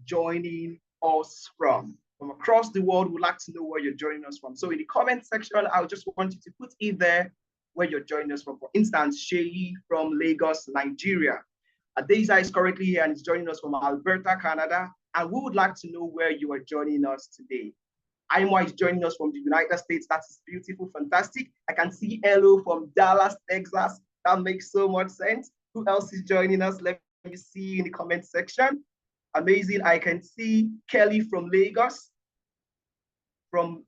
joining us from. From across the world, we'd like to know where you're joining us from. So in the comment section, I just want you to put in there where you're joining us from. For instance, Sheyi from Lagos, Nigeria. Adeza is currently here and is joining us from Alberta, Canada. And we would like to know where you are joining us today. Aimwa is joining us from the United States. That is beautiful, fantastic. I can see Elo from Dallas, Texas. That makes so much sense. Who else is joining us? Let me see in the comment section. Amazing. I can see Kelly from Lagos, from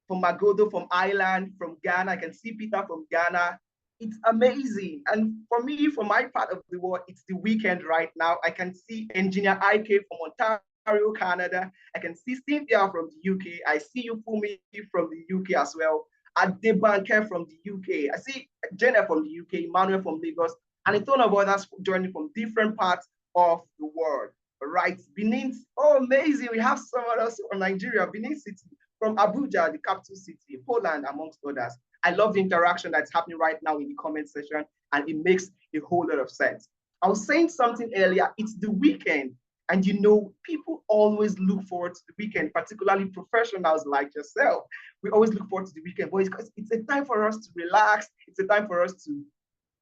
Magodo, from Ireland, from Ghana. I can see Peter from Ghana. It's amazing. And for me, from my part of the world, it's the weekend right now. I can see Engineer IK from Ontario, Canada. I can see Cynthia from the UK. I see you, Fumi, from the UK as well. Adebanke from the UK. I see Jenna from the UK, Emmanuel from Lagos, and a ton of others joining from different parts of the world. Right, Benin. Oh, amazing. We have someone else from Nigeria, Benin City, from Abuja, the capital city, Poland, amongst others. I love the interaction that's happening right now in the comment section, and it makes a whole lot of sense. I was saying something earlier, it's the weekend, and you know, people always look forward to the weekend, particularly professionals like yourself. We always look forward to the weekend, but it's a time for us to relax. It's a time for us to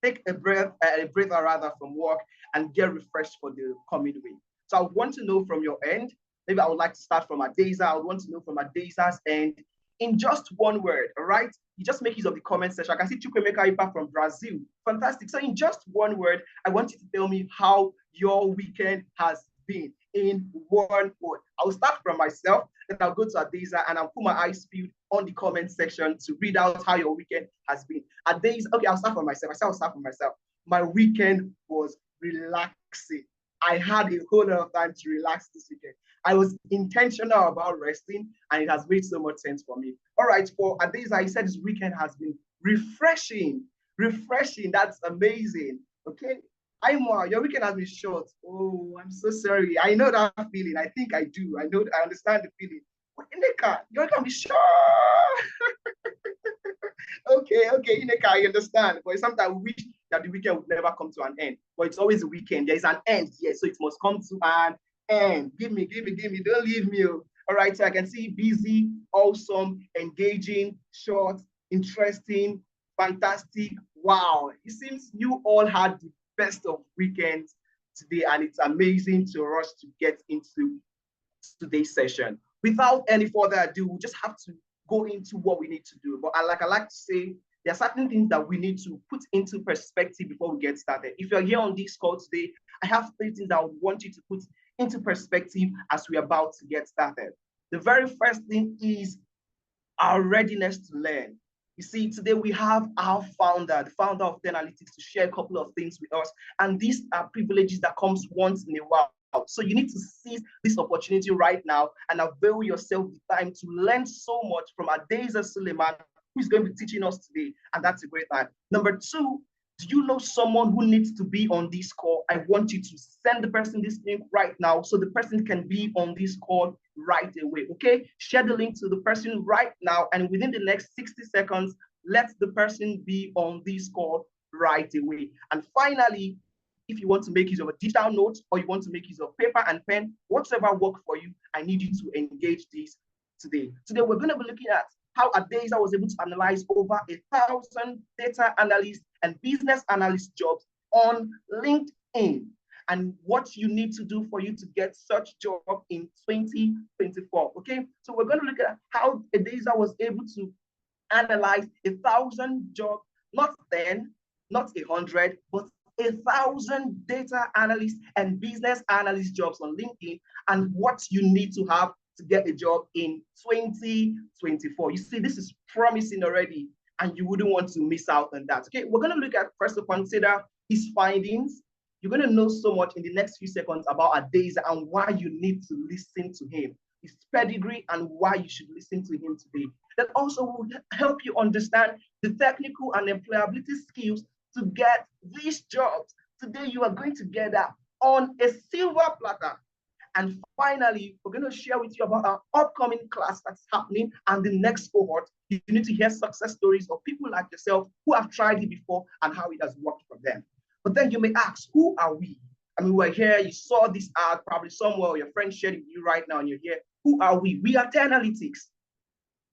take a breather rather from work and get refreshed for the coming week. So I would want to know from your end, maybe I would like to start from Adeza. I would want to know from Adeza's end, in just one word, all right? You just make use of the comment section. I can see Chukwemeka Ipa from Brazil. Fantastic. So in just one word, I want you to tell me how your weekend has been in one word. I'll start from myself, then I'll go to Adeza and I'll put my eyes peeled on the comment section to read out how your weekend has been. Adeza, okay, I'll start from myself. I'll start from myself. My weekend was relaxing. I had a whole lot of time to relax this weekend. I was intentional about resting, and it has made so much sense for me. All right, for Adeza, he said his weekend has been refreshing. Refreshing, that's amazing. Okay, Aimwa, your weekend has been short. Oh, I'm so sorry. I know that feeling. I think I do. I understand the feeling. But Ineka, your weekend be short. Okay, Ineka, I understand. But sometimes we wish that the weekend would never come to an end. But it's always a weekend. There is an end, yes. So it must come to an end. Give me. Don't leave me. All right, so I can see busy, awesome, engaging, short, interesting, fantastic. Wow. It seems you all had the best of weekends today, and it's amazing to rush to get into today's session. Without any further ado, we just have to go into what we need to do. But I like to say, there are certain things that we need to put into perspective before we get started. If you're here on this call today, I have 3 things that I want you to put into perspective as we're about to get started. The very first thing is our readiness to learn. You see, today we have our founder, the founder of Analyst, to share a couple of things with us. And these are privileges that comes once in a while. So you need to seize this opportunity right now and avail yourself the time to learn so much from Adeza Suleiman, who is going to be teaching us today. And that's a great time. Number 2, do you know someone who needs to be on this call? I want you to send the person this link right now so the person can be on this call right away, okay? Share the link to the person right now, and within the next 60 seconds, let the person be on this call right away. And finally, if you want to make use of a digital note or you want to make use of paper and pen, whatever works for you, I need you to engage this today. Today, we're going to be looking at how Adeza was able to analyze over 1,000 data analyst and business analyst jobs on LinkedIn, and what you need to do for you to get such job in 2024. Okay, so we're going to look at how Adeza was able to analyze 1,000 jobs, not 10, not 100, but 1,000 data analyst and business analyst jobs on LinkedIn, and what you need to have to get a job in 2024. You see, this is promising already, and you wouldn't want to miss out on that. Okay, we're going to look at, first of all, consider his findings. You're going to know so much in the next few seconds about Adeza and why you need to listen to him, his pedigree, and why you should listen to him today. That also will help you understand the technical and employability skills to get these jobs. Today, you are going to get that on a silver platter. And finally, we're going to share with you about our upcoming class that's happening and the next cohort. You need to hear success stories of people like yourself who have tried it before and how it has worked for them. But then you may ask, who are we? I mean, we're here, you saw this ad probably somewhere, or your friend shared it with you right now, and you're here. Who are we? We are Analytics.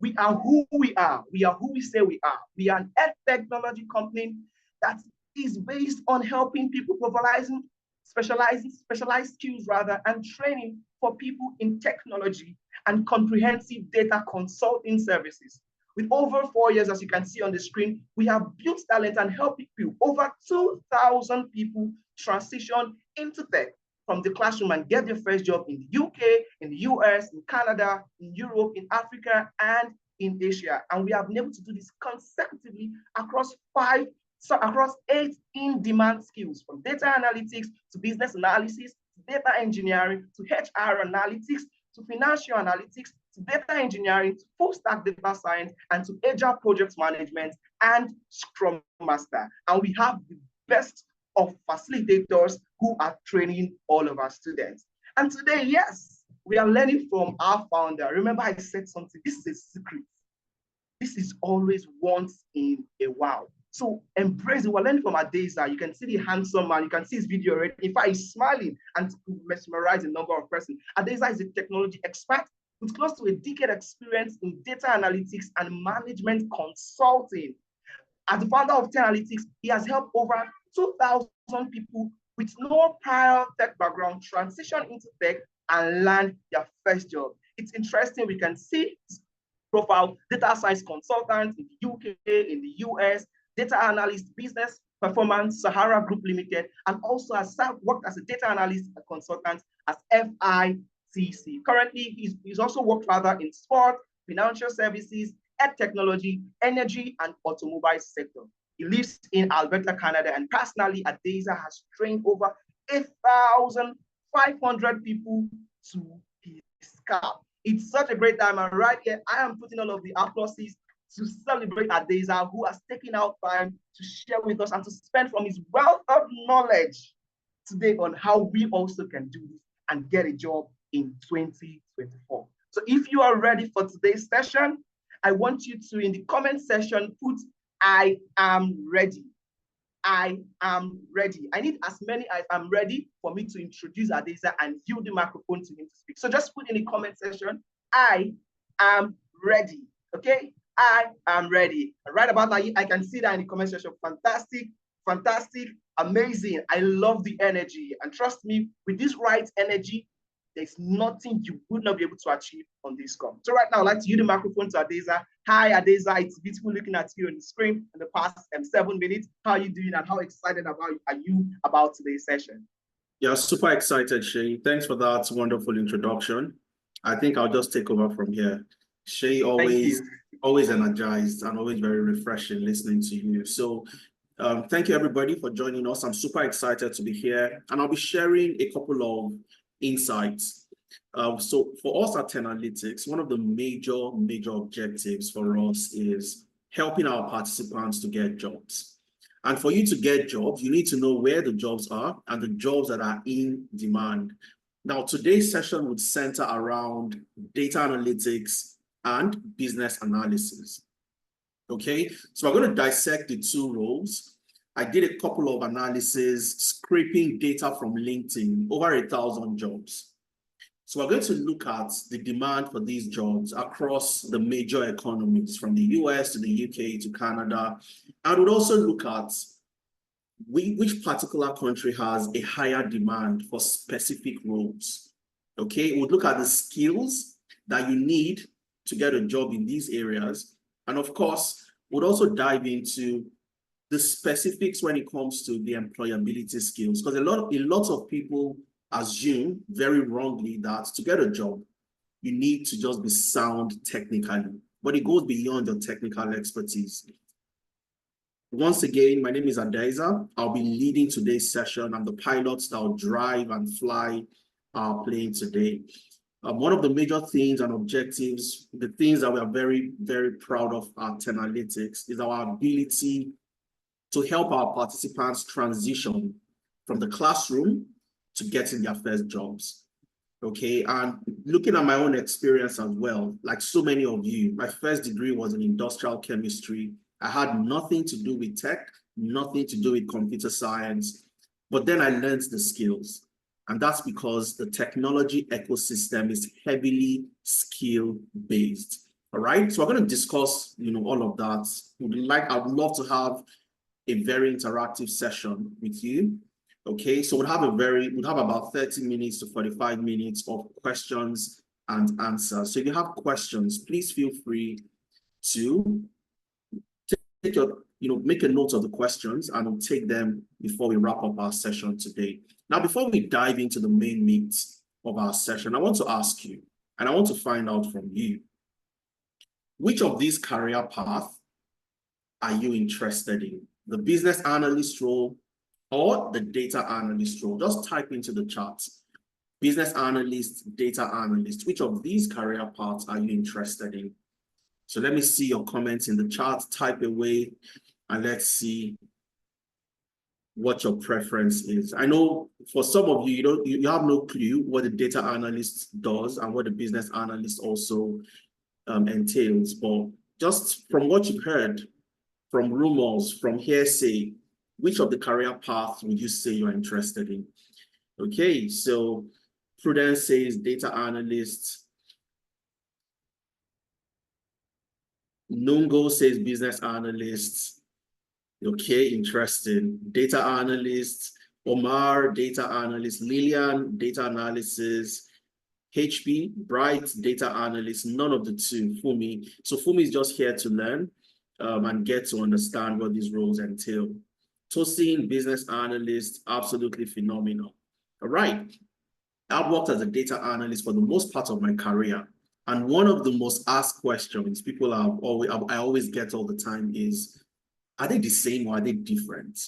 We are who we are. We are who we say we are. We are an ed technology company that is based on helping people providing specialized skills rather, and training for people in technology and comprehensive data consulting services. With over 4 years, as you can see on the screen, we have built talent and helped people, over 2,000 people transition into tech from the classroom and get their first job in the UK, in the US, in Canada, in Europe, in Africa, and in Asia. And we have been able to do this consecutively across 8 in-demand skills, from data analytics to business analysis, to data engineering, to HR analytics, to financial analytics, to data engineering, to full stack data science, and to agile project management and Scrum Master. And we have the best of facilitators who are training all of our students. And today, yes, we are learning from our founder. Remember, I said something, this is a secret. This is always once in a while. So embrace it. We're learning from Adeza. You can see the handsome man. You can see his video already. In fact, he's smiling and mesmerize a number of persons. Adeza is a technology expert with close to a decade experience in data analytics and management consulting. As the founder of Analytics, he has helped over 2,000 people with no prior tech background transition into tech and land their first job. It's interesting. We can see his profile: data science consultant in the UK, in the US, data analyst, business performance, Sahara Group Limited, and also has worked as a data analyst and consultant as FICC. Currently, he's also worked rather in sport, financial services, ed technology, energy, and automobile sector. He lives in Alberta, Canada, and personally, Adeza has trained over 8,500 people to his scalp. It's such a great time, and right here, I am putting all of the applauses to celebrate Adeza, who has taken out time to share with us and to spend from his wealth of knowledge today on how we also can do this and get a job in 2024. So if you are ready for today's session, I want you to, in the comment section, put "I am ready." I am ready. I need as many "I am ready" for me to introduce Adeza and yield the microphone to him to speak. So just put in the comment section, "I am ready." Okay? I am ready. Right about now, I can see that in the comment section. Fantastic, fantastic, amazing. I love the energy. And trust me, with this right energy, there's nothing you would not be able to achieve on this call. So right now, I'd like to yield the microphone to Adeza. Hi, Adeza. It's beautiful looking at you on the screen in the past 7 minutes. How are you doing, and how excited are you about today's session? Yeah, super excited, Shay. Thanks for that wonderful introduction. I think I'll just take over from here. Shay, always energized and always very refreshing listening to you. So thank you, everybody, for joining us. I'm super excited to be here, and I'll be sharing a couple of insights. So for us at Analytics, one of the major objectives for us is helping our participants to get jobs. And for you to get jobs, you need to know where the jobs are and the jobs that are in demand. Now, today's session would center around data analytics and business analysis. Okay, so we're going to dissect the two roles. I did a couple of analyses, scraping data from LinkedIn, over 1,000 jobs. So we're going to look at the demand for these jobs across the major economies, from the US to the UK to Canada. And we'll also look at which particular country has a higher demand for specific roles. Okay, we'll look at the skills that you need to get a job in these areas. And of course, we'll also dive into the specifics when it comes to the employability skills, because a lot of people assume very wrongly that to get a job, you need to just be sound technically, but it goes beyond your technical expertise. Once again, my name is Adeza. I'll be leading today's session. I'm the pilot that will drive and fly our plane today. One of the major things and objectives, the things that we are very, very proud of at Analytics, is our ability to help our participants transition from the classroom to getting their first jobs. Okay, and looking at my own experience as well, like so many of you, my first degree was in industrial chemistry. I had nothing to do with tech, nothing to do with computer science, but then I learned the skills. And that's because the technology ecosystem is heavily skill-based. All right. So we're going to discuss, all of that. I'd love to have a very interactive session with you. Okay. So we'll have about 30 minutes to 45 minutes of questions and answers. So if you have questions, please feel free to make a note of the questions, and we'll take them before we wrap up our session today. Now, before we dive into the main meat of our session, I want to ask you, and I want to find out from you, which of these career paths are you interested in? The business analyst role or the data analyst role? Just type into the chat. Business analyst, data analyst. Which of these career paths are you interested in? So let me see your comments in the chat. Type away and let's see what your preference is. I know for some of you, you have no clue what the data analyst does and what the business analyst also entails. But just from what you've heard, from rumors, from hearsay, which of the career paths would you say you're interested in? Okay, so Prudence says data analyst. Nungo says business analyst. Okay, interesting. Data analyst. Omar, data analyst. Lillian, data analysis. HP, Bright, data analyst. None of the two. Fumi. So Fumi is just here to learn and get to understand what these roles entail. Tosin, business analyst, absolutely phenomenal. All right. I've worked as a data analyst for the most part of my career. And one of the most asked questions I always get all the time is, are they the same or are they different?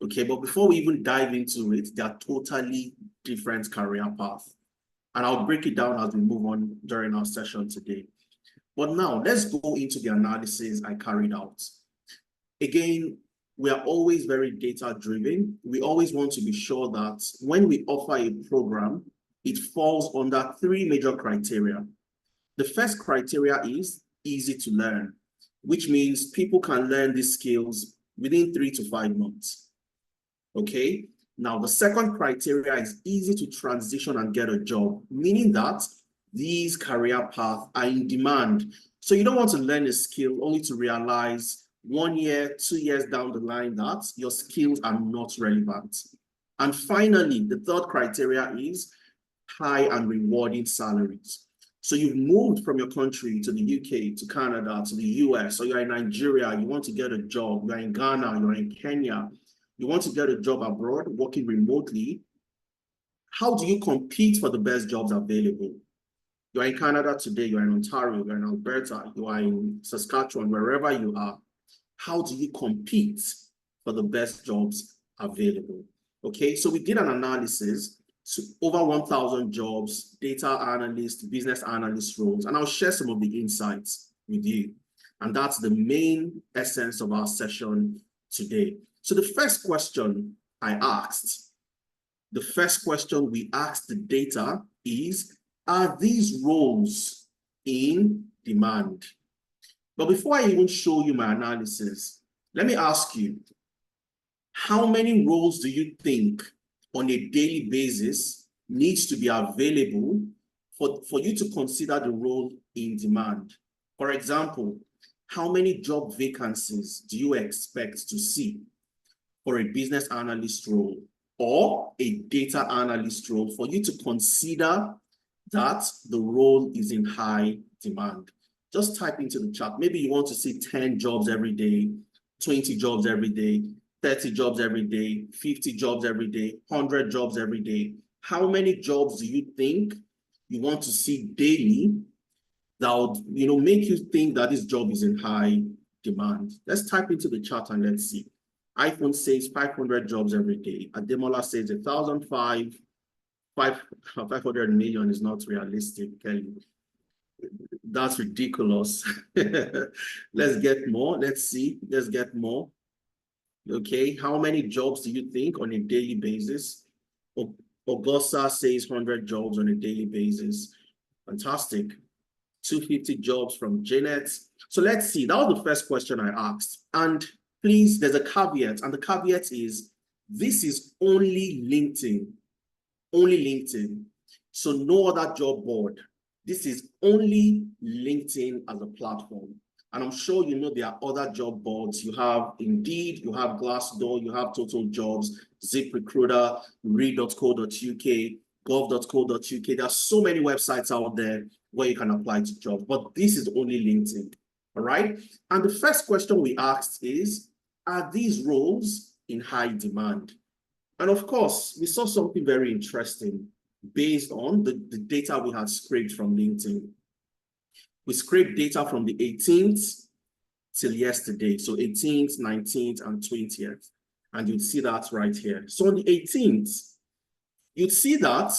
Okay, but before we even dive into it, they are totally different career paths. And I'll break it down as we move on during our session today. But now let's go into the analysis I carried out. Again, we are always very data-driven. We always want to be sure that when we offer a program, it falls under three major criteria. The first criteria is easy to learn, which means people can learn these skills within 3 to 5 months. Okay. Now, the second criteria is easy to transition and get a job, meaning that these career paths are in demand. So you don't want to learn a skill only to realize 1 year, 2 years down the line that your skills are not relevant. And finally, the third criteria is high and rewarding salaries. So you've moved from your country to the UK, to Canada, to the US, or you're in Nigeria, you want to get a job, you're in Ghana, you're in Kenya, you want to get a job abroad, working remotely. How do you compete for the best jobs available? You're in Canada today, you're in Ontario, you're in Alberta, you are in Saskatchewan, wherever you are. How do you compete for the best jobs available? Okay, so we did an analysis. So over 1,000 jobs, data analyst, business analyst roles, and I'll share some of the insights with you. And that's the main essence of our session today. So the first question we asked the data is, are these roles in demand? But before I even show you my analysis, let me ask you, how many roles do you think on a daily basis needs to be available for you to consider the role in demand? For example, how many job vacancies do you expect to see for a business analyst role or a data analyst role for you to consider that the role is in high demand? Just type into the chat. Maybe you want to see 10 jobs every day, 20 jobs every day, 30 jobs every day, 50 jobs every day, 100 jobs every day. How many jobs do you think you want to see daily that would, make you think that this job is in high demand? Let's type into the chat and let's see. iPhone says 500 jobs every day. Ademola says 1,005. 500 million is not realistic, Kelly. That's ridiculous. Let's get more. Let's see. Let's get more. Okay, how many jobs do you think on a daily basis? Augusta says 100 jobs on a daily basis. Fantastic. 250 jobs from Janet. So let's see. That was the first question I asked. And please, there's a caveat. And the caveat is, this is only LinkedIn. only LinkedIn. So no other job board. This is only LinkedIn as a platform. And I'm sure you know there are other job boards. You have Indeed, you have Glassdoor, you have Total Jobs, ZipRecruiter, read.co.uk, gov.co.uk. There are so many websites out there where you can apply to jobs, but this is only LinkedIn, all right? And the first question we asked is, are these roles in high demand? And of course, we saw something very interesting based on the data we had scraped from LinkedIn. We scraped data from the 18th till yesterday. So 18th, 19th, and 20th. And you'd see that right here. So on the 18th, you'd see that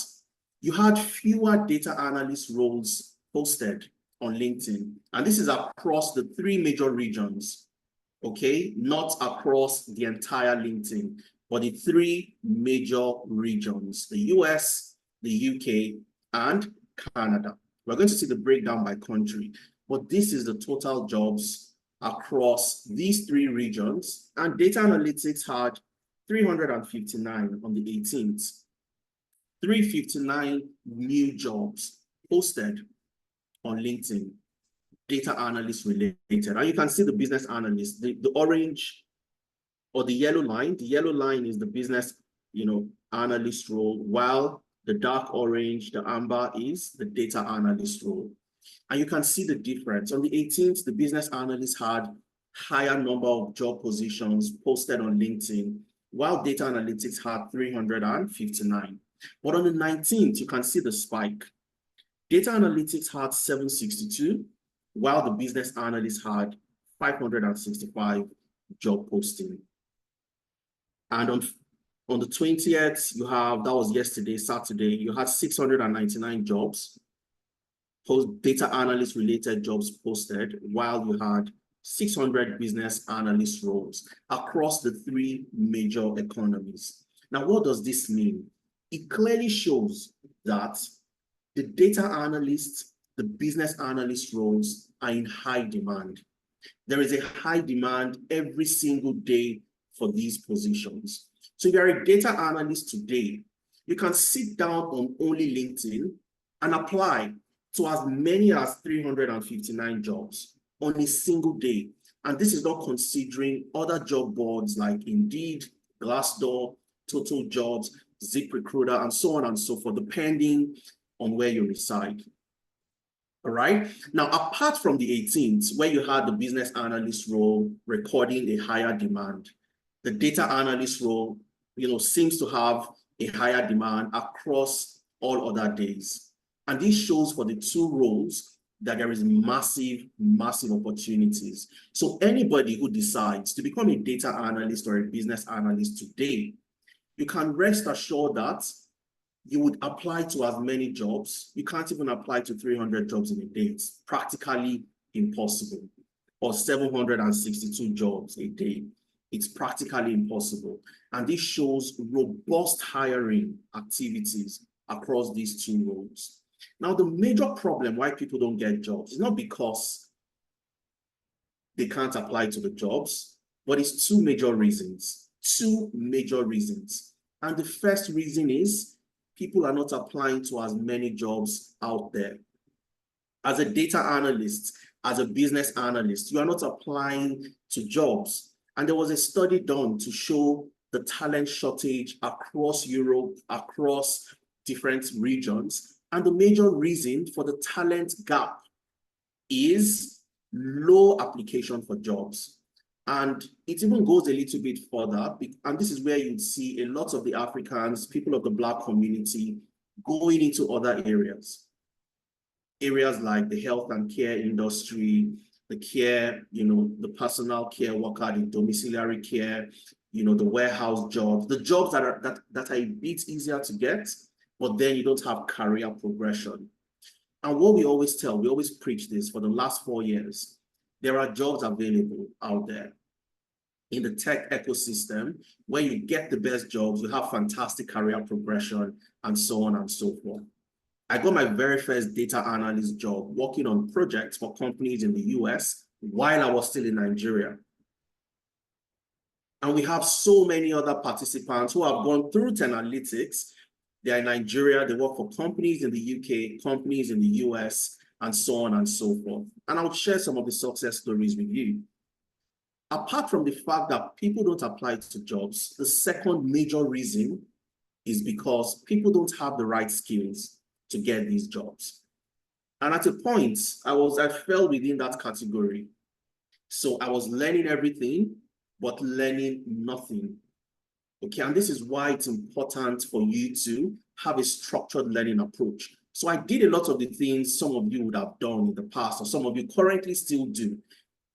you had fewer data analyst roles posted on LinkedIn. And this is across the 3 major regions, okay? Not across the entire LinkedIn, but the 3 major regions, the US, the UK, and Canada. We're going to see the breakdown by country, but this is the total jobs across these 3 regions, and data analytics had 359 on the 18th. 359 new jobs posted on LinkedIn, data analyst related. And you can see the business analyst, the orange or the yellow line is the business, analyst role, while the dark orange, the amber, is the data analyst role. And you can see the difference. On the 18th, the business analyst had higher number of job positions posted on LinkedIn, while data analytics had 359. But on the 19th, you can see the spike. Data analytics had 762, while the business analyst had 565 job posting. And on the 20th, you have, that was yesterday, Saturday, you had 699 jobs, data analyst related jobs posted, while you had 600 business analyst roles across the 3 major economies. Now, what does this mean? It clearly shows that the data analysts, the business analyst roles are in high demand. There is a high demand every single day for these positions. So if you're a data analyst today, you can sit down on only LinkedIn and apply to as many as 359 jobs on a single day. And this is not considering other job boards like Indeed, Glassdoor, Total Jobs, ZipRecruiter, and so on and so forth, depending on where you reside. All right. Now, apart from the 18th, where you had the business analyst role recording a higher demand, the data analyst role, seems to have a higher demand across all other days. And this shows for the 2 roles that there is massive, massive opportunities. So anybody who decides to become a data analyst or a business analyst today, you can rest assured that you would apply to as many jobs. You can't even apply to 300 jobs in a day. It's practically impossible. Or 762 jobs a day. It's practically impossible. And this shows robust hiring activities across these 2 roles. Now, the major problem why people don't get jobs is not because they can't apply to the jobs, but it's 2 major reasons. 2 major reasons. And the first reason is people are not applying to as many jobs out there. As a data analyst, as a business analyst, you are not applying to jobs. And there was a study done to show the talent shortage across Europe, across different regions. And the major reason for the talent gap is low application for jobs. And it even goes a little bit further. And this is where you'd see a lot of the Africans, people of the Black community, going into other areas. Areas like the health and care industry, the care, the personal care worker, the domiciliary care, the warehouse jobs, the jobs that are a bit easier to get, but then you don't have career progression. And what we always preach this for the last 4 years, there are jobs available out there in the tech ecosystem where you get the best jobs, you have fantastic career progression, and so on and so forth. I got my very first data analyst job working on projects for companies in the US while I was still in Nigeria. And we have so many other participants who have gone through 10 Analytics. They are in Nigeria, they work for companies in the UK, companies in the US, and so on and so forth. And I'll share some of the success stories with you. Apart from the fact that people don't apply to jobs, the second major reason is because people don't have the right skills to get these jobs. And at a point, I fell within that category. So I was learning everything, but learning nothing. Okay, and this is why it's important for you to have a structured learning approach. So I did a lot of the things some of you would have done in the past, or some of you currently still do.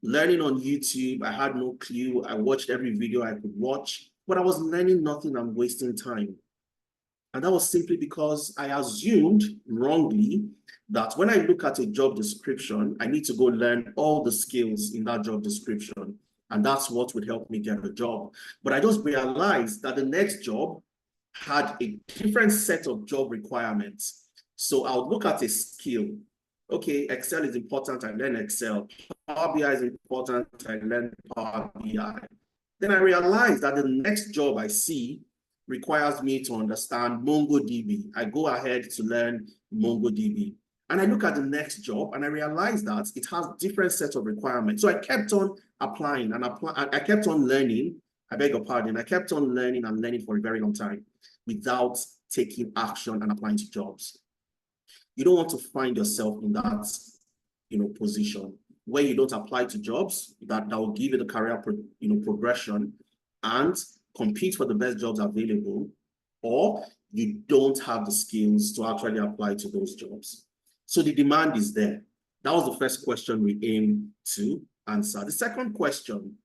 Learning on YouTube, I had no clue. I watched every video I could watch, but I was learning nothing and wasting time. And that was simply because I assumed wrongly that when I look at a job description, I need to go learn all the skills in that job description. And that's what would help me get a job. But I just realized that the next job had a different set of job requirements. So I would look at a skill. Okay, Excel is important, I learn Excel. Power BI is important, I learn Power BI. Then I realized that the next job I see requires me to understand MongoDB. I go ahead to learn MongoDB. And I look at the next job and I realize that it has different sets of requirements. So I kept on applying and I kept on learning. I beg your pardon. I kept on learning and learning for a very long time without taking action and applying to jobs. You don't want to find yourself in that, position where you don't apply to jobs that will give you the career, progression and compete for the best jobs available, or you don't have the skills to actually apply to those jobs. So the demand is there. That was the first question we aimed to answer. The second question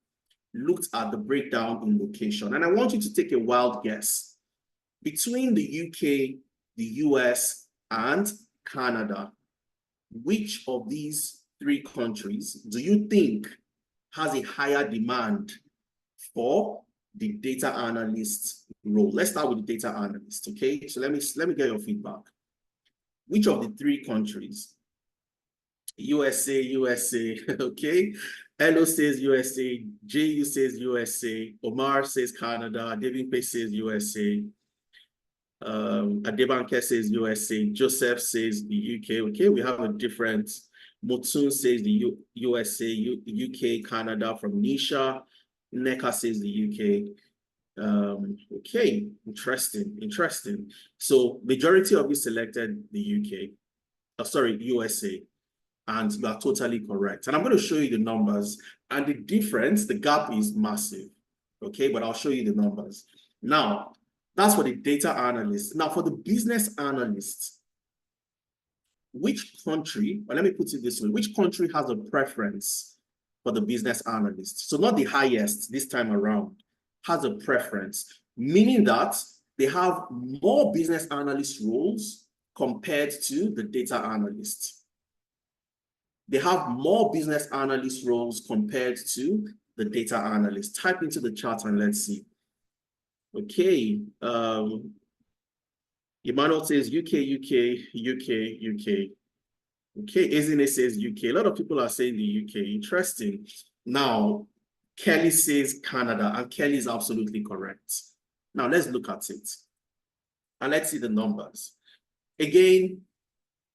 looked at the breakdown in location. And I want you to take a wild guess. Between the UK, the US, and Canada, which of these three countries do you think has a higher demand for the data analyst role? Let's start with the data analyst, okay? So let me get your feedback. Which of the three countries? USA, okay? Elo says USA, JU says USA, Omar says Canada, David Pay says USA, Adebanke says USA, Joseph says the UK, okay? We have a different, Motun says the USA, UK, Canada from Nisha, Neka says the UK. Okay, interesting. So majority of you selected the USA, and you are totally correct. And I'm going to show you the numbers, and the difference, the gap is massive. Okay, but I'll show you the numbers. Now, that's for the data analyst. Now, for the business analyst, which country, or let me put it this way, which country has a preference for the business analyst? So not the highest this time around, has a preference, meaning that they have more business analyst roles compared to the data analyst. They have more business analyst roles compared to the data analyst. Type into the chat and let's see. Okay. Emmanuel says UK. Okay, Ezine says UK. A lot of people are saying the UK. Interesting. Now, Kelly says Canada, and Kelly is absolutely correct. Now, let's look at it. And let's see the numbers. Again,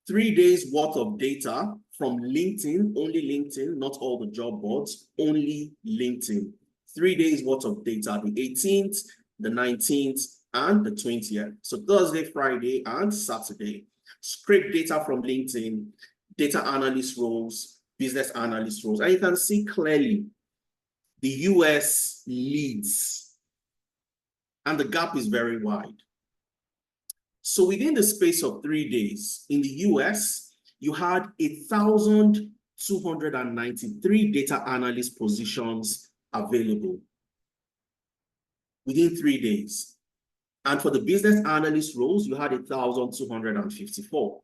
3 days worth of data from LinkedIn, only LinkedIn, not all the job boards, only LinkedIn. 3 days worth of data, the 18th, the 19th, and the 20th. So Thursday, Friday, and Saturday. Scrape data from LinkedIn, data analyst roles, business analyst roles. And you can see clearly the US leads, and the gap is very wide. So within the space of 3 days, in the US, you had 1,293 data analyst positions available within 3 days. And for the business analyst roles, you had 1,254.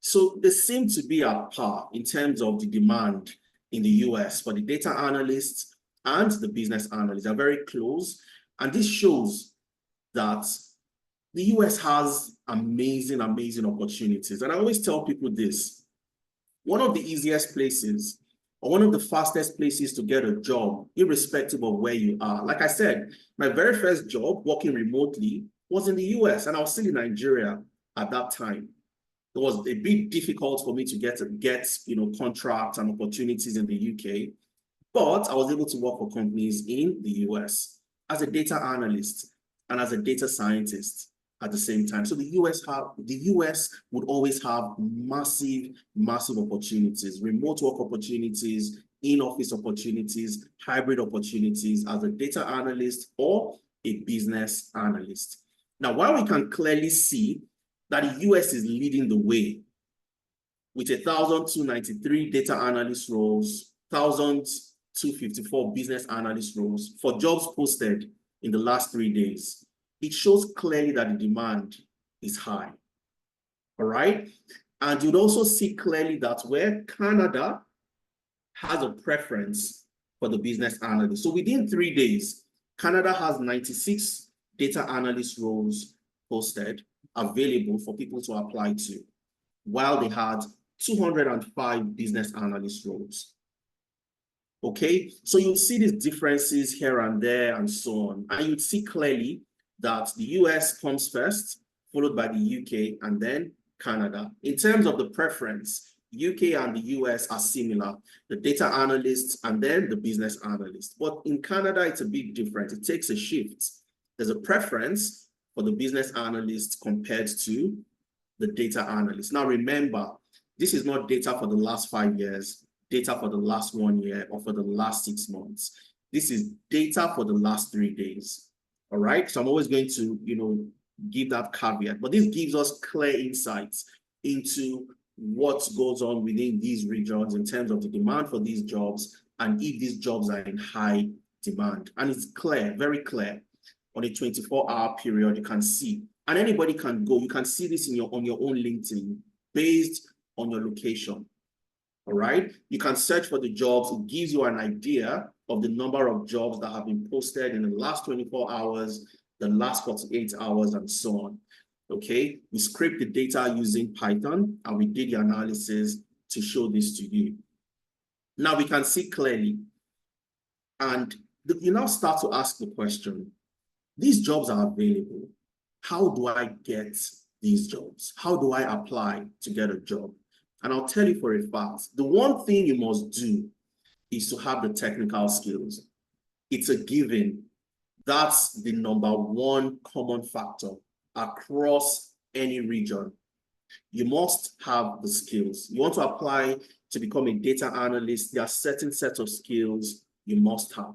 So they seem to be at par in terms of the demand in the US for the data analysts and the business analysts. They're very close. And this shows that the US has amazing opportunities. And I always tell people this: one of the easiest places or one of the fastest places to get a job, irrespective of where you are. Like I said, my very first job working remotely was in the US, and I was still in Nigeria at that time. It was a bit difficult for me to get contracts and opportunities in the UK, but I was able to work for companies in the US as a data analyst and as a data scientist at the same time. So the US would always have massive, massive opportunities, remote work opportunities, in-office opportunities, hybrid opportunities as a data analyst or a business analyst. Now, while we can clearly see that the US is leading the way with 1,293 data analyst roles, 1,254 business analyst roles for jobs posted in the last 3 days, it shows clearly that the demand is high. All right. And you'd also see clearly that where Canada has a preference for the business analyst. So within 3 days, Canada has 96 data analyst roles posted available for people to apply to, while they had 205 business analyst roles. Okay, so you'll see these differences here and there and so on. And you'd see clearly that the US comes first, followed by the UK and then Canada. In terms of the preference, UK and the US are similar, the data analysts and then the business analyst. But in Canada, it's a bit different. It takes a shift. There's a preference for the business analyst compared to the data analyst. Now, remember, this is not data for the last 5 years, data for the last 1 year, or for the last 6 months. This is data for the last 3 days. All right. So I'm always going to, give that caveat, but this gives us clear insights into what goes on within these regions in terms of the demand for these jobs and if these jobs are in high demand. And it's clear, very clear. On a 24-hour period, you can see, and anybody can go. You can see this on your own LinkedIn based on your location. All right. You can search for the jobs. It gives you an idea of the number of jobs that have been posted in the last 24 hours, the last 48 hours, and so on. Okay. We scraped the data using Python, and we did the analysis to show this to you. Now we can see clearly, and you now start to ask the question, these jobs are available. How do I get these jobs? How do I apply to get a job? And I'll tell you for a fact, the one thing you must do is to have the technical skills. It's a given. That's the number one common factor across any region. You must have the skills. You want to apply to become a data analyst, there are certain sets of skills you must have.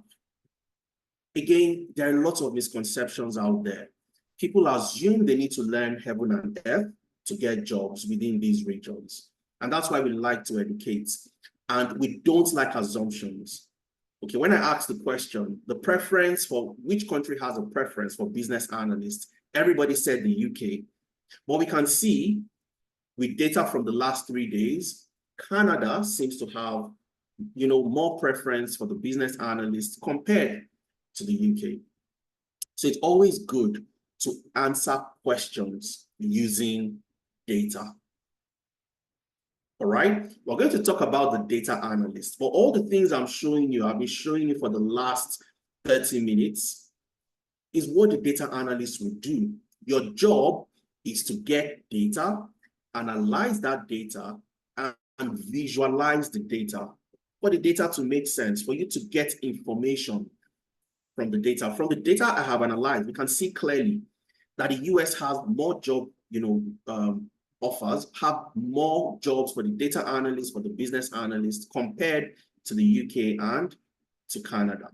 Again, there are lots of misconceptions out there. People assume they need to learn heaven and earth to get jobs within these regions. And that's why we like to educate. And we don't like assumptions. Okay, when I ask the question, the preference for which country has a preference for business analysts, everybody said the UK. But we can see with data from the last 3 days, Canada seems to have, more preference for the business analyst compared to the UK. So it's always good to answer questions using data. All right, we're going to talk about the data analyst. For all the things I'm showing you, I've been showing you for the last 30 minutes, is what the data analyst will do. Your job is to get data, analyze that data, and visualize the data. For the data to make sense, for you to get information from the data. From the data I have analyzed, we can see clearly that the US has more job, offers, have more jobs for the data analyst, for the business analyst compared to the UK and to Canada.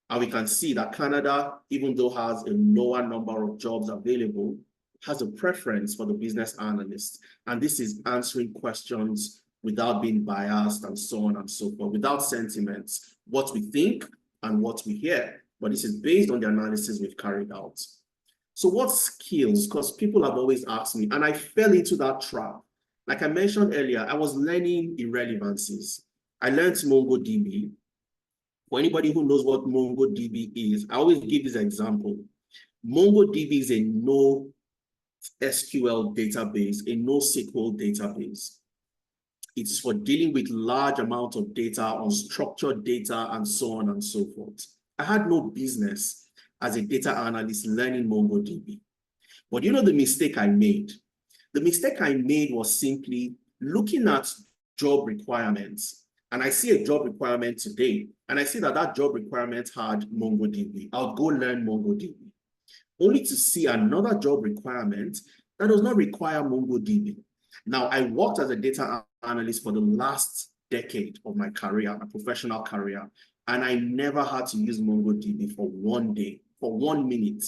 And we can see that Canada, even though has a lower number of jobs available, has a preference for the business analyst. And this is answering questions without being biased and so on and so forth, without sentiments, what we think and what we hear. But this is based on the analysis we've carried out. So what skills? Because people have always asked me, and I fell into that trap. Like I mentioned earlier, I was learning irrelevancies. I learned MongoDB. For anybody who knows what MongoDB is, I always give this example. MongoDB is a NoSQL database, a NoSQL database. It's for dealing with large amounts of data, unstructured data, and so on and so forth. I had no business as a data analyst learning MongoDB. But you know the mistake I made? The mistake I made was simply looking at job requirements. And I see a job requirement today, and I see that that job requirement had MongoDB. I'll go learn MongoDB, only to see another job requirement that does not require MongoDB. Now, I worked as a data analyst for the last decade of my career, my professional career, and I never had to use MongoDB for 1 day, for 1 minute.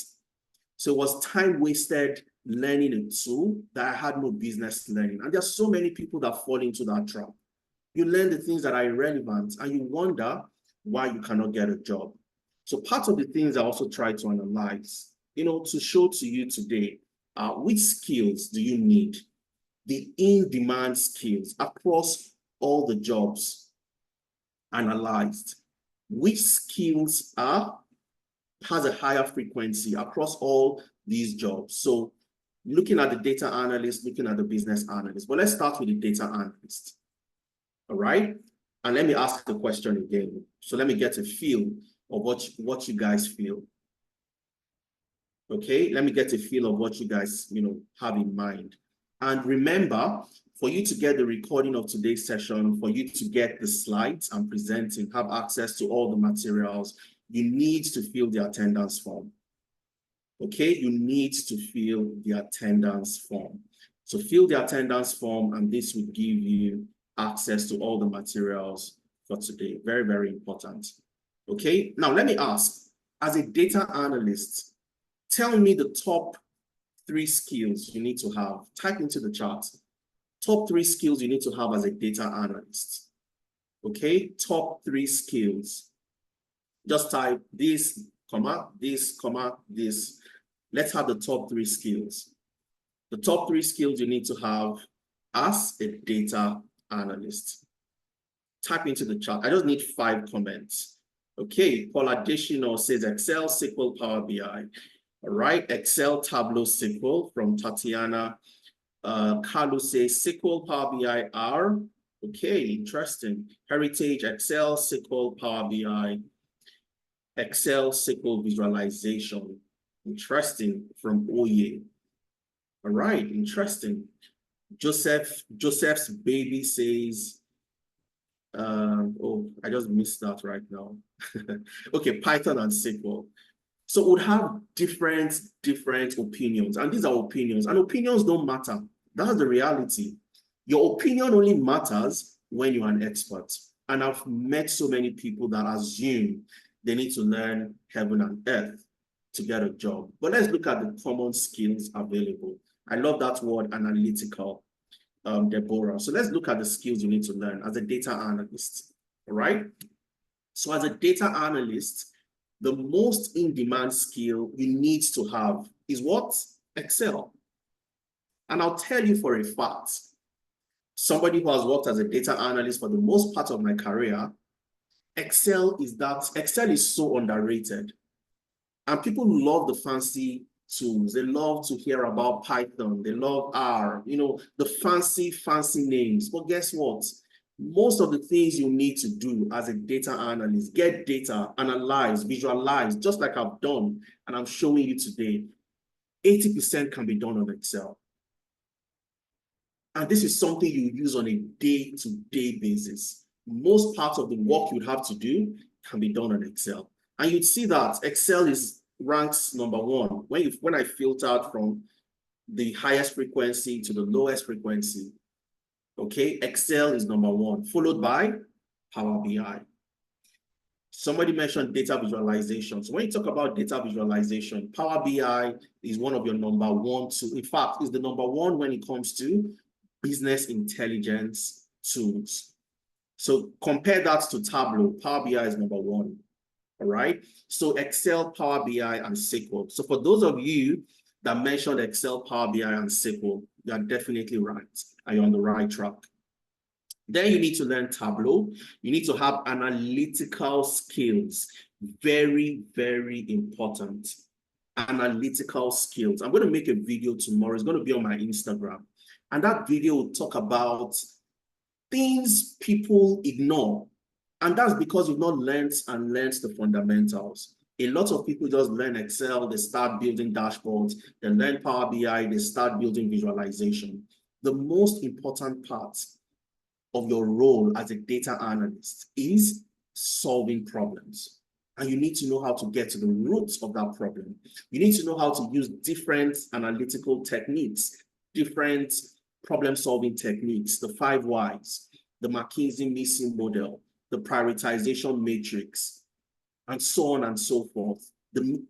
So it was time wasted learning a tool that I had no business learning. And there's so many people that fall into that trap. You learn the things that are irrelevant and you wonder why you cannot get a job. So part of the things I also try to analyze, to show to you today, which skills do you need? The in-demand skills across all the jobs analyzed. Which skills has a higher frequency across all these jobs? So looking at the data analyst, looking at the business analyst. But let's start with the data analyst. All right. And let me ask the question again. So let me get a feel of what you guys feel. Okay, let me get a feel of what you guys, have in mind. And remember, for you to get the recording of today's session, for you to get the slides I'm presenting, have access to all the materials, you need to fill the attendance form. Okay, you need to fill the attendance form. So fill the attendance form, and this will give you access to all the materials for today. Very, very important. Okay, now let me ask, as a data analyst, tell me the top 3 skills you need to have. Type into the chat. Top 3 skills you need to have as a data analyst. Okay, top 3 skills. Just type this, comma, this, comma, this. Let's have the top 3 skills. The top 3 skills you need to have as a data analyst. Type into the chat. I just need 5 comments. Okay, Paul Additional says Excel, SQL, Power BI. All right, Excel, Tableau, SQL from Tatiana. Carlos says SQL, Power BI, R. Okay, interesting. Heritage, Excel, SQL, Power BI. Excel, SQL visualization. Interesting, from Oye. All right, interesting. Joseph's baby says, oh, I just missed that right now. Okay, Python and SQL. So we'd have different opinions, and these are opinions, and opinions don't matter. That's the reality. Your opinion only matters when you're an expert. And I've met so many people that assume they need to learn heaven and earth to get a job. But let's look at the common skills available. I love that word, analytical, Deborah. So let's look at the skills you need to learn as a data analyst, all right? So as a data analyst, the most in-demand skill you need to have is what? Excel. And I'll tell you for a fact, somebody who has worked as a data analyst for the most part of my career, Excel is so underrated. And people love the fancy tools. They love to hear about Python. They love R, the fancy names. But guess what? Most of the things you need to do as a data analyst, get data, analyze, visualize, just like I've done, and I'm showing you today, 80% can be done on Excel. And this is something you use on a day-to-day basis. Most parts of the work you'd have to do can be done on Excel. And you'd see that Excel ranks number 1 when I filtered from the highest frequency to the lowest frequency. Okay, Excel is number 1, followed by Power BI. Somebody mentioned data visualization. So when you talk about data visualization, Power BI is one of your number 1 tools. In fact, it's the number 1 when it comes to business intelligence tools. So compare that to Tableau. Power BI is number 1. All right. So Excel, Power BI, and SQL. So for those of you that mentioned Excel, Power BI, and SQL, you are definitely right, and you're on the right track. Then you need to learn Tableau. You need to have analytical skills. Very, very important. Analytical skills. I'm going to make a video tomorrow. It's going to be on my Instagram. And that video will talk about things people ignore. And that's because you've not learned the fundamentals. A lot of people just learn Excel, they start building dashboards, they learn Power BI, they start building visualization. The most important part of your role as a data analyst is solving problems. And you need to know how to get to the roots of that problem. You need to know how to use different analytical techniques, different problem-solving techniques, the 5 whys, the McKinsey model, the prioritization matrix, and so on and so forth. Using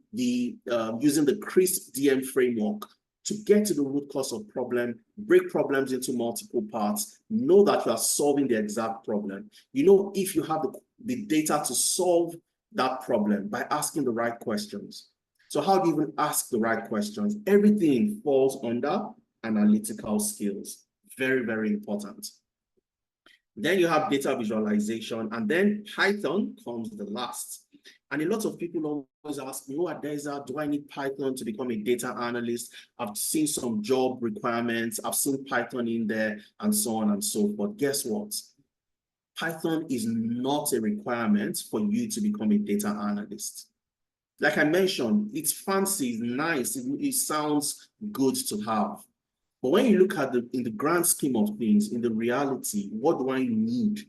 the CRISP DM framework to get to the root cause of problem, break problems into multiple parts, know that you are solving the exact problem. You know if you have the data to solve that problem by asking the right questions. So how do you even ask the right questions? Everything falls under analytical skills. Very, very important. Then you have data visualization, and then Python comes the last. And a lot of people always ask me, oh, Adeza, do I need Python to become a data analyst? I've seen some job requirements, I've seen Python in there, and so on and so forth. Guess what? Python is not a requirement for you to become a data analyst. Like I mentioned, it's fancy, it's nice, it sounds good to have. But when you look at in the grand scheme of things, in the reality, what do I need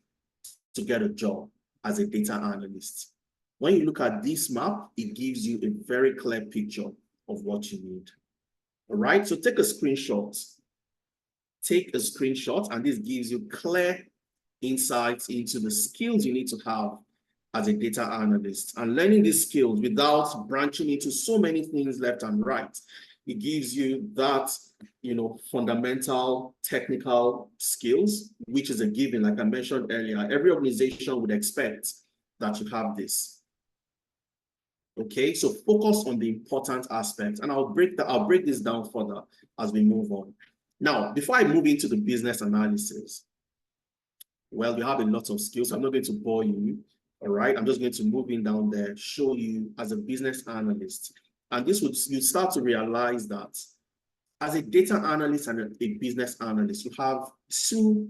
to get a job as a data analyst? When you look at this map, it gives you a very clear picture of what you need. All right, so take a screenshot. Take a screenshot, and this gives you clear insights into the skills you need to have as a data analyst. And learning these skills without branching into so many things left and right, it gives you that, fundamental technical skills, which is a given. Like I mentioned earlier, every organization would expect that you have this. Okay, so focus on the important aspects, and I'll break this down further as we move on. Now, before I move into the business analysis, well, you have a lot of skills. So I'm not going to bore you. All right, I'm just going to move in down there, show you as a business analyst. And you start to realize that as a data analyst and a business analyst, you have 2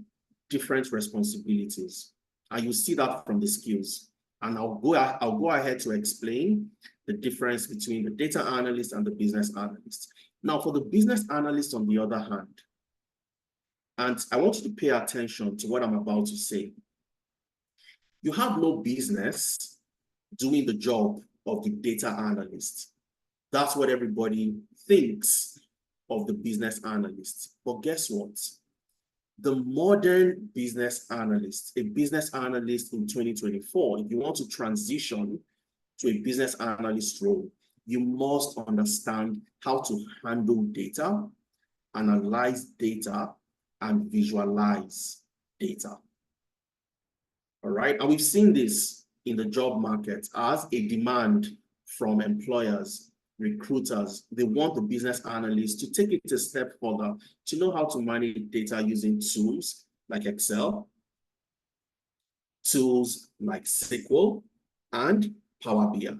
different responsibilities. And you see that from the skills. And I'll go ahead to explain the difference between the data analyst and the business analyst. Now, for the business analyst, on the other hand, and I want you to pay attention to what I'm about to say. You have no business doing the job of the data analyst. That's what everybody thinks of the business analyst. But guess what? The modern business analyst, a business analyst in 2024, if you want to transition to a business analyst role, you must understand how to handle data, analyze data, and visualize data. All right, and we've seen this in the job market as a demand from employers, recruiters. They want the business analyst to take it a step further, to know how to manage data using tools like Excel, tools like SQL, and Power BI.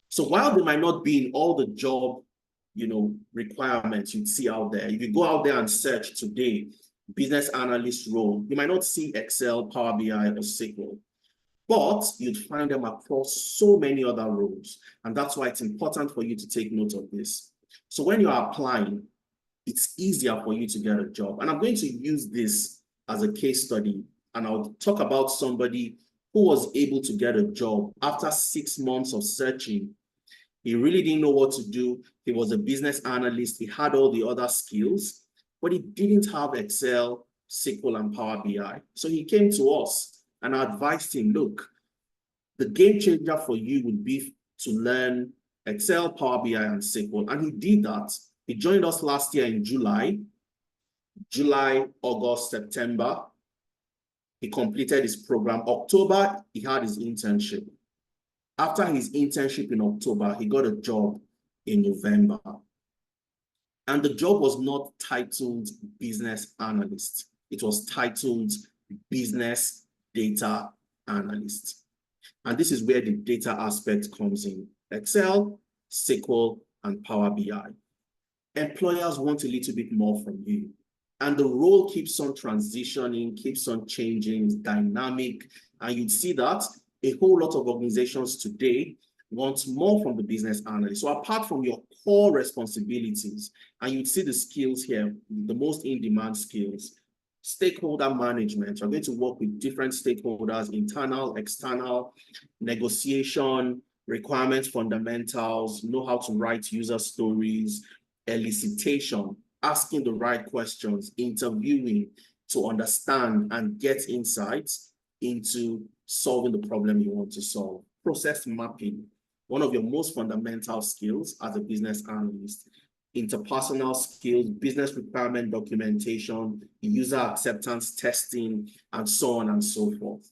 So while they might not be in all the job requirements you'd see out there, if you go out there and search today, business analyst role, you might not see Excel, Power BI, or SQL. But you'd find them across so many other roles. And that's why it's important for you to take note of this. So when you're applying, it's easier for you to get a job. And I'm going to use this as a case study. And I'll talk about somebody who was able to get a job after 6 months of searching. He really didn't know what to do. He was a business analyst. He had all the other skills, but he didn't have Excel, SQL, and Power BI. So he came to us. And I advised him, look, the game changer for you would be to learn Excel, Power BI, and SQL. And he did that. He joined us last year in July, August, September. He completed his program. October, he had his internship. After his internship in October, he got a job in November. And the job was not titled business analyst. It was titled business data analyst. And this is where the data aspect comes in: Excel, SQL, and Power BI. Employers want a little bit more from you. And the role keeps on transitioning, keeps on changing, it's dynamic. And you'd see that a whole lot of organizations today wants more from the business analyst. So apart from your core responsibilities, and you'd see the skills here, the most in-demand skills, stakeholder management. You're going to work with different stakeholders, internal, external, negotiation, requirements fundamentals, know how to write user stories, elicitation, asking the right questions, interviewing to understand and get insights into solving the problem you want to solve. Process mapping, one of your most fundamental skills as a business analyst. Interpersonal skills, business requirement documentation, user acceptance testing, and so on and so forth.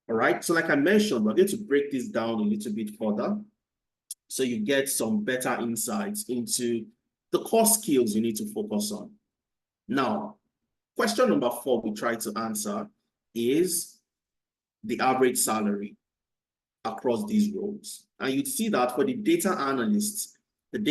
All right, so like I mentioned, we're going to break this down a little bit further so you get some better insights into the core skills you need to focus on. Now, question number 4 we try to answer is the average salary across these roles. And you'd see that for the data analysts in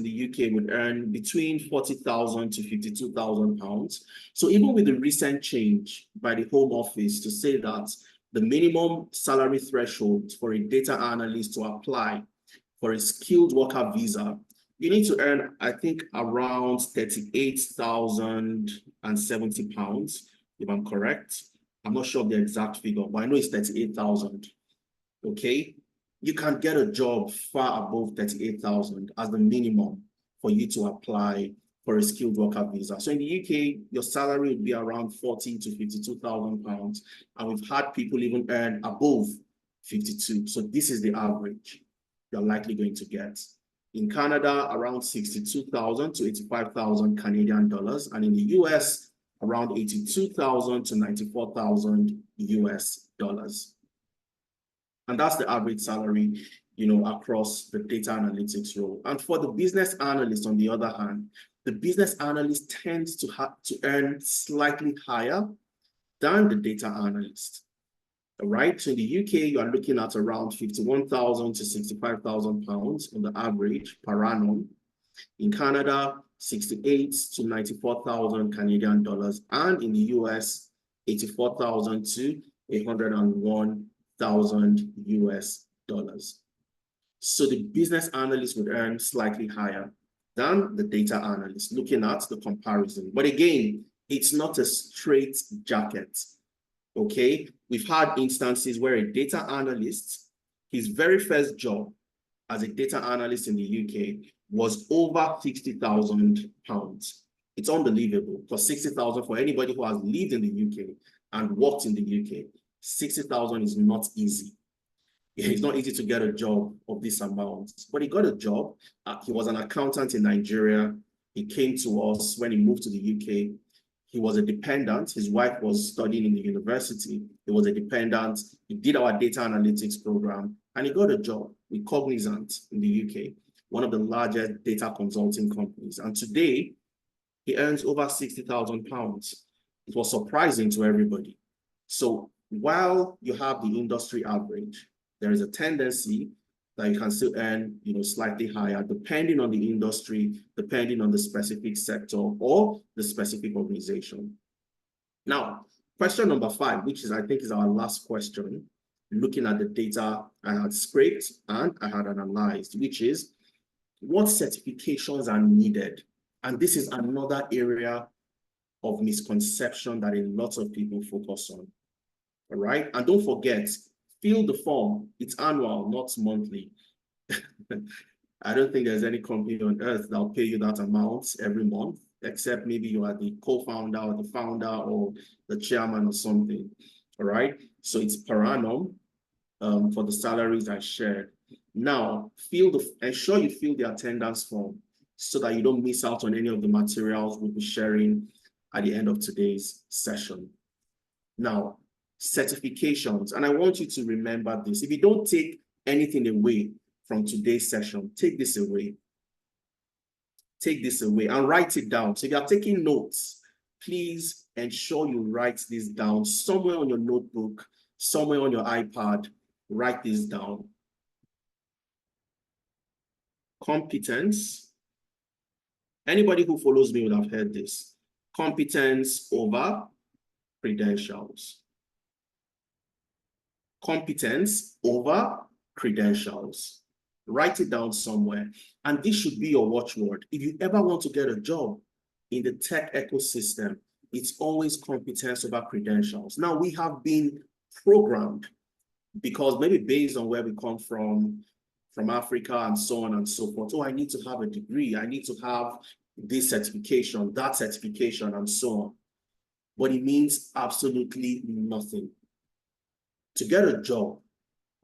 the UK would earn between 40,000 to 52,000 pounds. So even with the recent change by the Home Office to say that the minimum salary threshold for a data analyst to apply for a skilled worker visa, you need to earn, I think, around 38,070 pounds, if I'm correct. I'm not sure of the exact figure, but I know it's 38,000. Okay, you can get a job far above 38,000 as the minimum for you to apply for a skilled worker visa. So in the UK, your salary would be around 40 to 52,000 pounds, and we've had people even earn above 52. So this is the average you're likely going to get. In Canada, around 62,000 to 85,000 Canadian dollars, and in the US, around 82,000 to 94,000 US dollars. And that's the average salary, across the data analytics role. And for the business analyst, on the other hand, the business analyst tends to earn slightly higher than the data analyst. All right, so in the UK, you are looking at around 51,000 to 65,000 pounds on the average per annum. In Canada, 68 to 94,000 Canadian dollars, and in the US, 84,000 to 101,000 US dollars. So the business analyst would earn slightly higher than the data analyst, looking at the comparison. But again, it's not a straight jacket. Okay, we've had instances where a data analyst, his very first job as a data analyst in the UK was over 60,000 pounds. It's unbelievable, because 60,000 for anybody who has lived in the UK and worked in the UK, 60,000 is not easy. It's not easy to get a job of this amount, but he got a job. He was an accountant in Nigeria. He came to us when he moved to the UK. He was a dependent. His wife was studying in the university. He was a dependent. He did our data analytics program, and he got a job with Cognizant in the UK, one of the largest data consulting companies. And today, he earns over 60,000 pounds. It was surprising to everybody. So while you have the industry average, there is a tendency that you can still earn, slightly higher, depending on the industry, depending on the specific sector or the specific organization. Now, question number 5, which is, I think, is our last question, looking at the data I had scraped and I had analyzed, which is, what certifications are needed? And this is another area of misconception that a lot of people focus on. All right, and don't forget, fill the form. It's annual, not monthly. I don't think there's any company on earth that'll pay you that amount every month, except maybe you are the co-founder or the founder or the chairman or something. All right, so it's per annum for the salaries I shared. Now, ensure you fill the attendance form so that you don't miss out on any of the materials we'll be sharing at the end of today's session. Now, certifications, and I want you to remember this. If you don't take anything away from today's session, take this away. Take this away and write it down. So if you are taking notes, please ensure you write this down somewhere on your notebook, somewhere on your iPad. Write this down. Competence. Anybody who follows me would have heard this. Competence over credentials. Competence over credentials. Write it down somewhere. And this should be your watchword. If you ever want to get a job in the tech ecosystem, it's always competence over credentials. Now, we have been programmed because maybe based on where we come from Africa and so on and so forth. Oh, I need to have a degree. I need to have this certification, that certification, and so on. But it means absolutely nothing. To get a job,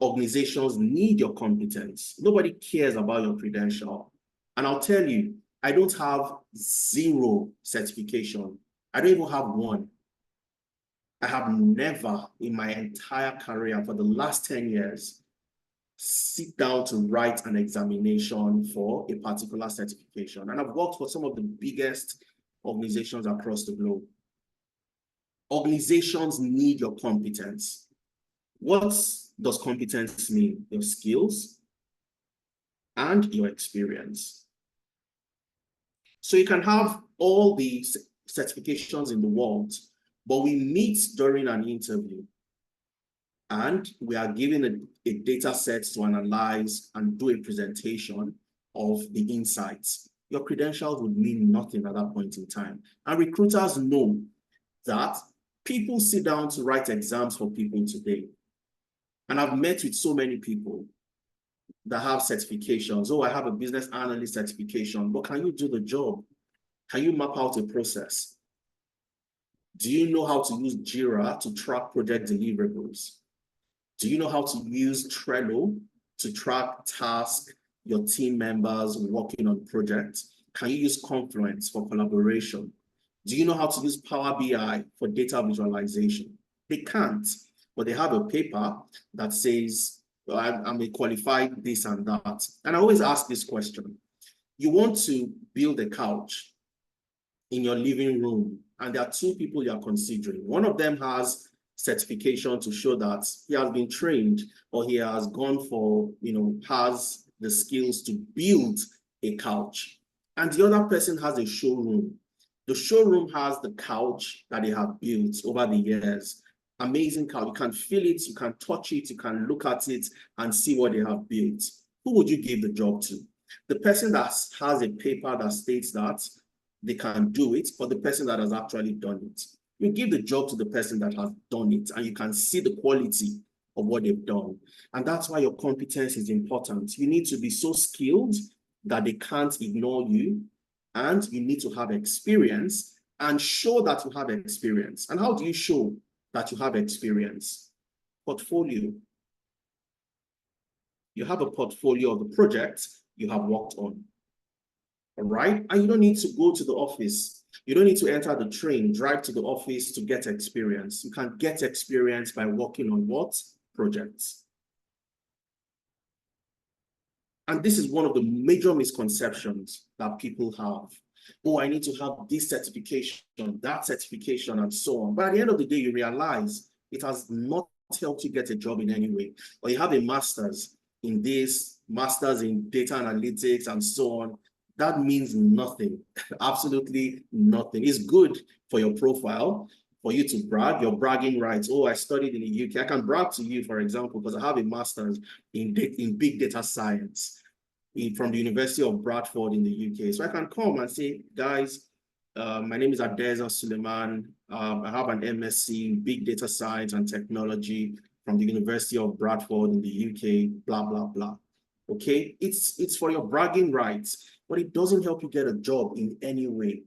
organizations need your competence. Nobody cares about your credential. And I'll tell you, I don't have 0 certification. I don't even have 1. I have never in my entire career for the last 10 years sit down to write an examination for a particular certification. And I've worked for some of the biggest organizations across the globe. Organizations need your competence. What does competence mean? Your skills and your experience. So you can have all these certifications in the world, but we meet during an interview and we are given a data set to analyze and do a presentation of the insights. Your credentials would mean nothing at that point in time. And recruiters know that people sit down to write exams for people today. And I've met with so many people that have certifications. Oh, I have a business analyst certification, but can you do the job? Can you map out a process? Do you know how to use Jira to track project deliverables? Do you know how to use Trello to track tasks, your team members working on projects? Can you use Confluence for collaboration? Do you know how to use Power BI for data visualization? They can't, but they have a paper that says, I'm a qualified this and that. And I always ask this question. You want to build a couch in your living room, and there are 2 people you are considering. One of them has certification to show that he has been trained or he has gone for, has the skills to build a couch. And the other person has a showroom. The showroom has the couch that they have built over the years. Amazing couch. You can feel it, you can touch it, you can look at it and see what they have built. Who would you give the job to? The person that has a paper that states that they can do it, or the person that has actually done it? You give the job to the person that has done it, and you can see the quality of what they've done. And that's why your competence is important. You need to be so skilled that they can't ignore you, and you need to have experience and show that you have experience. And how do you show that you have experience? Portfolio. You have a portfolio of the projects you have worked on. All right? And you don't need to go to the office. You don't need to enter the train, drive to the office to get experience. You can get experience by working on what? Projects. And this is one of the major misconceptions that people have. Oh, I need to have this certification, that certification, and so on. But at the end of the day, you realize it has not helped you get a job in any way. Or you have a master's in this, master's in data analytics, and so on. That means nothing, absolutely nothing. It's good for your profile, for you to brag, your bragging rights. Oh, I studied in the UK. I can brag to you, for example, because I have a master's in big data science from the University of Bradford in the UK. So I can come and say, guys, my name is Adeza Suleiman. I have an MSc in big data science and technology from the University of Bradford in the UK, blah, blah, blah. Okay, it's for your bragging rights, but it doesn't help you get a job in any way.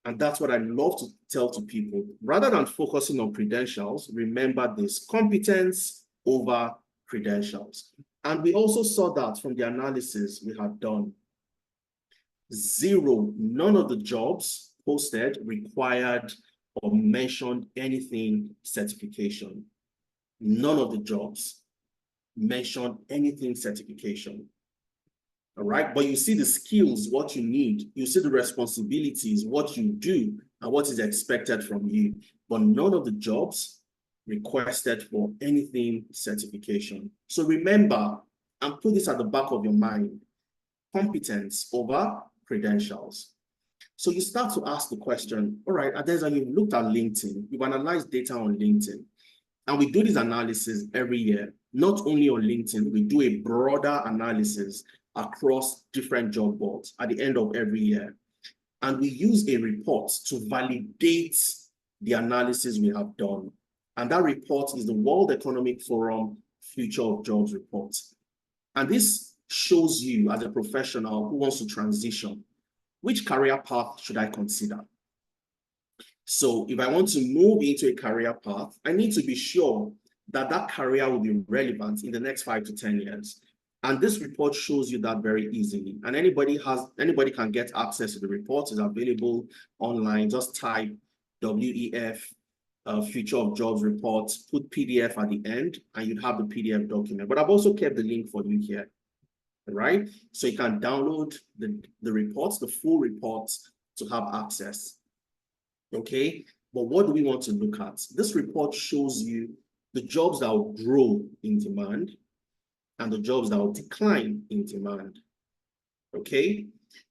And that's what I love to tell to people. Rather than focusing on credentials, remember this: competence over credentials. And we also saw that from the analysis we had done. None of the jobs posted required or mentioned anything certification. None of the jobs mentioned anything certification. All right, but you see the skills, what you need, you see the responsibilities, what you do, and what is expected from you. But none of the jobs requested for anything certification. So remember, and put this at the back of your mind: competence over credentials. So you start to ask the question, all right, Adeza, you've looked at LinkedIn, you've analyzed data on LinkedIn, And we do this analysis every year, not only on LinkedIn, we do a broader analysis across different job boards at the end of every year. And we use a report to validate the analysis we have done. And that report is the World Economic Forum Future of Jobs report. And this shows you as a professional who wants to transition, which career path should I consider? So if I want to move into a career path, I need to be sure that that career will be relevant in the next 5 to 10 years. And this report shows you that very easily. And anybody can get access to the report. It's available online. Just type WEF Future of Jobs report, put PDF at the end, and you'd have the PDF document. But I've also kept the link for you here. Right? So you can download the reports, the full reports, to have access. Okay, but what do we want to look at? This report shows you the jobs that will grow in demand and the jobs that will decline in demand. Okay,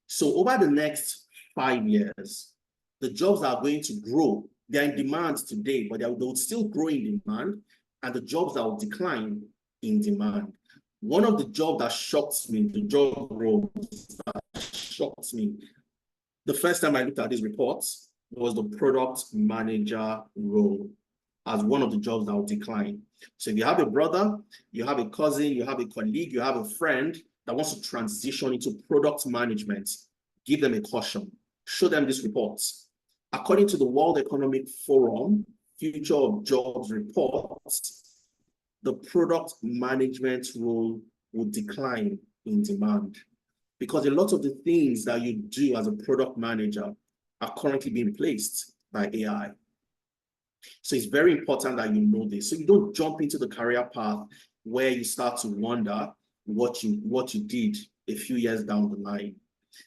so over the next 5 years, the jobs that are going to grow, they're in demand today, but they will still grow in demand, and the jobs that will decline in demand. One of the jobs that shocked me, the job roles that shocked me, the first time I looked at these reports, was the product manager role as one of the jobs that will decline. So if you have a brother, you have a cousin, you have a colleague, you have a friend that wants to transition into product management, give them a caution, show them these reports. According to the World Economic Forum Future of Jobs reports, the product management role will decline in demand because a lot of the things that you do as a product manager are currently being replaced by AI. So it's very important that you know this. So you don't jump into the career path where you start to wonder what you did a few years down the line.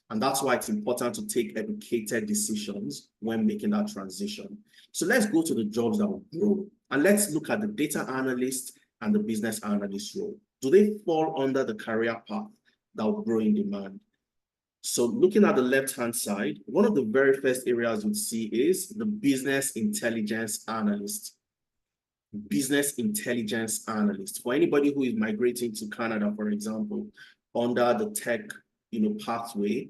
And that's why it's important to take educated decisions when making that transition. So let's go to the jobs that will grow. And let's look at the data analyst and the business analyst role. Do they fall under the career path that will grow in demand? So looking at the left-hand side, one of the very first areas you'd see is the business intelligence analyst. Business intelligence analyst. For anybody who is migrating to Canada, for example, under the tech pathway,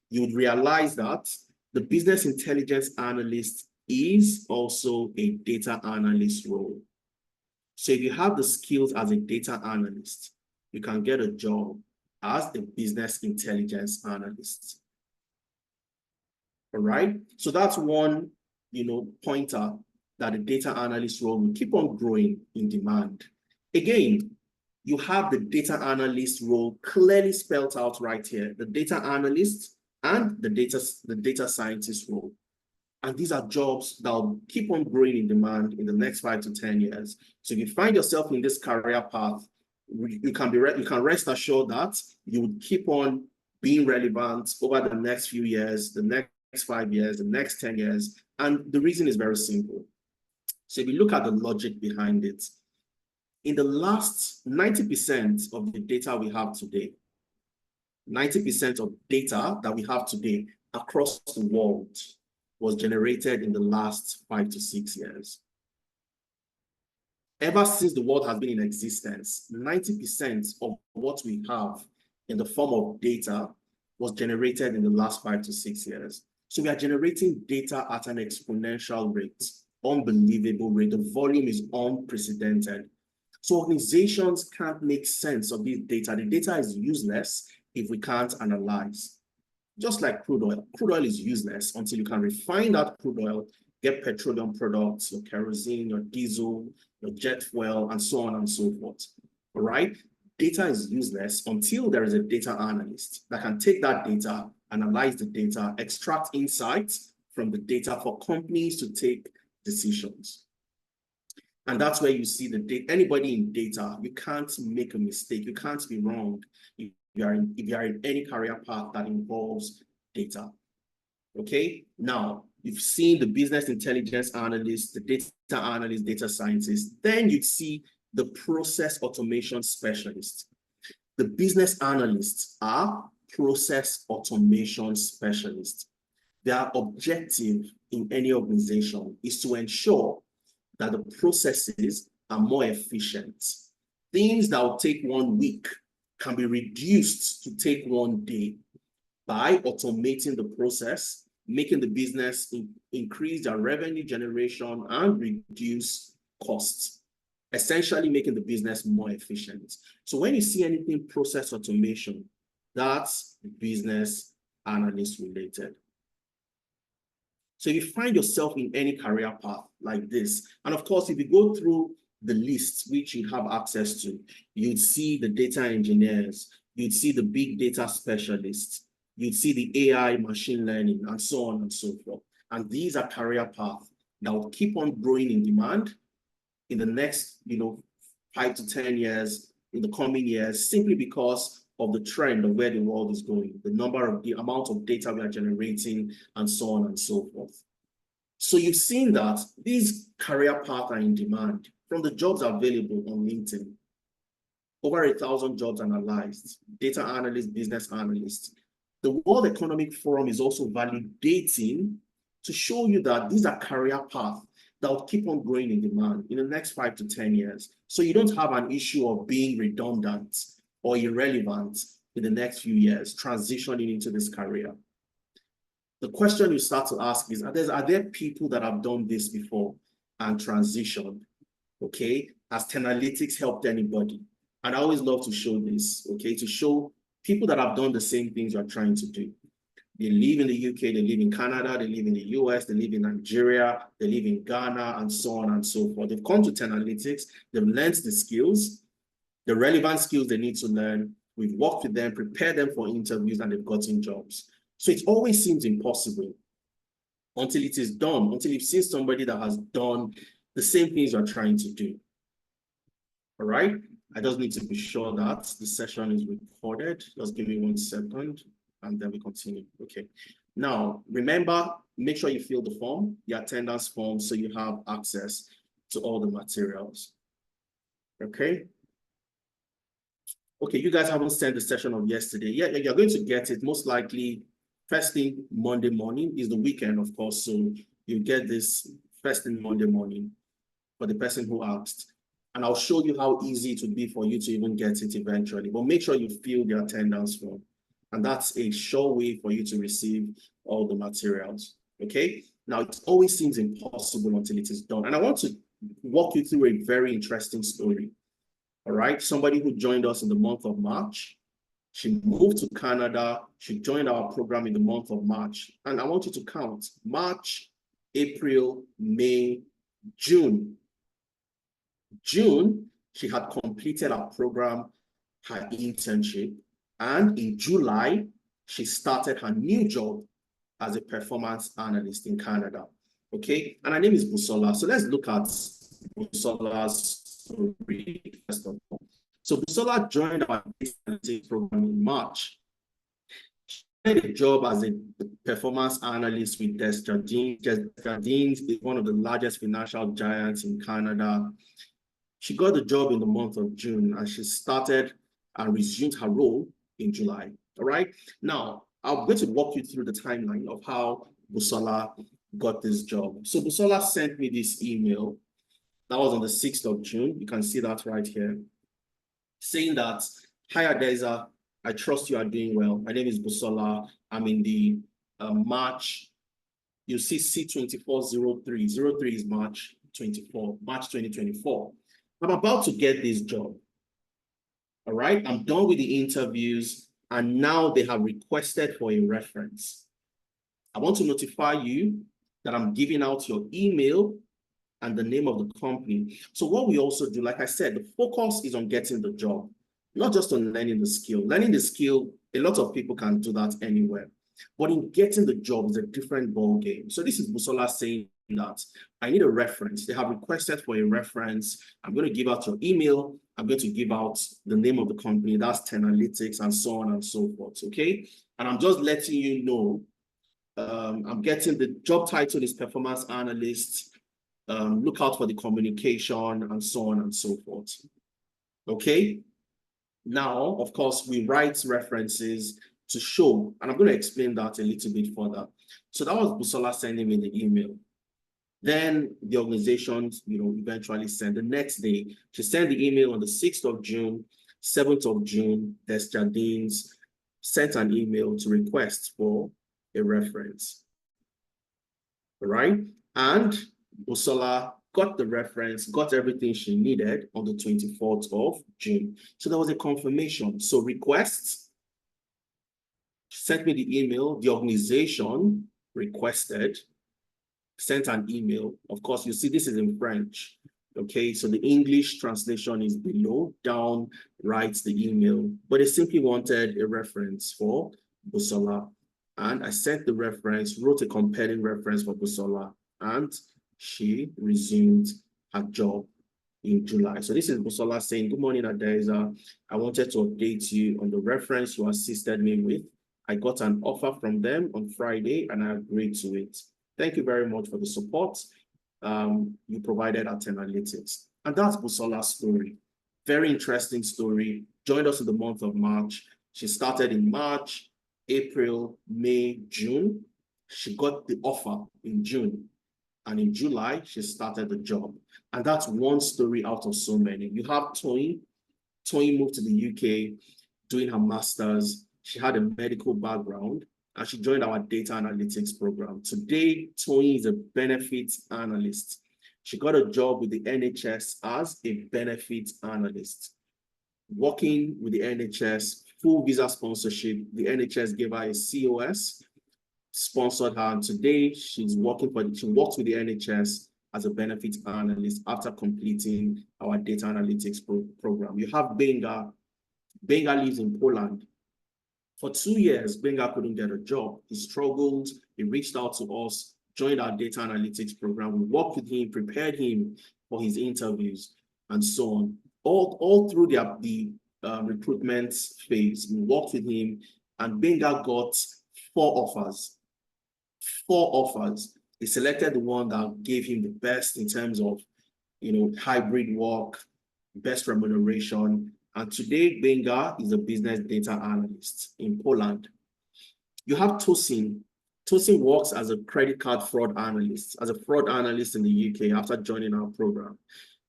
you would realize that the business intelligence analyst is also a data analyst role. So if you have the skills as a data analyst, you can get a job as a business intelligence analyst. All right, so that's one pointer that the data analyst role will keep on growing in demand. Again, you have the data analyst role clearly spelled out right here, the data analyst and the data scientist role. And these are jobs that will keep on growing in demand in the next 5 to 10 years. So if you find yourself in this career path, you can rest assured that you would keep on being relevant over the next few years, the next 5 years, the next 10 years. And the reason is very simple. So if you look at the logic behind it, in the last 90% of the data we have today, 90% of data that we have today across the world was generated in the last 5 to 6 years. Ever since the world has been in existence, 90% of what we have in the form of data was generated in the last 5 to 6 years. So we are generating data at an exponential rate, unbelievable rate. The volume is unprecedented. So organizations can't make sense of this data. The data is useless if we can't analyze. Just like crude oil. Crude oil is useless until you can refine that crude oil, get petroleum products, your kerosene, your diesel, your jet fuel, and so on and so forth. All right? Data is useless until there is a data analyst that can take that data, analyze the data, extract insights from the data for companies to take decisions. And that's where you see anybody in data, you can't make a mistake. You can't be wrong if you are in any career path that involves data. Okay, now you've seen the business intelligence analyst, the data analyst, data scientist. Then you'd see the process automation specialist. The business analysts are process automation specialists. Their objective in any organization is to ensure that the processes are more efficient. Things that will take 1 week can be reduced to take 1 day by automating the process, making the business increase their revenue generation and reduce costs, essentially making the business more efficient. So when you see anything process automation, that's business analyst related. So if you find yourself in any career path like this, and of course, if you go through the list which you have access to, you'd see the data engineers, you'd see the big data specialists, you'd see the AI, machine learning, and so on and so forth. And these are career paths that will keep on growing in demand in the next, 5 to 10 years, in the coming years, simply because of the trend of where the world is going, the amount of data we are generating, and so on and so forth. So you've seen that these career paths are in demand from the jobs available on LinkedIn. Over 1,000 jobs analyzed, data analyst, business analyst. The World Economic Forum is also validating to show you that these are career paths that will keep on growing in demand in the next 5 to 10 years. So you don't have an issue of being redundant or irrelevant in the next few years, transitioning into this career. The question you start to ask is, are there people that have done this before and transitioned? Okay, has Tenalytics helped anybody? And I always love to show this, okay, to show people that have done the same things you're trying to do. They live in the UK, they live in Canada, they live in the US, they live in Nigeria, they live in Ghana, and so on and so forth. They've come to Tenalytics, they've learned the skills, the relevant skills they need to learn. We've worked with them, prepared them for interviews, and they've gotten jobs. So it always seems impossible until it is done, until you've seen somebody that has done the same things you're trying to do. All right? I just need to be sure that the session is recorded. Just give me 1 second, and then we continue. Okay. Now, remember, make sure you fill the form, the attendance form, so you have access to all the materials. Okay. Okay, you guys haven't sent the session of yesterday. Yeah, you're going to get it most likely first thing Monday morning. Is the weekend, of course, so you get this first thing Monday morning for the person who asked. And I'll show you how easy it would be for you to even get it eventually. But make sure you fill the attendance form. And that's a sure way for you to receive all the materials. Okay? Now, it always seems impossible until it is done. And I want to walk you through a very interesting story. All right? Somebody who joined us in the month of March. She moved to Canada. She joined our program in the month of March. And I want you to count March, April, May, June. June, she had completed our program, her internship, and in July, she started her new job as a performance analyst in Canada. Okay, and her name is Busola. So let's look at Busola's story first of all. So Busola joined our program in March. She had a job as a performance analyst with Desjardins. Desjardins is one of the largest financial giants in Canada. She got the job in the month of June, and she started and resumed her role in July. All right. Now, I'm going to walk you through the timeline of how Busola got this job. So Busola sent me this email. That was on the 6th of June. You can see that right here. Saying that, hi Adeza, I trust you are doing well. My name is Busola. I'm in the March, you see C2403. 03 is March 2024. I'm about to get this job. All right, I'm done with the interviews, and now they have requested for a reference. I want to notify you that I'm giving out your email and the name of the company. So what we also do, like I said, the focus is on getting the job, not just on learning the skill. Learning the skill, a lot of people can do that anywhere. But in getting the job is a different ball game. So this is Busola saying that I need a reference. They have requested for a reference. I'm going to give out your email. I'm going to give out the name of the company. That's Tenalytics and so on and so forth. Okay. And I'm just letting you know, I'm getting the job title is performance analyst. Look out for the communication and so on and so forth. Okay. Now, of course, we write references to show, and I'm going to explain that a little bit further. So that was Busola sending me the email. Then the organization, eventually sent the next day. She sent the email on the 6th of June, 7th of June. Desjardins sent an email to request for a reference. All right. And Busola got the reference, got everything she needed on the 24th of June. So there was a confirmation. So requests, sent me the email, the organization requested, sent an email. Of course, you see this is in French. Okay, so the English translation is below, down writes the email, but they simply wanted a reference for Busola. And I sent the reference, wrote a compelling reference for Busola, and she resumed her job in July. So this is Busola saying, good morning, Adaiza. I wanted to update you on the reference you assisted me with. I got an offer from them on Friday and I agreed to it. Thank you very much for the support you provided at Analytics. And that's Busola's story. Very interesting story. Joined us in the month of March. She started in March, April, May, June. She got the offer in June. And in July, she started the job. And that's one story out of so many. You have Toyin. Toyin moved to the UK, doing her master's. She had a medical background, and she joined our data analytics program. Today, Toyin is a benefits analyst. She got a job with the NHS as a benefits analyst. Working with the NHS, full visa sponsorship. The NHS gave her a COS, sponsored her, and today she works with the NHS as a benefits analyst after completing our data analytics program. You have Benga. Benga lives in Poland. For 2 years, Benga couldn't get a job. He struggled. He reached out to us, joined our data analytics program. We worked with him, prepared him for his interviews, and so on. All through the recruitment phase, we worked with him, and Benga got 4 offers. 4 offers. He selected the one that gave him the best in terms of, hybrid work, best remuneration. And today, Benga is a business data analyst in Poland. You have Tosin. Tosin works as a credit card fraud analyst, as a fraud analyst in the UK after joining our program.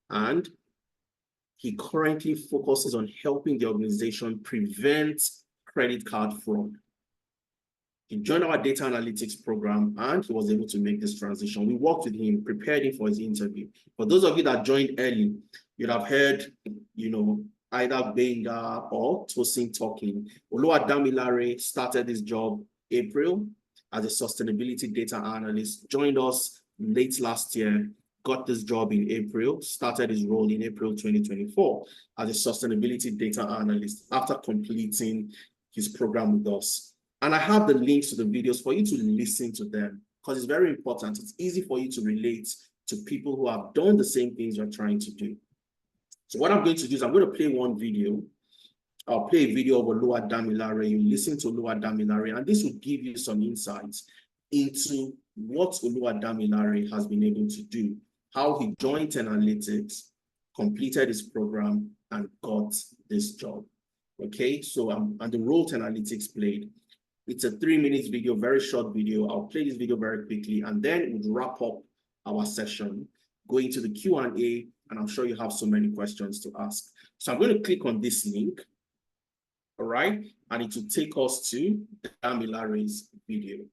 And he currently focuses on helping the organization prevent credit card fraud. He joined our data analytics program and he was able to make this transition. We worked with him, prepared him for his interview. For those of you that joined early, you'd have heard, either Benga or Tosin talking. Oluwadamilare started this job April as a sustainability data analyst, joined us late last year, got this job in April, started his role in April 2024 as a sustainability data analyst after completing his program with us. And I have the links to the videos for you to listen to them because it's very important. It's easy for you to relate to people who have done the same things you're trying to do. So what I'm going to do is I'm going to play one video. I'll play a video of Oluwadamilare. You listen to Oluwadamilare, and this will give you some insights into what Oluwadamilare has been able to do, how he joined Analytics, completed his program, and got this job. Okay, so and the role Analytics played. It's a 3-minute video, very short video. I'll play this video very quickly, and then we'll wrap up our session, going to the Q&A, and I'm sure you have so many questions to ask. So I'm going to click on this link, all right? And it will take us to Damilare's video.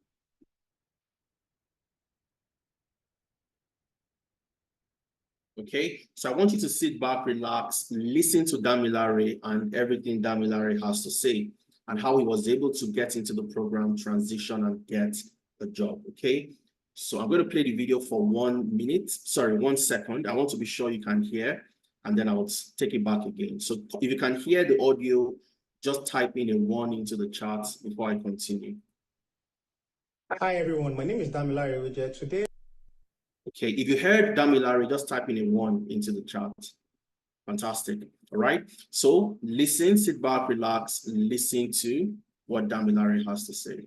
Okay, so I want you to sit back, relax, listen to Damilare and everything Damilare has to say and how he was able to get into the program, transition, and get the job, okay? So I'm going to play the video for 1 second. I want to be sure you can hear, and then I'll take it back again. So if you can hear the audio, just type in a 1 into the chat before I continue. Hi everyone, my name is Damilare Oje. Today. Okay, if you heard Damilare, just type in a 1 into the chat. Fantastic. All right. So listen, sit back, relax, listen to what Damilare has to say.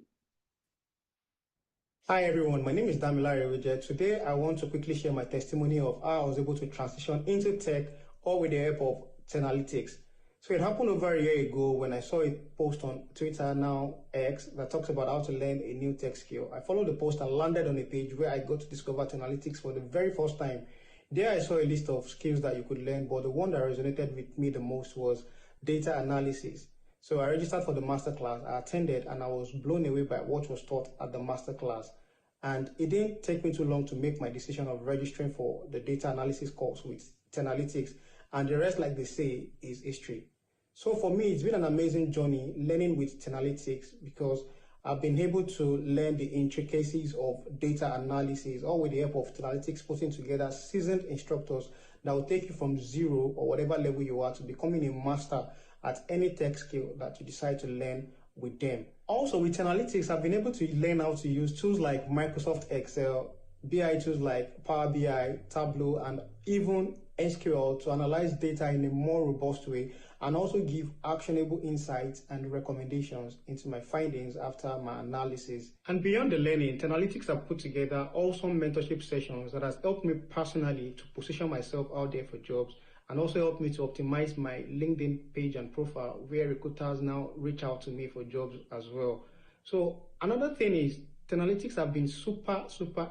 Hi everyone, my name is Damilare Oje. Today I want to quickly share my testimony of how I was able to transition into tech all with the help of Analytics. So it happened over a year ago when I saw a post on Twitter, now X, that talks about how to learn a new tech skill. I followed the post and landed on a page where I got to discover analytics for the very first time. There I saw a list of skills that you could learn, but the one that resonated with me the most was data analysis. So I registered for the masterclass, I attended, and I was blown away by what was taught at the masterclass. And it didn't take me too long to make my decision of registering for the data analysis course with Analytics, and the rest, like they say, is history. So for me, it's been an amazing journey learning with Analytics because I've been able to learn the intricacies of data analysis, all with the help of Analytics, putting together seasoned instructors that will take you from zero or whatever level you are to becoming a master at any tech skill that you decide to learn with them. Also, with Analytics, I've been able to learn how to use tools like Microsoft Excel, BI tools like Power BI, Tableau, and even SQL to analyze data in a more robust way and also give actionable insights and recommendations into my findings after my analysis. And beyond the learning, Analytics have put together awesome mentorship sessions that has helped me personally to position myself out there for jobs and also helped me to optimize my LinkedIn page and profile where recruiters now reach out to me for jobs as well. So another thing is Analytics have been super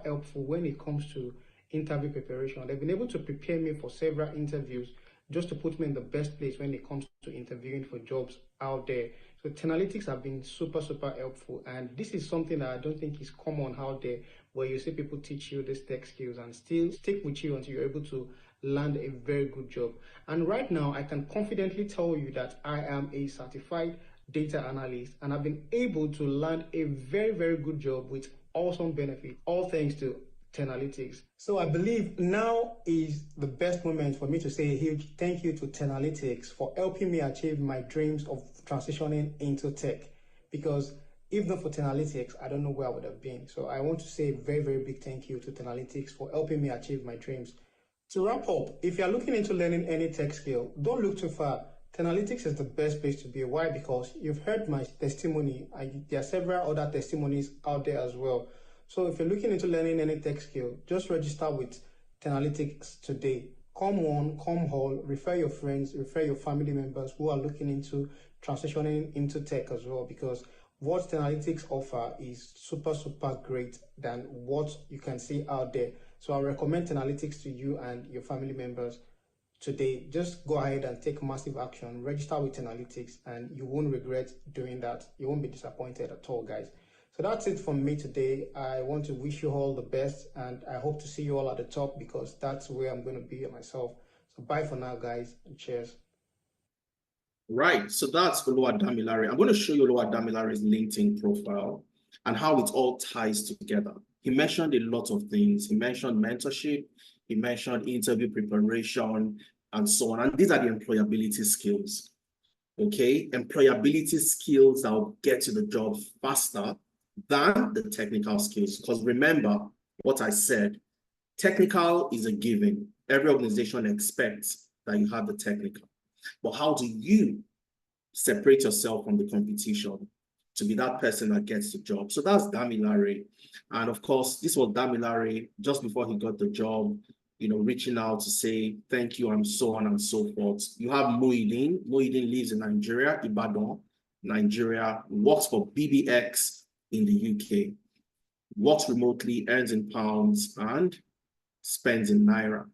helpful when it comes to interview preparation. They've been able to prepare me for several interviews just to put me in the best place when it comes to interviewing for jobs out there. So Analytics have been super helpful, and this is something that I don't think is common out there, where you see people teach you these tech skills and still stick with you until you're able to land a very good job. And right now, I can confidently tell you that I am a certified data analyst, and I've been able to land a very good job with awesome benefit, all thanks to Analytics. So I believe now is the best moment for me to say a huge thank you to Analytics for helping me achieve my dreams of transitioning into tech. Because if not for Analytics, I don't know where I would have been. So I want to say a very big thank you to Analytics for helping me achieve my dreams. To wrap up, if you're looking into learning any tech skill, don't look too far. Analytics is the best place to be. Why? Because you've heard my testimony, and there are several other testimonies out there as well. So if you're looking into learning any tech skill, just register with Analytics today. Come one, come all, refer your friends, refer your family members who are looking into transitioning into tech as well, because what Analytics offer is super great than what you can see out there. So I recommend Analytics to you and your family members today. Just go ahead and take massive action, register with Analytics, and you won't regret doing that. You won't be disappointed at all, guys. So that's it from me today. I want to wish you all the best, and I hope to see you all at the top because that's where I'm going to be myself. So bye for now, guys, and cheers. Right, so that's Oluwadamilare. I'm going to show you Oluwadamilare's LinkedIn profile and how it all ties together. He mentioned a lot of things. He mentioned mentorship, he mentioned interview preparation, and so on. And these are the employability skills, okay? Employability skills that will get you the job faster than the technical skills. Because remember what I said, technical is a given. Every organization expects that you have the technical. But how do you separate yourself from the competition to be that person that gets the job? So that's Damilare. And of course, this was Damilare just before he got the job, you know, reaching out to say thank you and so on and so forth. You have Muhyiddin. Muhyiddin lives in Nigeria, Ibadan, Nigeria, works for BBX in the UK, works remotely, earns in pounds, and spends in Naira.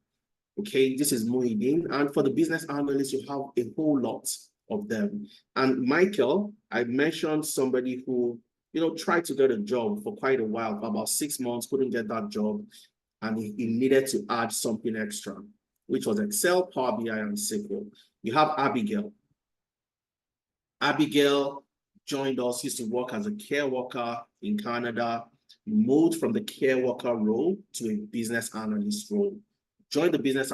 Okay, this is Muhyiddin. And for the business analysts, you have a whole lot of them. And Michael, I mentioned somebody who, you know, tried to get a job for quite a while, for about 6 months, couldn't get that job. And he needed to add something extra, which was Excel, Power BI, and SQL. You have Abigail. Abigail joined us, used to work as a care worker in Canada, moved from the care worker role to a business analyst role. Joined the business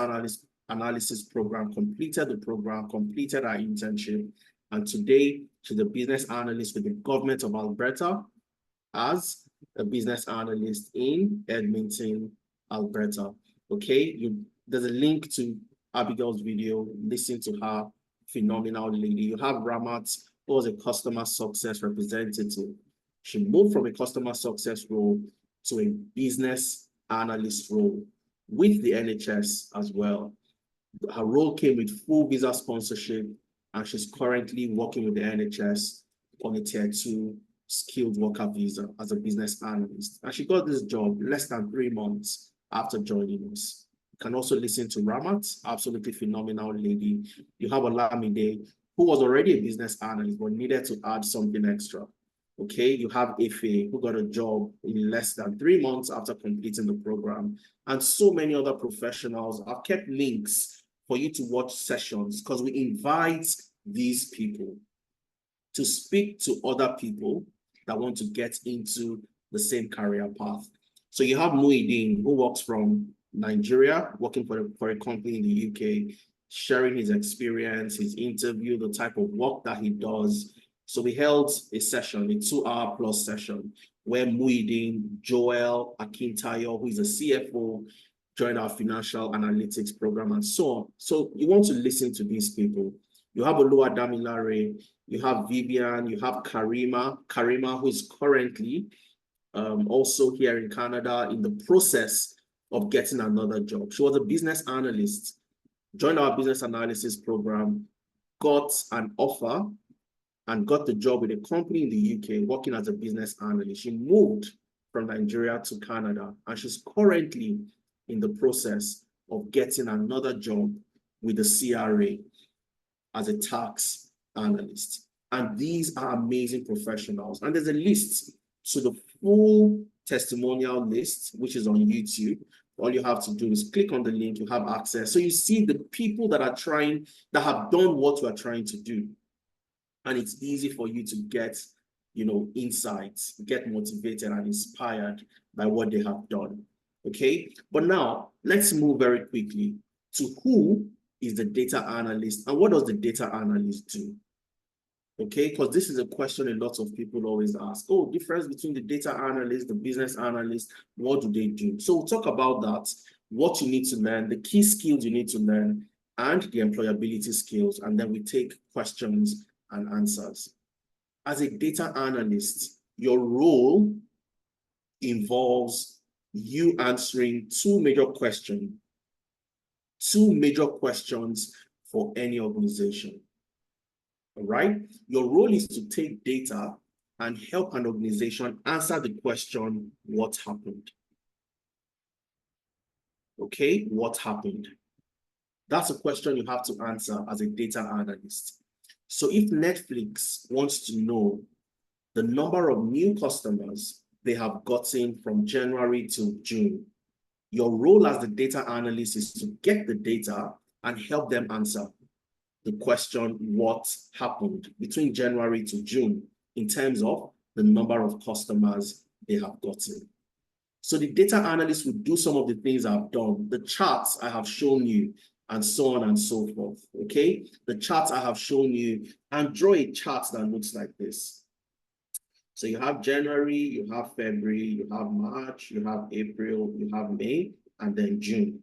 analysis program, completed the program, completed our internship, and today she's a business analyst with the government of Alberta as a business analyst in Edmonton, Alberta. Okay, there's a link to Abigail's video. Listen to her, phenomenal lady. You have Ramat, who was a customer success representative. She moved from a customer success role to a business analyst role with the NHS as well. Her role came with full visa sponsorship, and she's currently working with the NHS on a tier 2 skilled worker visa as a business analyst. And she got this job less than 3 months after joining us. You can also listen to Ramat, absolutely phenomenal lady. You have Olamide, who was already a business analyst but needed to add something extra. Okay, you have Ife, who got a job in less than 3 months after completing the program, and so many other professionals. I've kept links for you to watch sessions because we invite these people to speak to other people that want to get into the same career path. So you have Muideen, who works from Nigeria, working for a company in the UK, sharing his experience, his interview, the type of work that he does. So we held a session, a 2-hour plus session, where Muideen, Joel Akintayo, who is a CFO, joined our financial analytics program and so on. So you want to listen to these people. You have Oluwadamilare, you have Vivian, you have Karima, who is currently also here in Canada in the process of getting another job. She was a business analyst, joined our business analysis program, got an offer, and got the job with a company in the UK working as a business analyst. She moved from Nigeria to Canada, and she's currently in the process of getting another job with the CRA as a tax analyst. And these are amazing professionals. And there's a list. So the full testimonial list, which is on YouTube, all you have to do is click on the link, you have access. So you see the people that are trying, that have done what you are trying to do. And it's easy for you to get, insights, get motivated and inspired by what they have done. Okay, but now let's move very quickly to who is the data analyst and what does the data analyst do? Okay, because this is a question a lot of people always ask. Oh, difference between the data analyst, the business analyst, what do they do? So we'll talk about that, what you need to learn, the key skills you need to learn, and the employability skills, and then we take questions and answers. As a data analyst, your role involves you answering two major questions for any organization. All right? Your role is to take data and help an organization answer the question, what happened? Okay, what happened? That's a question you have to answer as a data analyst. So if Netflix wants to know the number of new customers they have gotten from January to June, your role as the data analyst is to get the data and help them answer the question, what happened between January to June in terms of the number of customers they have gotten. So the data analyst will do some of the things I've done, the charts I have shown you, and so on and so forth, okay? The charts I have shown you, and draw a chart that looks like this. So you have January, you have February, you have March, you have April, you have May, and then June.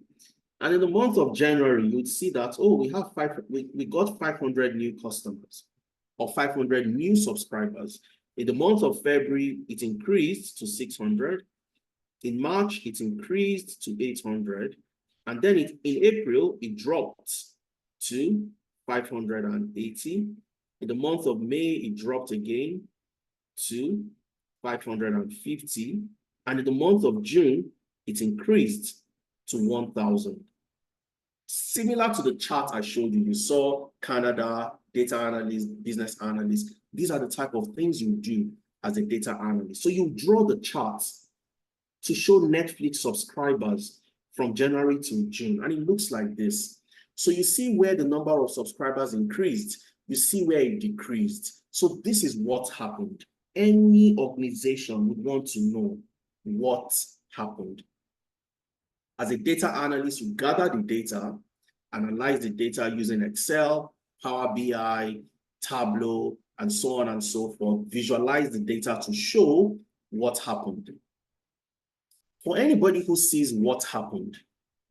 And in the month of January, you'd see that, oh, we got 500 new customers or 500 new subscribers. In the month of February, it increased to 600. In March, it increased to 800. And then in April, it dropped to 580. In the month of May, it dropped again to 550. And in the month of June, it increased to 1,000. Similar to the chart I showed you, you saw Canada, data analyst, business analyst. These are the type of things you do as a data analyst. So you draw the charts to show Netflix subscribers from January to June, and it looks like this. So you see where the number of subscribers increased, you see where it decreased. So this is what happened. Any organization would want to know what happened. As a data analyst, you gather the data, analyze the data using Excel, Power BI, Tableau, and so on and so forth. Visualize the data to show what happened. For anybody who sees what happened,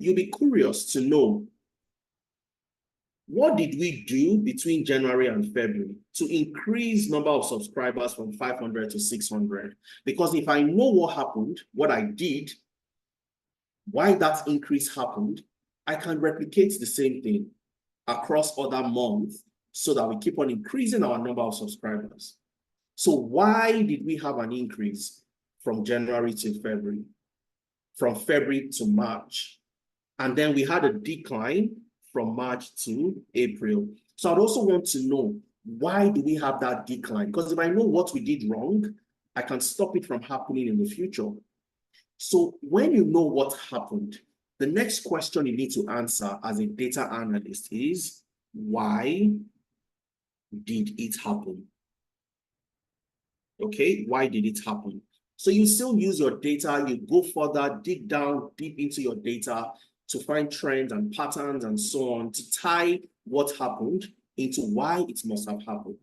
you'll be curious to know, what did we do between January and February to increase number of subscribers from 500 to 600? Because if I know what happened, what I did, why that increase happened, I can replicate the same thing across other months so that we keep on increasing our number of subscribers. So why did we have an increase from January to February, from February to March? And then we had a decline from March to April. So I'd also want to know, why do we have that decline? Because if I know what we did wrong, I can stop it from happening in the future. So when you know what happened, the next question you need to answer as a data analyst is, why did it happen? Okay, why did it happen? So you still use your data, you go further, dig down deep into your data to find trends and patterns and so on, to tie what happened into why it must have happened.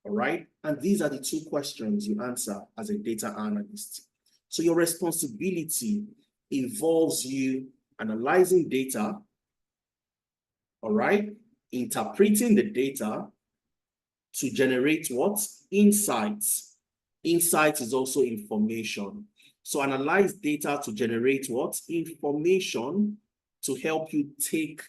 All right, and these are the two questions you answer as a data analyst. So your responsibility involves you analyzing data, all right, interpreting the data to generate what? Insights. Insights is also information. So analyze data to generate what? Information to help you take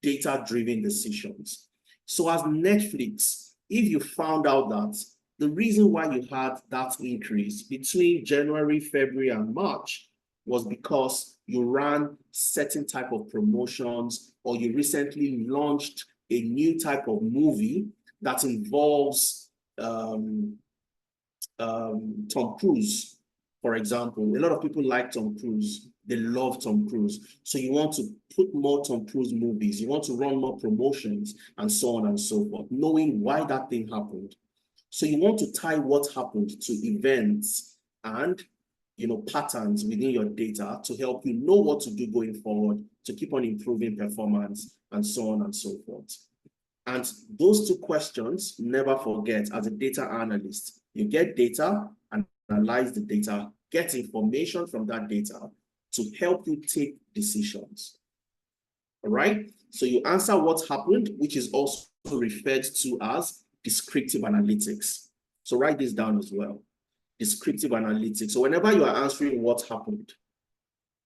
data-driven decisions. So as Netflix, if you found out that the reason why you had that increase between January, February, and March was because you ran certain type of promotions, or you recently launched a new type of movie that involves Tom Cruise, for example. A lot of people like Tom Cruise. They love Tom Cruise. So you want to put more Tom Cruise movies. You want to run more promotions and so on and so forth, knowing why that thing happened. So you want to tie what happened to events and patterns within your data to help you know what to do going forward, to keep on improving performance and so on and so forth. And those two questions, never forget, as a data analyst, you get data, analyze the data, get information from that data to help you take decisions. All right? So you answer what happened, which is also referred to as descriptive analytics. So write this down as well. Descriptive analytics. So whenever you are answering what happened,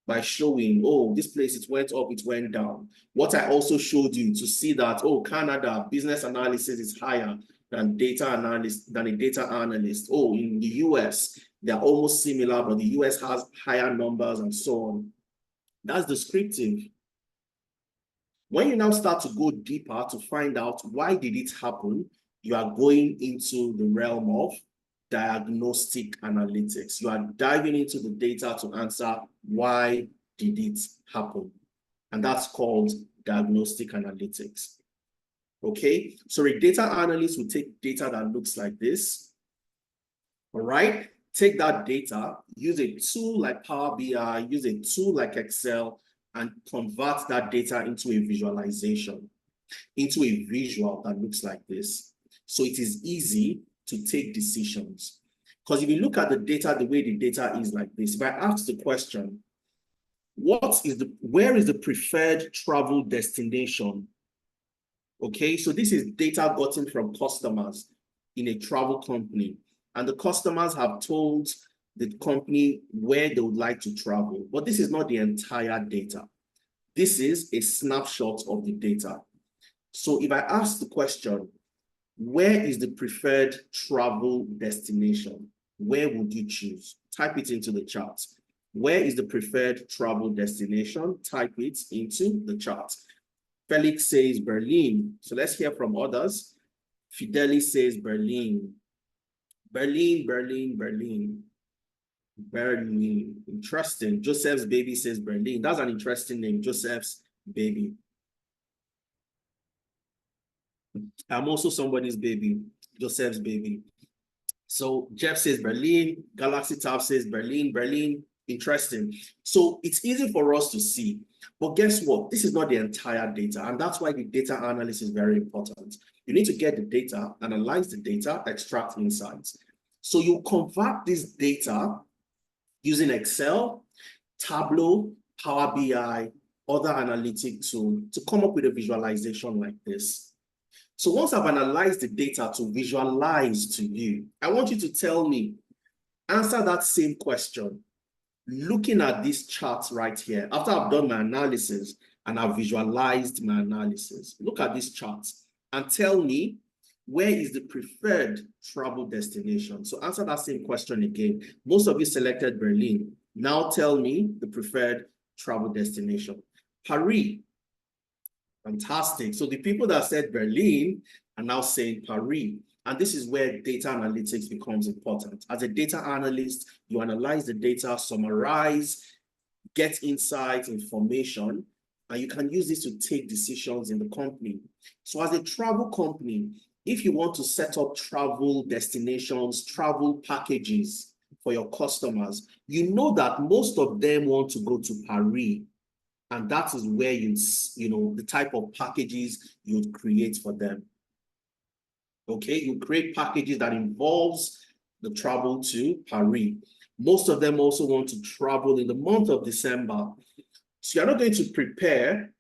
by showing, oh, this place, it went up, it went down. What I also showed you to see that, oh, Canada, business analysis is higher than data analyst, than a data analyst. Oh, in the US, they're almost similar, but the US has higher numbers and so on. That's descriptive. When you now start to go deeper to find out why did it happen, you are going into the realm of diagnostic analytics. You are diving into the data to answer why did it happen. And that's called diagnostic analytics. Okay, so a data analyst will take data that looks like this. All right, take that data, use a tool like Power BI, use a tool like Excel, and convert that data into a visualization, into a visual that looks like this. So it is easy to take decisions. Because if you look at the data, the way the data is like this, if I ask the question, where is the preferred travel destination? Okay, so this is data gotten from customers in a travel company, and the customers have told the company where they would like to travel, but this is not the entire data. This is a snapshot of the data. So if I ask the question, where is the preferred travel destination? Where would you choose? Type it into the chat. Where is the preferred travel destination? Type it into the chat. Felix says Berlin. So let's hear from others. Fidelis says Berlin. Berlin, Berlin, Berlin. Berlin. Interesting. Joseph's baby says Berlin. That's an interesting name, Joseph's baby. I'm also somebody's baby, Joseph's baby. So Jeff says Berlin, Galaxy Tab says Berlin, Berlin. Interesting. So it's easy for us to see, but guess what? This is not the entire data, and that's why the data analysis is very important. You need to get the data, analyze the data, extract insights. So you convert this data using Excel, Tableau, Power BI, other analytic tool to come up with a visualization like this. So once I've analyzed the data to visualize to you, I want you to tell me, answer that same question, looking at this chart right here. After I've done my analysis and I've visualized my analysis, look at this chart and tell me where is the preferred travel destination. So answer that same question again. Most of you selected Berlin. Now tell me the preferred travel destination. Paris. Fantastic. So the people that said Berlin are now saying Paris. And this is where data analytics becomes important. As a data analyst, you analyze the data, summarize, get insights, information, and you can use this to take decisions in the company. So as a travel company, if you want to set up travel destinations, travel packages for your customers, you know that most of them want to go to Paris. And that is where the type of packages you'd create for them. Okay, you create packages that involves the travel to Paris. Most of them also want to travel in the month of December. So you're not going to prepare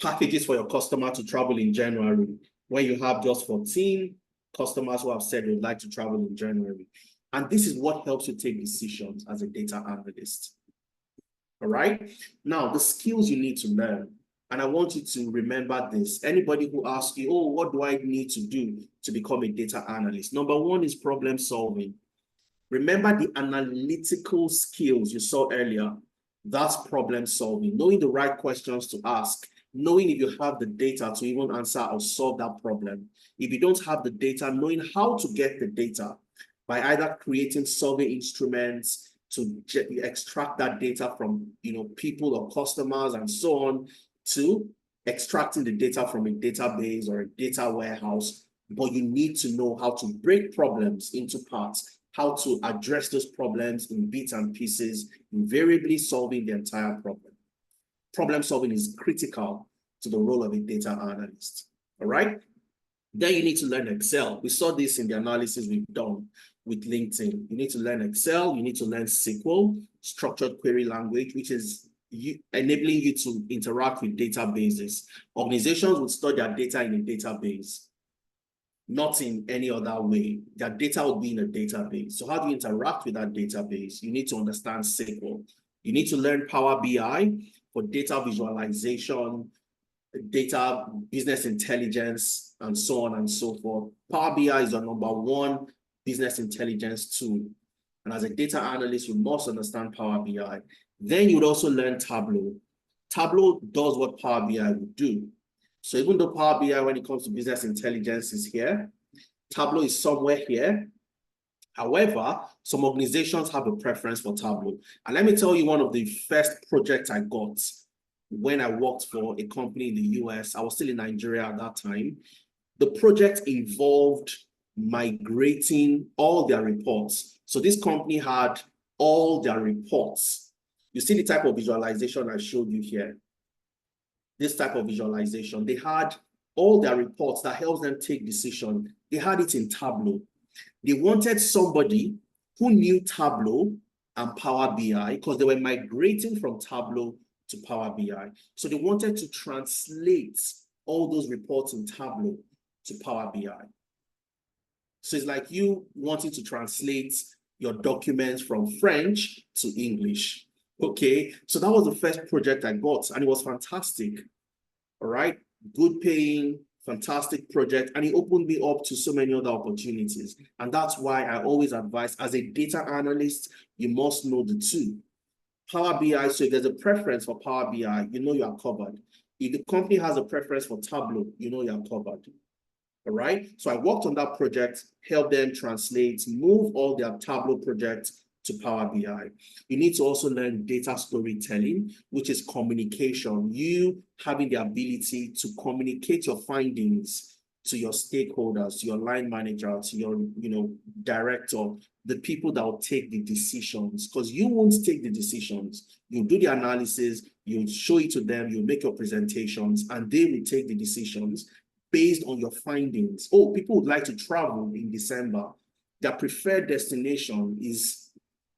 packages for your customer to travel in January when you have just 14 customers who have said they'd like to travel in January. And this is what helps you take decisions as a data analyst. All right. Now, the skills you need to learn. And I want you to remember this. Anybody who asks you, oh, what do I need to do to become a data analyst? Number one is problem solving. Remember the analytical skills you saw earlier. That's problem solving. Knowing the right questions to ask. Knowing if you have the data to even answer or solve that problem. If you don't have the data, knowing how to get the data by either creating survey instruments, to extract that data from people or customers and so on, to extracting the data from a database or a data warehouse. But you need to know how to break problems into parts, how to address those problems in bits and pieces, invariably solving the entire problem. Problem solving is critical to the role of a data analyst. All right. Then you need to learn Excel. We saw this in the analysis we've done with LinkedIn. You need to learn Excel. You need to learn SQL, structured query language, which is enabling you to interact with databases. Organizations would store their data in a database, not in any other way. Their data would be in a database. So how do you interact with that database? You need to understand SQL. You need to learn Power BI for data visualization, data business intelligence, and so on and so forth. Power BI is the number one business intelligence tool. And as a data analyst, you must understand Power BI. Then you would also learn Tableau. Tableau does what Power BI would do. So even though Power BI, when it comes to business intelligence, is here, Tableau is somewhere here. However, some organizations have a preference for Tableau. And let me tell you one of the first projects I got when I worked for a company in the US. I was still in Nigeria at that time. The project involved migrating all their reports. So this company had all their reports. You see the type of visualization I showed you here. This type of visualization. They had all their reports that helps them take decisions. They had it in Tableau. They wanted somebody who knew Tableau and Power BI because they were migrating from Tableau to Power BI. So they wanted to translate all those reports in Tableau to Power BI. So it's like you wanting to translate your documents from French to English. Okay, so that was the first project I got, and it was fantastic. All right, good paying, fantastic project, and it opened me up to so many other opportunities. And that's why I always advise, as a data analyst, you must know the two. Power BI, so if there's a preference for Power BI, you know you are covered. If the company has a preference for Tableau, you know you are covered. All right, so I worked on that project, helped them translate, move all their Tableau projects to Power BI. You need to also learn data storytelling, which is communication. You having the ability to communicate your findings to your stakeholders, to your line manager, to your director, the people that will take the decisions, because you won't take the decisions. You do the analysis, you show it to them, you make your presentations, and they will take the decisions based on your findings. Oh, people would like to travel in December. Their preferred destination is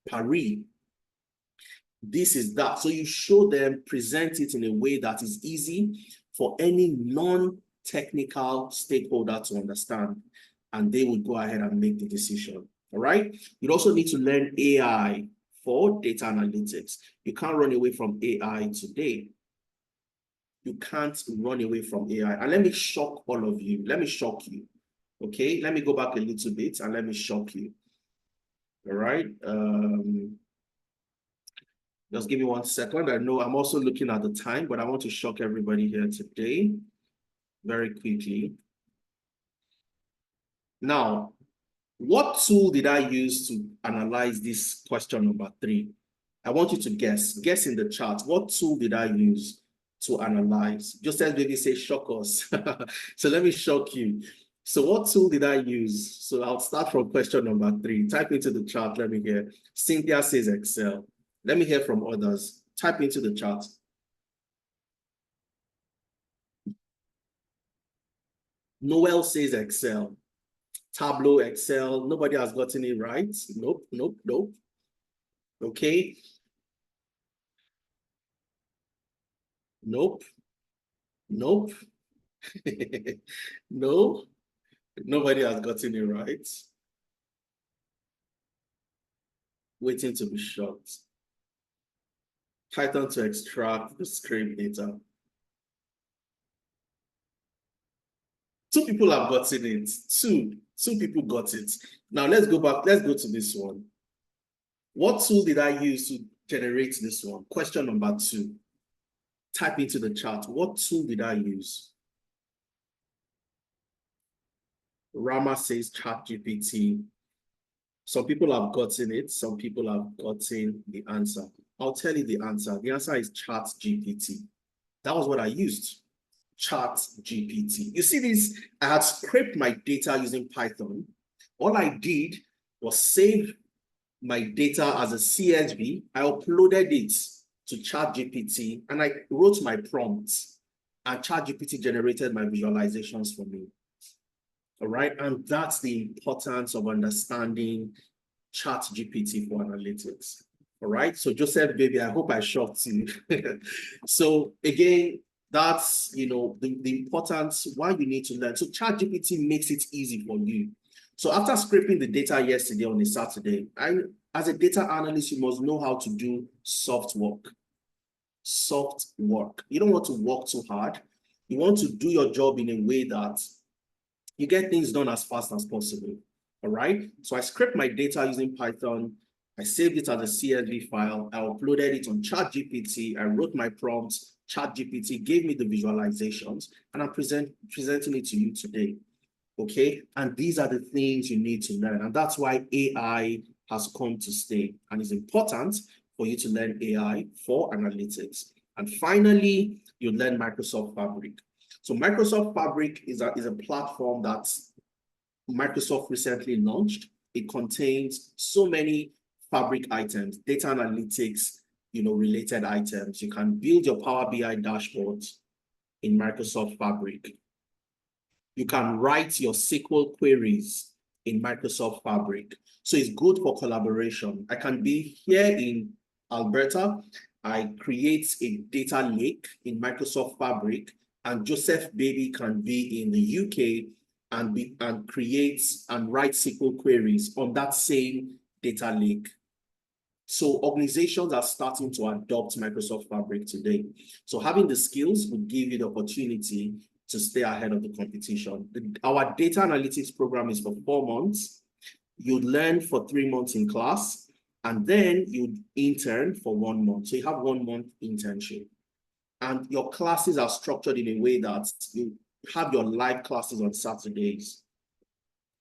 Paris. This is that. So you show them, present it in a way that is easy for any non-technical stakeholder to understand, and they would go ahead and make the decision. All right. You also need to learn AI for data analytics. You can't run away from AI today. You can't run away from AI. And let me shock all of you. Let me shock you. Okay, let me go back a little bit and let me shock you. All right. Just give me 1 second. I know I'm also looking at the time, but I want to shock everybody here today very quickly. Now, what tool did I use to analyze this question number 3? I want you to guess in the chat. What tool did I use to analyze? Just as baby say, shock us. So let me shock you. So what tool did I use? So I'll start from question number 3. Type into the chat. Let me hear. Cynthia says Excel. Let me hear from others. Type into the chat. Noel says Excel. Tableau, Excel. Nobody has gotten it right. Nope, nope, nope. Okay. Nope. Nope. No. Nobody has gotten it right. Waiting to be shocked. Python to extract the scrape data. 2 people have gotten it. Two people got it. Now let's go back. Let's go to this one. What tool did I use to generate this one? Question number 2. Type into the chat. What tool did I use? Rama says ChatGPT. Some people have gotten it. Some people have gotten the answer. I'll tell you the answer. The answer is ChatGPT. That was what I used. ChatGPT. You see this? I had scraped my data using Python. All I did was save my data as a CSV. I uploaded it to ChatGPT and I wrote my prompts, and ChatGPT generated my visualizations for me. All right, and that's the importance of understanding ChatGPT for analytics. All right, so Joseph, baby, I hope I shocked you. So again, that's the importance why you need to learn. So ChatGPT makes it easy for you. So after scraping the data yesterday on a Saturday, as a data analyst, you must know how to do soft work. Soft work. You don't want to work too hard. You want to do your job in a way that you get things done as fast as possible. All right. So I scraped my data using Python. I saved it as a CSV file. I uploaded it on ChatGPT. I wrote my prompts. ChatGPT gave me the visualizations, and I'm presenting it to you today. Okay. And these are the things you need to learn. And that's why AI has come to stay. And it's important for you to learn AI for analytics. And finally, you learn Microsoft Fabric. So Microsoft Fabric is a platform that Microsoft recently launched. It contains so many Fabric items, data analytics, related items. You can build your Power BI dashboards in Microsoft Fabric. You can write your SQL queries in Microsoft Fabric. So it's good for collaboration. I can be here in Alberta. I create a data lake in Microsoft Fabric, and Joseph Baby can be in the UK and create and write SQL queries on that same data lake. So organizations are starting to adopt Microsoft Fabric today. So having the skills will give you the opportunity to stay ahead of the competition. Our data analytics program is for 4 months. You'd learn for 3 months in class, and then you'd intern for 1 month. So you have 1 month internship. And your classes are structured in a way that you have your live classes on Saturdays.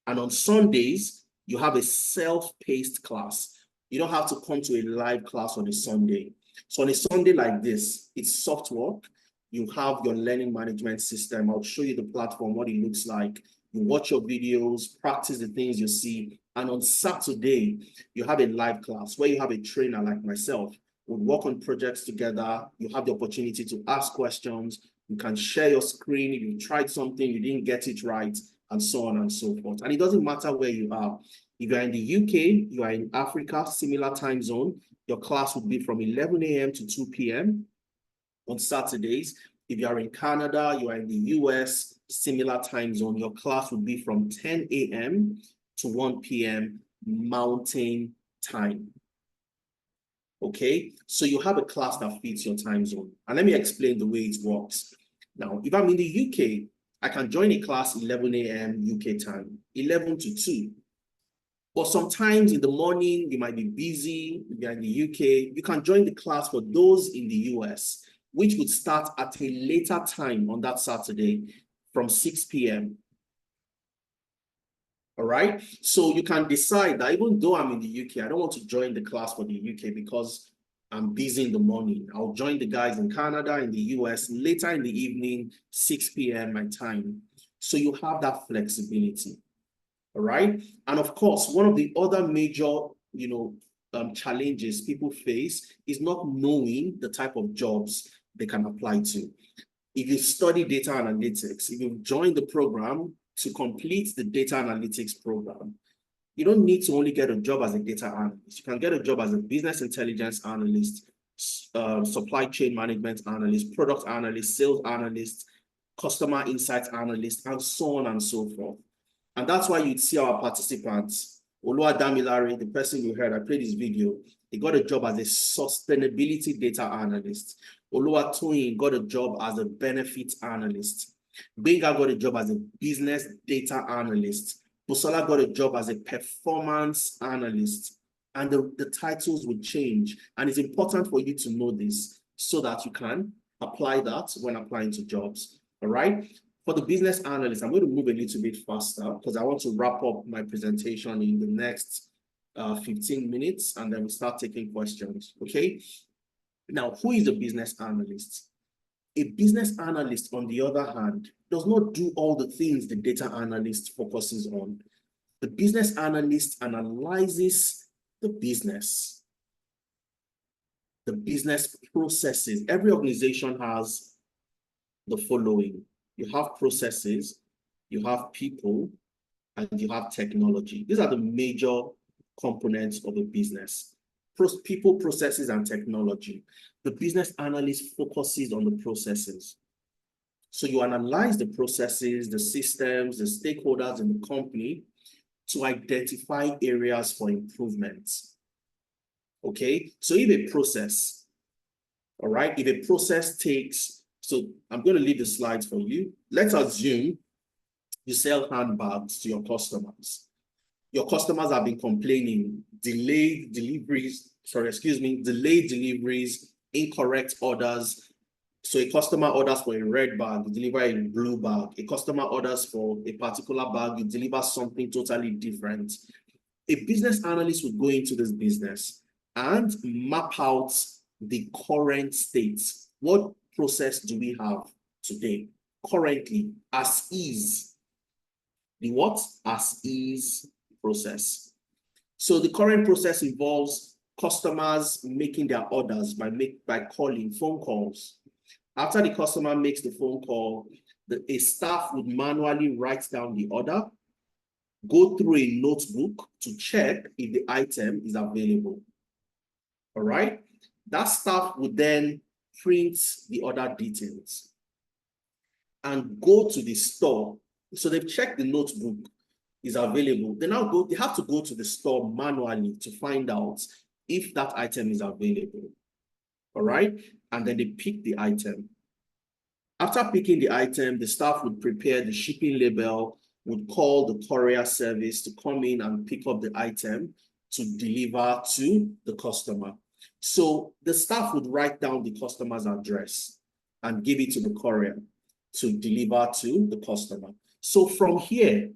And on Sundays, you have a self-paced class. You don't have to come to a live class on a Sunday. So on a Sunday like this, it's soft work. You have your learning management system. I'll show you the platform, what it looks like. You watch your videos, practice the things you see. And on Saturday, you have a live class where you have a trainer like myself. We'll work on projects together. You have the opportunity to ask questions. You can share your screen if you tried something, you didn't get it right, and so on and so forth. And it doesn't matter where you are. If you're in the UK, you are in Africa, similar time zone, your class would be from 11 a.m. to 2 p.m. on Saturdays. If you are in Canada, you are in the US, similar time zone, your class would be from 10 a.m. to 1 p.m. Mountain Time. Okay, so you have a class that fits your time zone. And let me explain the way it works. Now, if I'm in the UK, I can join a class 11 a.m. UK time, 11 to 2. But sometimes in the morning, you might be busy, you're in the UK, you can join the class for those in the US, which would start at a later time on that Saturday from 6 p.m. All right. So you can decide that even though I'm in the UK, I don't want to join the class for the UK because I'm busy in the morning. I'll join the guys in Canada, in the US, later in the evening, 6 p.m. my time. So you have that flexibility. All right. And of course, one of the other major, challenges people face is not knowing the type of jobs they can apply to. If you study data analytics, if you join the program to complete the data analytics program, you don't need to only get a job as a data analyst. You can get a job as a business intelligence analyst, supply chain management analyst, product analyst, sales analyst, customer insights analyst, and so on and so forth. And that's why you'd see our participants. Oluwadamilare, the person you heard, I played this video, he got a job as a sustainability data analyst. Oluwatoyin got a job as a benefits analyst. Benga got a job as a business data analyst. Busola got a job as a performance analyst. And the titles will change. And it's important for you to know this so that you can apply that when applying to jobs. All right. For the business analyst, I'm going to move a little bit faster because I want to wrap up my presentation in the next 15 minutes, and then we start taking questions, okay? Now, who is a business analyst? A business analyst, on the other hand, does not do all the things the data analyst focuses on. The business analyst analyzes the business processes. Every organization has the following. You have processes, you have people, and you have technology. These are the major components of a business. People, processes, and technology. The business analyst focuses on the processes. So you analyze the processes, the systems, the stakeholders in the company to identify areas for improvement. Okay, so if a process, all right, if a process takes, so I'm going to leave the slides for you. Let's assume you sell handbags to your customers. Your customers have been complaining, delayed deliveries, incorrect orders. So a customer orders for a red bag, you deliver a blue bag. A customer orders for a particular bag, you deliver something totally different. A business analyst would go into this business and map out the current state. What process do we have today, currently, as is? The what? As is process. So the current process involves customers making their orders by calling phone calls. After the customer makes the phone call, a staff would manually write down the order, go through a notebook to check if the item is available. All right? That staff would then print the order details and go to the store. So they've checked the notebook is available. They have to go to the store manually to find out if that item is available. All right? And then they pick the item. After picking the item, the staff would prepare the shipping label, would call the courier service to come in and pick up the item to deliver to the customer. So the staff would write down the customer's address and give it to the courier to deliver to the customer. So from here,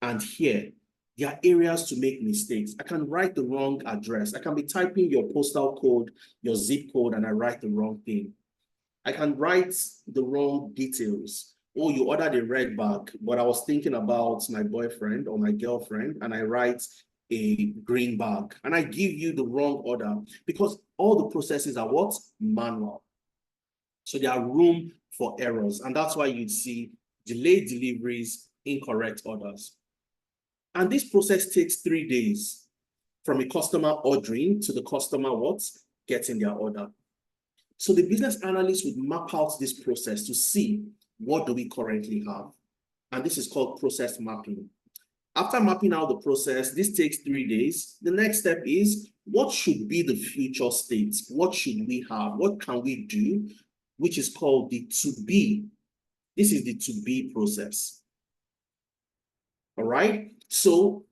and here, there are areas to make mistakes. I can write the wrong address. I can be typing your postal code, your zip code, and I write the wrong thing. I can write the wrong details. Oh, you ordered a red bag, but I was thinking about my boyfriend or my girlfriend, and I write a green bag, and I give you the wrong order because all the processes are what? Manual. So there are room for errors, and that's why you'd see delayed deliveries, incorrect orders. And this process takes 3 days from a customer ordering to the customer what? Getting their order. So the business analyst would map out this process to see what do we currently have. And this is called process mapping. After mapping out the process, this takes 3 days. The next step is what should be the future state? What should we have? What can we do? Which is called the to be. This is the to be process. All right. So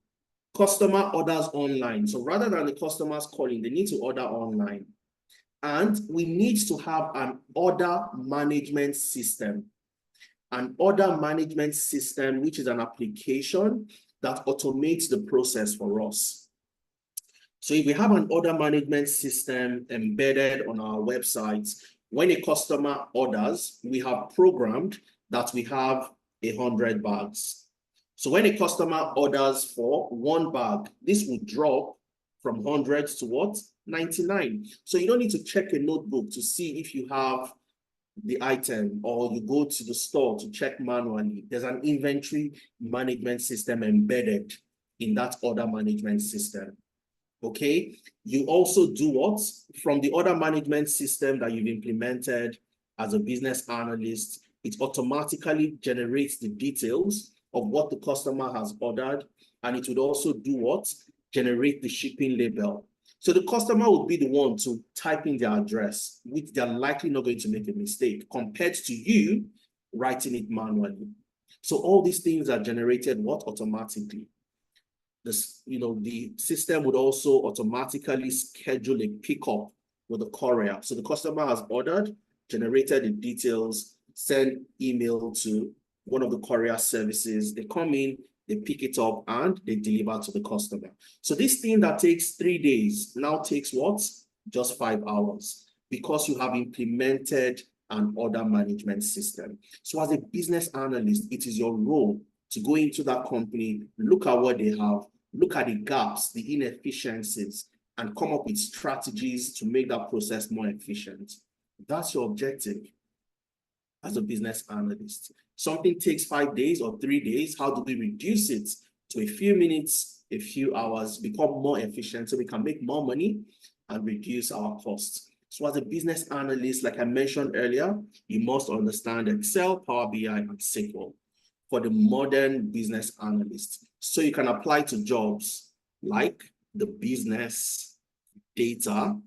customer orders online. So rather than the customers calling, they need to order online. And we need to have an order management system. An order management system, which is an application that automates the process for us. So if we have an order management system embedded on our websites, when a customer orders, we have programmed that we have 100 bags. So when a customer orders for 1 bag, this will drop from 100 to what? 99. So you don't need to check a notebook to see if you have the item, or you go to the store to check manually. There's an inventory management system embedded in that order management system. Okay, you also do what? From the order management system that you've implemented as a business analyst, it automatically generates the details of what the customer has ordered, and it would also do what? Generate the shipping label. So the customer would be the one to type in their address, which they're likely not going to make a mistake compared to you writing it manually. So all these things are generated what? Automatically. This, the system would also automatically schedule a pickup with the courier. So the customer has ordered, generated the details, send email to one of the courier services. They come in, they pick it up, and they deliver to the customer. So this thing that takes 3 days now takes what? Just 5 hours, because you have implemented an order management system. So as a business analyst, it is your role to go into that company, look at what they have, look at the gaps, the inefficiencies, and come up with strategies to make that process more efficient. That's your objective as a business analyst. Something takes 5 days or 3 days. How do we reduce it to a few minutes, a few hours, become more efficient so we can make more money and reduce our costs? So as a business analyst, like I mentioned earlier, you must understand Excel, Power BI, and SQL for the modern business analyst. So you can apply to jobs like the business data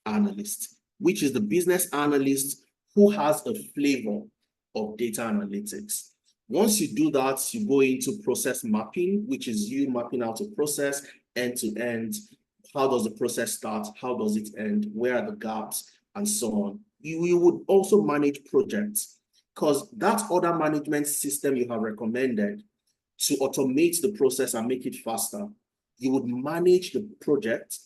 analyst, which is the business analyst who has a flavor of data analytics. Once you do that, you go into process mapping, which is you mapping out a process end to end. How does the process start? How does it end? Where are the gaps? And so on. You would also manage projects, because that order management system you have recommended to automate the process and make it faster, you would manage the project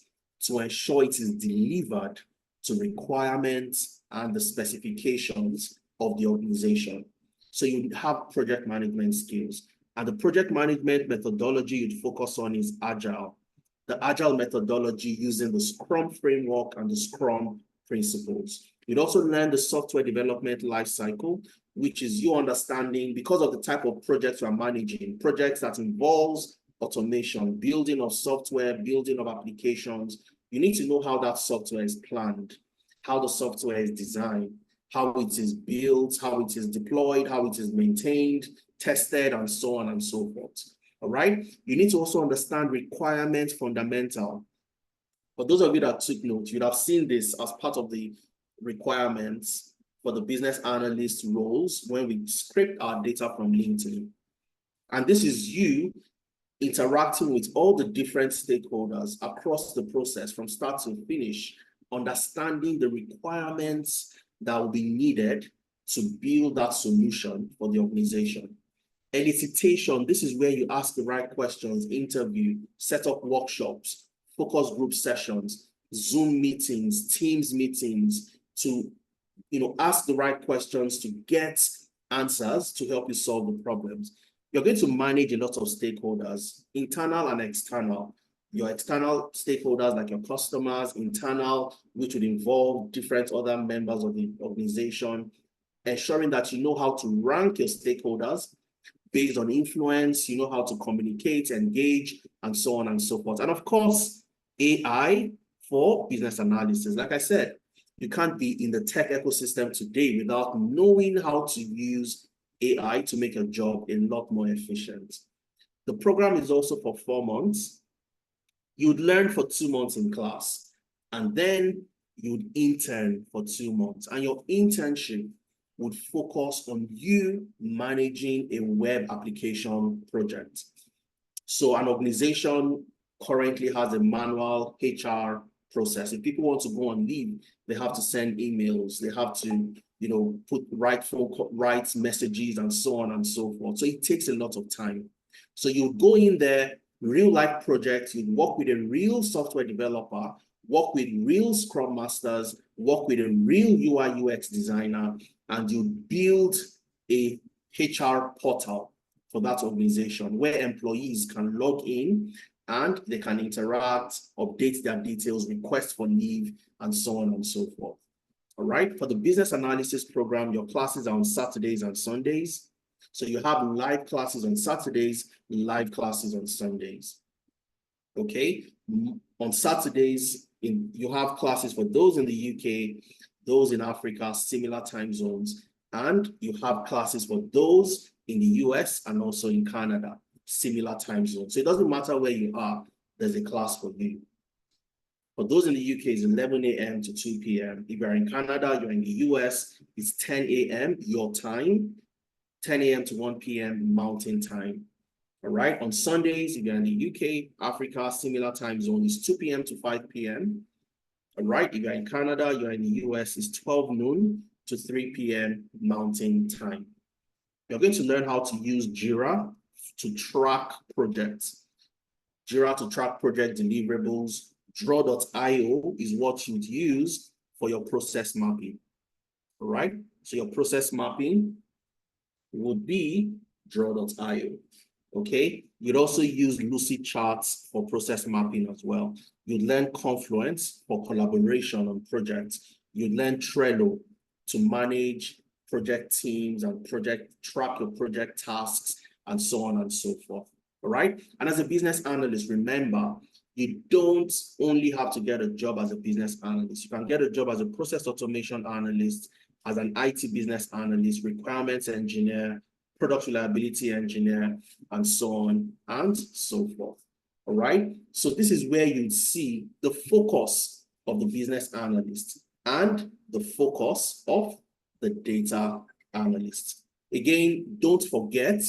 to ensure it is delivered to requirements and the specifications of the organization. So you have project management skills. And the project management methodology you'd focus on is Agile. The Agile methodology using the Scrum framework and the Scrum principles. You'd also learn the software development lifecycle, which is you understanding, because of the type of projects you are managing, projects that involves automation, building of software, building of applications. You need to know how that software is planned, how the software is designed, how it is built, how it is deployed, how it is maintained, tested, and so on and so forth. All right. You need to also understand requirements fundamental. For those of you that took notes, you'd have seen this as part of the requirements for the business analyst roles when we scrape our data from LinkedIn. And this is you interacting with all the different stakeholders across the process from start to finish, understanding the requirements that will be needed to build that solution for the organization. Elicitation, this is where you ask the right questions, interview, set up workshops, focus group sessions, Zoom meetings, Teams meetings, to ask the right questions to get answers to help you solve the problems. You're going to manage a lot of stakeholders, internal and external. Your external stakeholders like your customers, internal, which would involve different other members of the organization, ensuring that you know how to rank your stakeholders based on influence, you know how to communicate, engage, and so on and so forth. And of course, AI for business analysis. Like I said, you can't be in the tech ecosystem today without knowing how to use AI to make your job a lot more efficient. The program is also for 4 months. You'd learn for 2 months in class, and then you'd intern for 2 months. And your internship would focus on you managing a web application project. So an organization currently has a manual HR process. If people want to go on leave, they have to send emails, they have to, write messages and so on and so forth. So it takes a lot of time. So you go in there, real life projects, you work with a real software developer, work with real Scrum Masters, work with a real UI UX designer, and you build a HR portal for that organization where employees can log in and they can interact, update their details, request for leave, and so on and so forth. All right, for the business analysis program, your classes are on Saturdays and Sundays. So you have live classes on Saturdays, live classes on Sundays. Okay, on Saturdays, you have classes for those in the UK, those in Africa, similar time zones, and you have classes for those in the US and also in Canada, similar time zones. So it doesn't matter where you are, there's a class for you. For those in the UK, it's 11 a.m. to 2 p.m. If you're in Canada, you're in the US, it's 10 a.m. your time, 10 a.m. to 1 p.m. Mountain time. All right, on Sundays, if you're in the UK, Africa, similar time zone is 2 p.m. to 5 p.m. All right, if you're in Canada, you're in the US, it's 12 noon to 3 p.m. Mountain time. You're going to learn how to use Jira to track projects. Jira to track project deliverables. Draw.io is what you'd use for your process mapping. All right, so your process mapping would be Draw.io. Okay, you'd also use Lucid Charts for process mapping as well. You'd learn Confluence for collaboration on projects. You'd learn Trello to manage project teams and track your project tasks and so on and so forth. All right, and as a business analyst, remember, you don't only have to get a job as a business analyst. You can get a job as a process automation analyst, as an IT business analyst, requirements engineer, product reliability engineer, and so on and so forth. All right. So this is where you'd see the focus of the business analyst and the focus of the data analyst. Again, don't forget,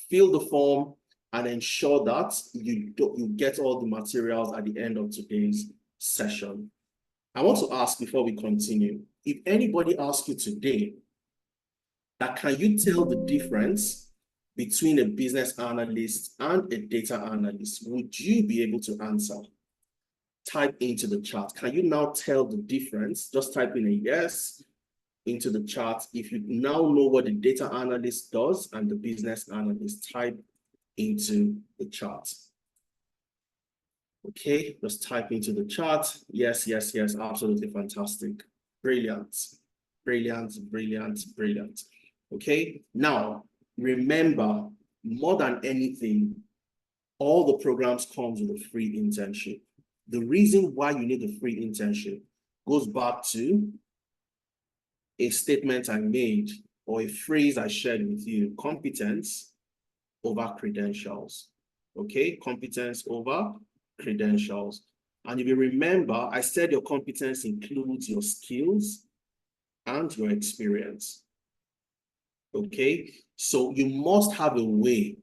fill the form and ensure that you get all the materials at the end of today's session. I want to ask before we continue, if anybody asks you today, that can you tell the difference between a business analyst and a data analyst, would you be able to answer? Type into the chat. Can you now tell the difference? Just type in a yes into the chat. If you now know what the data analyst does and the business analyst, type into the chat. Okay, just type into the chat. Yes, yes, yes, absolutely fantastic. Brilliant, brilliant, brilliant, brilliant. Okay, now remember, more than anything, all the programs comes with a free internship. The reason why you need a free internship goes back to a statement I made or a phrase I shared with you: competence over credentials. Okay, competence over credentials. And if you remember, I said your competence includes your skills and your experience. Okay, so you must have a way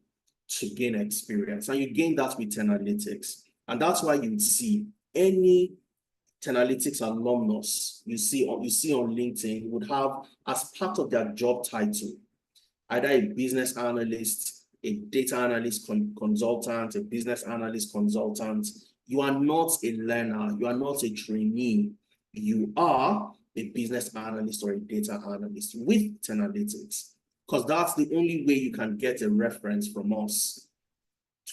to gain experience, and you gain that with Analytics. And that's why you see any Analytics alumnus you see on LinkedIn would have as part of their job title either a business analyst, a data analyst consultant, a business analyst consultant. You are not a learner, you are not a trainee, you are a business analyst or a data analyst with Analytics, because that's the only way you can get a reference from us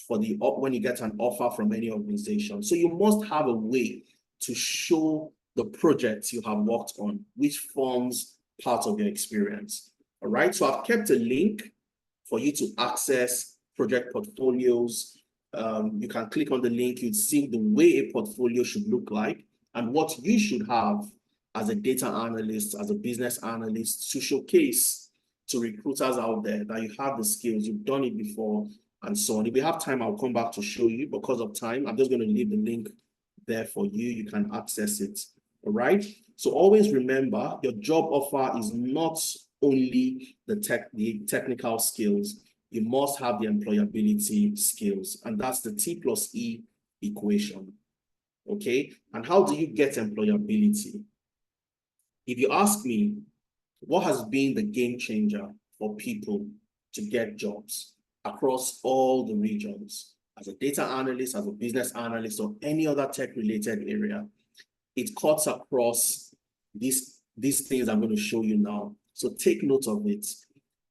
for when you get an offer from any organization. So you must have a way to show the projects you have worked on, which forms part of your experience. All right, so I've kept a link for you to access project portfolios. You can click on the link, you'd see the way a portfolio should look like and what you should have as a data analyst, as a business analyst, to showcase to recruiters out there that you have the skills, you've done it before, and so on. If we have time, I'll come back to show you. Because of time, I'm just going to leave the link there for you. You can access it. All right. So always remember, your job offer is not only the technical skills. You must have the employability skills, and that's the T+E equation. Okay. And how do you get employability? If you ask me, what has been the game changer for people to get jobs across all the regions, as a data analyst, as a business analyst, or any other tech-related area? It cuts across these things I'm going to show you now. So take note of it.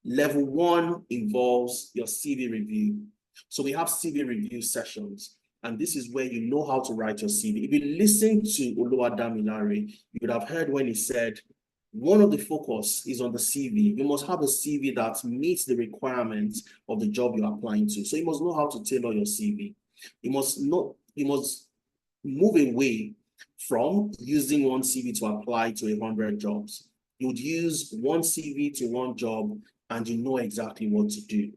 Level 1 involves your CV review. So we have CV review sessions, and this is where you know how to write your CV. If you listen to Oluwadamilare, you would have heard when he said, one of the focus is on the CV. You must have a CV that meets the requirements of the job you're applying to. So you must know how to tailor your CV. You must move away from using one CV to apply to 100 jobs. You would use one CV to one job, and you know exactly what to do.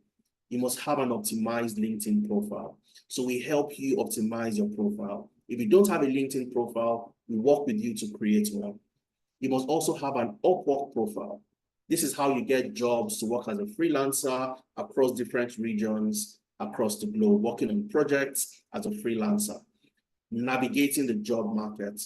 You must have an optimized LinkedIn profile. So we help you optimize your profile. If you don't have a LinkedIn profile, we work with you to create one. You must also have an Upwork profile. This is how you get jobs to work as a freelancer across different regions across the globe, working on projects as a freelancer, navigating the job market.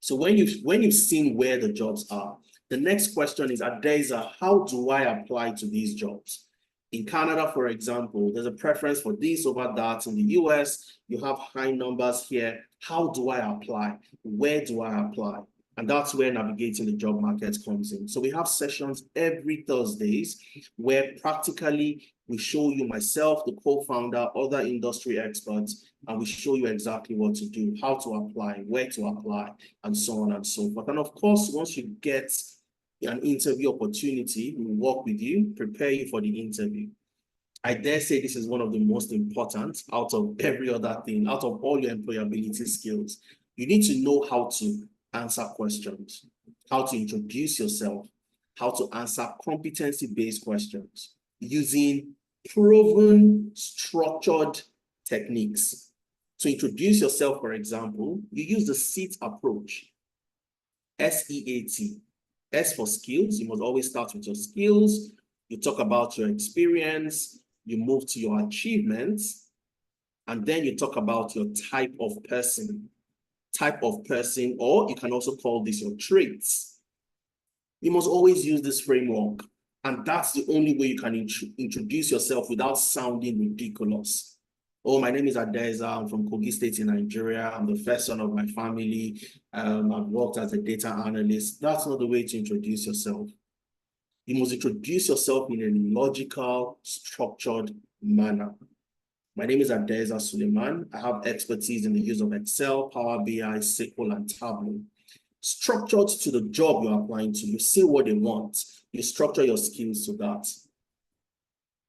So when you've seen where the jobs are, the next question is, Adeza, how do I apply to these jobs? In Canada, for example, there's a preference for this over that. In the US, you have high numbers here. How do I apply? Where do I apply? And that's where navigating the job market comes in. So we have sessions every Thursdays where practically we show you, myself, the co-founder, other industry experts, and we show you exactly what to do, how to apply, where to apply, and so on and so forth. And of course, once you get an interview opportunity, we work with you, prepare you for the interview. I dare say this is one of the most important out of every other thing, out of all your employability skills. You need to know how to answer questions, how to introduce yourself, how to answer competency-based questions using proven, structured techniques. To introduce yourself, for example, you use the SEAT approach, SEAT. S for skills, you must always start with your skills. You talk about your experience, you move to your achievements, and then you talk about your type of person, or you can also call this your traits. You must always use this framework, and that's the only way you can introduce yourself without sounding ridiculous. Oh, my name is Adeza. I'm from Kogi State in Nigeria. I'm the first son of my family. I've worked as a data analyst. That's not the way to introduce yourself. You must introduce yourself in a logical, structured manner. My name is Adeza Suleiman. I have expertise in the use of Excel, Power BI, SQL, and Tableau. Structured to the job you're applying to. You see what they want. You structure your skills to that.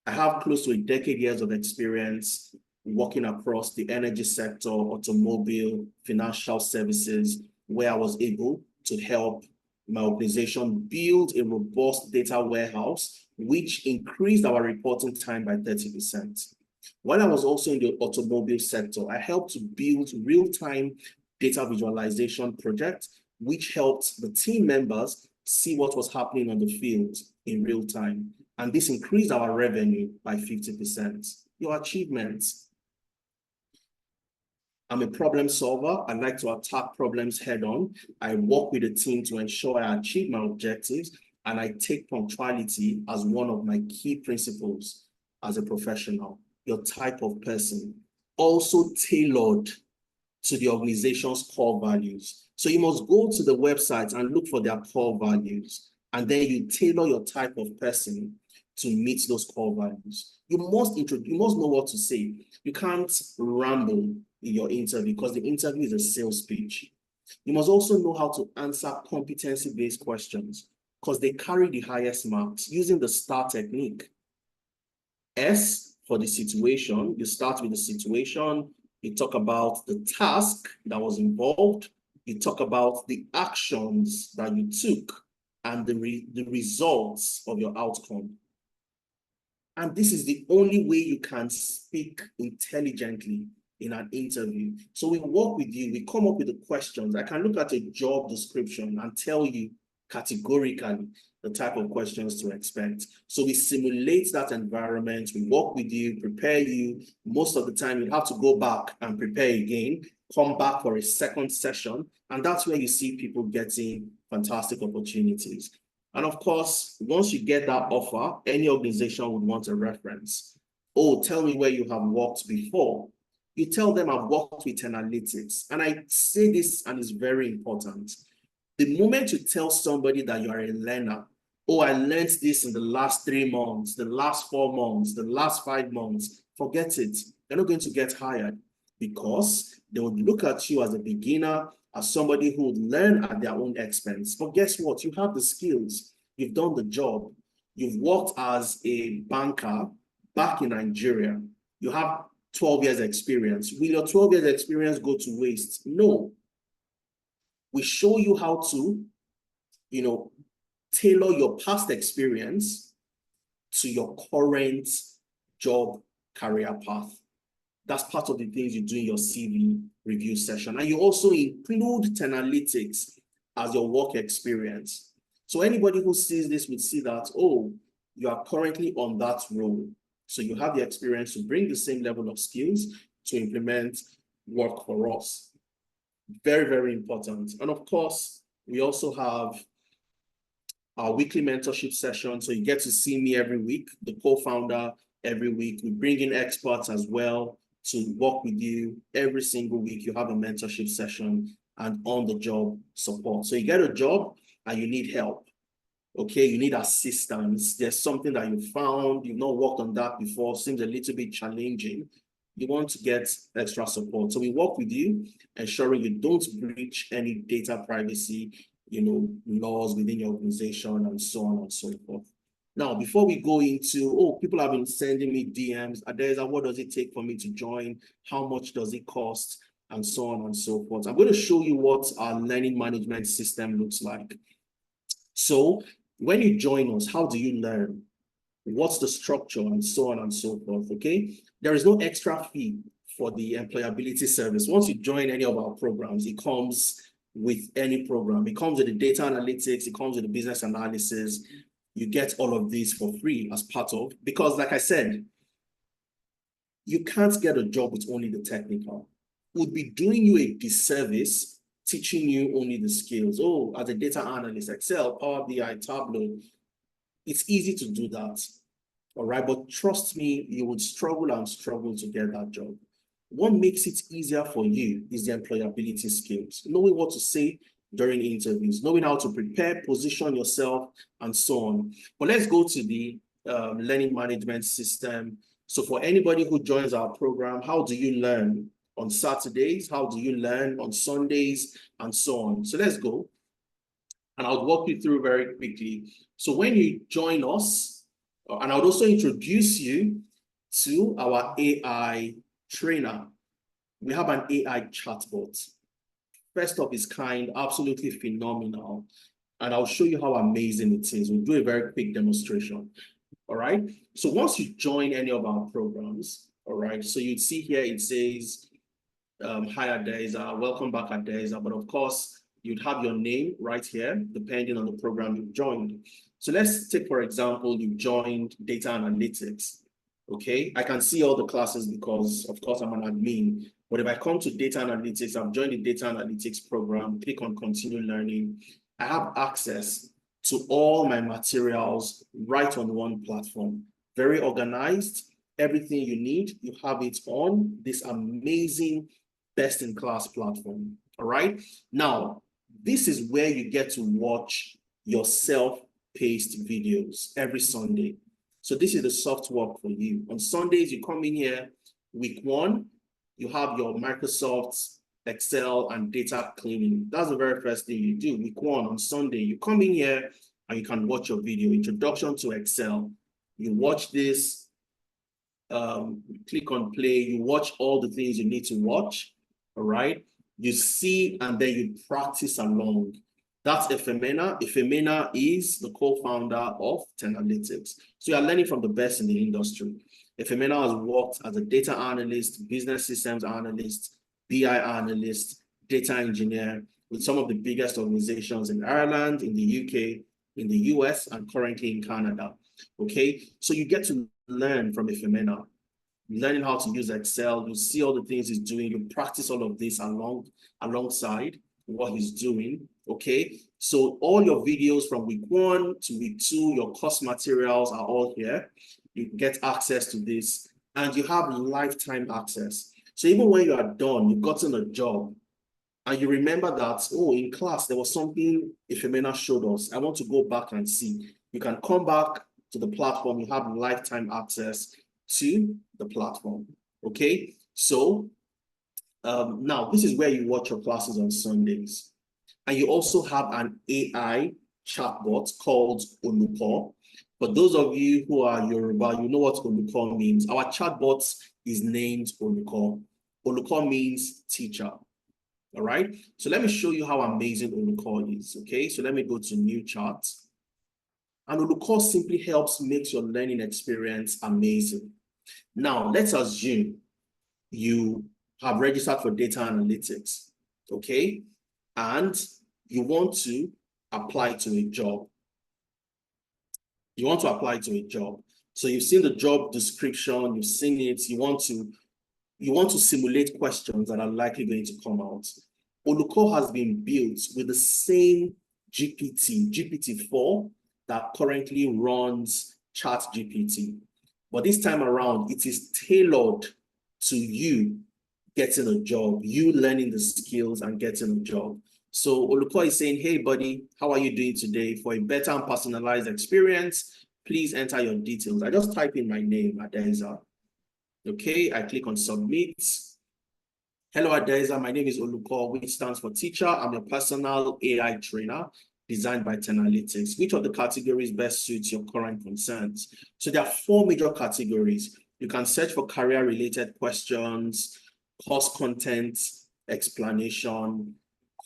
I have close to a decade years of experience working across the energy sector, automobile, financial services, where I was able to help my organization build a robust data warehouse, which increased our reporting time by 30%. While I was also in the automobile sector, I helped to build real-time data visualization project, which helped the team members see what was happening on the field in real time. And this increased our revenue by 50%. Your achievements. I'm a problem solver. I like to attack problems head on. I work with a team to ensure I achieve my objectives, and I take punctuality as one of my key principles as a professional. Your type of person, also tailored to the organization's core values. So you must go to the website and look for their core values, and then you tailor your type of person to meet those core values. You must know what to say. You can't ramble in your interview because the interview is a sales pitch. You must also know how to answer competency-based questions because they carry the highest marks using the STAR technique. S for the situation, you start with the situation, you talk about the task that was involved, you talk about the actions that you took and the results of your outcome. And this is the only way you can speak intelligently in an interview. So we work with you, we come up with the questions. I can look at a job description and tell you categorically the type of questions to expect. So we simulate that environment, we work with you, prepare you. Most of the time, you have to go back and prepare again, come back for a second session, and that's where you see people getting fantastic opportunities. And of course, once you get that offer, any organization would want a reference. Oh, tell me where you have worked before. You tell them I've worked with analytics. And I say this, and it's very important. The moment you tell somebody that you are a learner, oh, I learned this in the last 3 months, the last 4 months, the last 5 months, forget it. They're not going to get hired because they would look at you as a beginner, as somebody who would learn at their own expense. But guess what? You have the skills. You've done the job. You've worked as a banker back in Nigeria. You have 12 years experience. Will your 12 years experience go to waste? No. We show you how to, tailor your past experience to your current job career path. That's part of the things you do in your CV review session. And you also include Analytics as your work experience. So anybody who sees this would see that, oh, you are currently on that role. So you have the experience to bring the same level of skills to implement work for us. Very, very important. And of course, we also have our weekly mentorship session. So you get to see me every week, the co-founder every week. We bring in experts as well to work with you. Every single week, you have a mentorship session and on-the-job support. So you get a job and you need help. Okay, you need assistance. There's something that you found, you've not worked on that before, seems a little bit challenging. You want to get extra support. So we work with you, ensuring you don't breach any data privacy, laws within your organization and so on and so forth. Now, before we go into, people have been sending me DMs, Adeza, what does it take for me to join? How much does it cost? And so on and so forth. I'm going to show you what our learning management system looks like. So when you join us, how do you learn? What's the structure and so on and so forth, okay? There is no extra fee for the employability service. Once you join any of our programs, it comes with any program. It comes with the data analytics, it comes with the business analysis. You get all of these for free as part of, because like I said, you can't get a job with only the technical. It would be doing you a disservice teaching you only the skills. Oh, as a data analyst, Excel, Power BI, Tableau. It's easy to do that, all right? But trust me, you would struggle and struggle to get that job. What makes it easier for you is the employability skills, knowing what to say during interviews, knowing how to prepare, position yourself, and so on. But let's go to the learning management system. So for anybody who joins our program, how do you learn? On Saturdays, how do you learn on Sundays, and so on. So let's go. And I'll walk you through very quickly. So when you join us, and I'll also introduce you to our AI trainer. We have an AI chatbot. First of its kind, absolutely phenomenal. And I'll show you how amazing it is. We'll do a very quick demonstration. All right. So once you join any of our programs, all right, so you'd see here it says, hi Adeza, welcome back Adeza, but of course you'd have your name right here depending on the program you've joined. So let's take, for example, you've joined data analytics. Okay, I can see all the classes because of course I'm an admin, but if I come to data analytics, I've joined the data analytics program, click on continue learning, I have access to all my materials right on one platform. Very organized, everything you need, you have it on this amazing best-in-class platform, all right? Now, this is where you get to watch your self-paced videos every Sunday. So this is the soft work for you. On Sundays, you come in here, week 1, you have your Microsoft Excel and data cleaning. That's the very first thing you do. Week 1 on Sunday, you come in here and you can watch your video, Introduction to Excel. You watch this, click on play, you watch all the things you need to watch, all right? You see, and then you practice along. That's Efemena. Efemena is the co-founder of Analytics. So you're learning from the best in the industry. Efemena has worked as a data analyst, business systems analyst, BI analyst, data engineer with some of the biggest organizations in Ireland, in the UK, in the US, and currently in Canada. Okay, so you get to learn from Efemena, learning how to use Excel. You see all the things he's doing. You practice all of this alongside what he's doing. Okay, so all your videos from week 1 to week 2, your course materials are all here. You get access to this, and you have lifetime access. So even when you are done, you've gotten a job, and you remember that, oh, in class, there was something Ifemena showed us. I want to go back and see. You can come back to the platform. You have lifetime access to the platform. Okay, so now this is where you watch your classes on Sundays. And you also have an AI chatbot called Oluko. For those of you who are Yoruba, you know what Oluko means. Our chatbot is named Oluko. Oluko means teacher. All right. So let me show you how amazing Oluko is. Okay. So let me go to new chart. And Oluko simply helps make your learning experience amazing. Now, let's assume you have registered for data analytics. Okay. And you want to apply to a job. You want to apply to a job. So you've seen the job description, you've seen it, you want to simulate questions that are likely going to come out. Oluko has been built with the same GPT-4 that currently runs ChatGPT. But this time around, it is tailored to you getting a job, you learning the skills and getting a job. So Oluko is saying, hey, buddy, how are you doing today? For a better and personalized experience, please enter your details. I just type in my name, Adeza. Okay, I click on submit. Hello, Adeza. My name is Oluko, which stands for teacher. I'm a personal AI trainer designed by Analytics. Which of the categories best suits your current concerns? So there are 4 major categories. You can search for career-related questions, course content, explanation,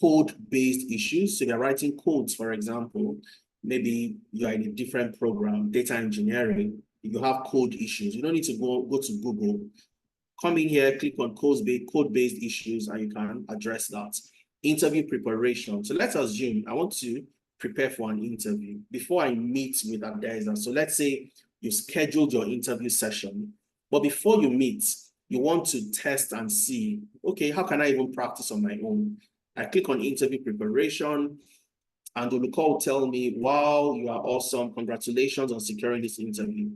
code-based issues. So you're writing codes, for example. Maybe you're in a different program, data engineering. You have code issues. You don't need to go to Google. Come in here, click on code-based issues, and you can address that. Interview preparation. So let's assume I want to prepare for an interview before I meet with Adeza. So let's say you scheduled your interview session, but before you meet, you want to test and see, okay, how can I even practice on my own? I click on interview preparation, and Oluko will tell me, wow, you are awesome. Congratulations on securing this interview.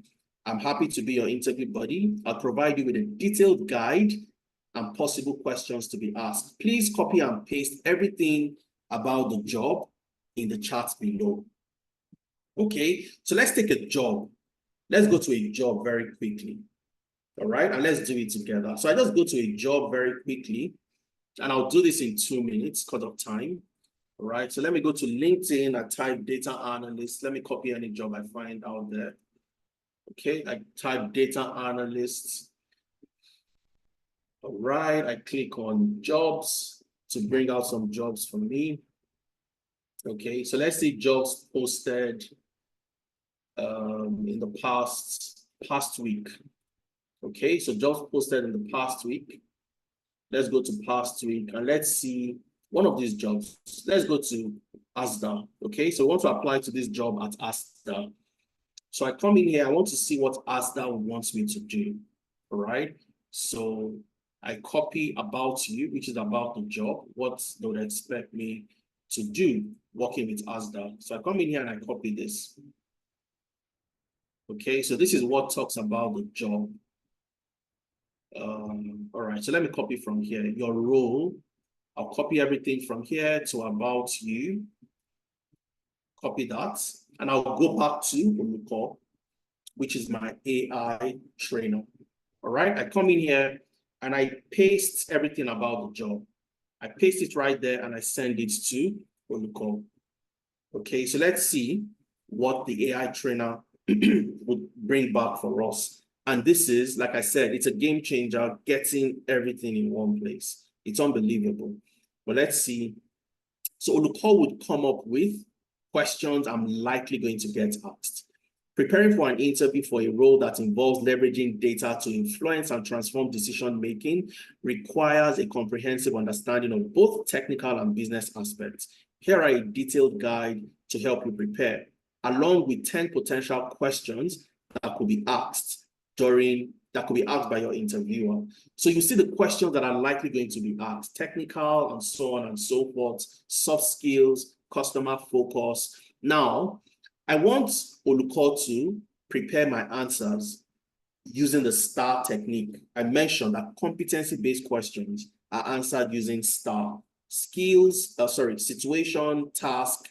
I'm happy to be your interview buddy. I'll provide you with a detailed guide and possible questions to be asked. Please copy and paste everything about the job in the chat below. Okay, so let's take a job. Let's go to a job very quickly. All right, and let's do it together. So I just go to a job very quickly, and I'll do this in 2 minutes because of time. All right, so let me go to LinkedIn. I type data analyst. Let me copy any job I find out there. Okay, I type data analyst. All right, I click on jobs to bring out some jobs for me. Okay, so let's see jobs posted in the past week. Okay, so jobs posted in the past week. Let's go to past week and let's see one of these jobs. Let's go to Asda. Okay, so I want to apply to this job at Asda. So I come in here, I want to see what Asda wants me to do. All right, so I copy about you, which is about the job, what they would expect me to do working with Asda. So I come in here and I copy this. Okay, so this is what talks about the job. All right, so let me copy from here. Your role, I'll copy everything from here to about you. Copy that, and I'll go back to Oluko, which is my AI trainer. All right, I come in here and I paste everything about the job. I paste it right there and I send it to Oluko. Okay, so let's see what the AI trainer would bring back for us. And this is, like I said, it's a game changer, getting everything in one place. It's unbelievable. But let's see So Olùkọ́ would come up with questions I'm likely going to get asked. Preparing for an interview for a role that involves leveraging data to influence and transform decision-making requires a comprehensive understanding of both technical and business aspects. Here are a detailed guide to help you prepare, along with 10 potential questions that could be asked by your interviewer. So you see the questions that are likely going to be asked: technical and so on and so forth, soft skills, customer focus. Now, I want Olùkọ́ to prepare my answers using the STAR technique. I mentioned that competency-based questions are answered using STAR: situation, task,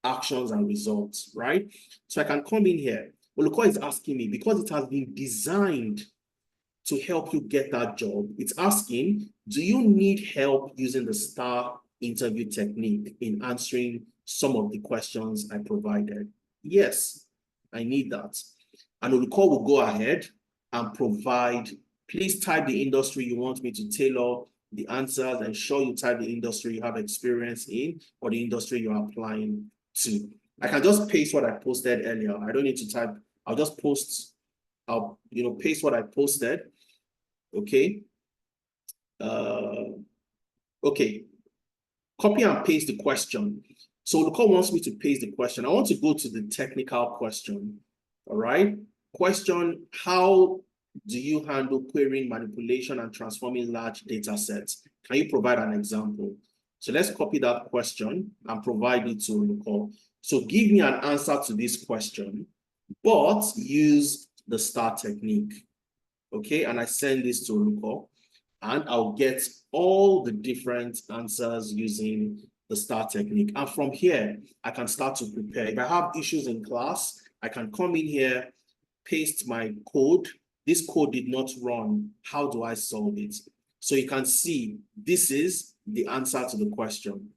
actions, and results, right? So I can come in here. Olùkọ́ is asking me, because it has been designed to help you get that job, it's asking, do you need help using the STAR interview technique in answering some of the questions I provided? Yes, I need that. And Olùkọ́ will go ahead and provide, please type the industry you want me to tailor the answers, ensure you type the industry you have experience in or the industry you're applying to. I can just paste what I posted earlier. I don't need to type, I'll just post, paste what I posted, okay? Okay, copy and paste the question. So Olùkọ́ wants me to paste the question. I want to go to the technical question, all right? Question: how do you handle querying, manipulation, and transforming large data sets? Can you provide an example? So let's copy that question and provide it to Olùkọ́. So give me an answer to this question, but use the STAR technique, okay? And I send this to Olùkọ́, and I'll get all the different answers using the STAR technique. And from here, I can start to prepare. If I have issues in class, I can come in here, paste my code. This code did not run. How do I solve it? So you can see this is the answer to the question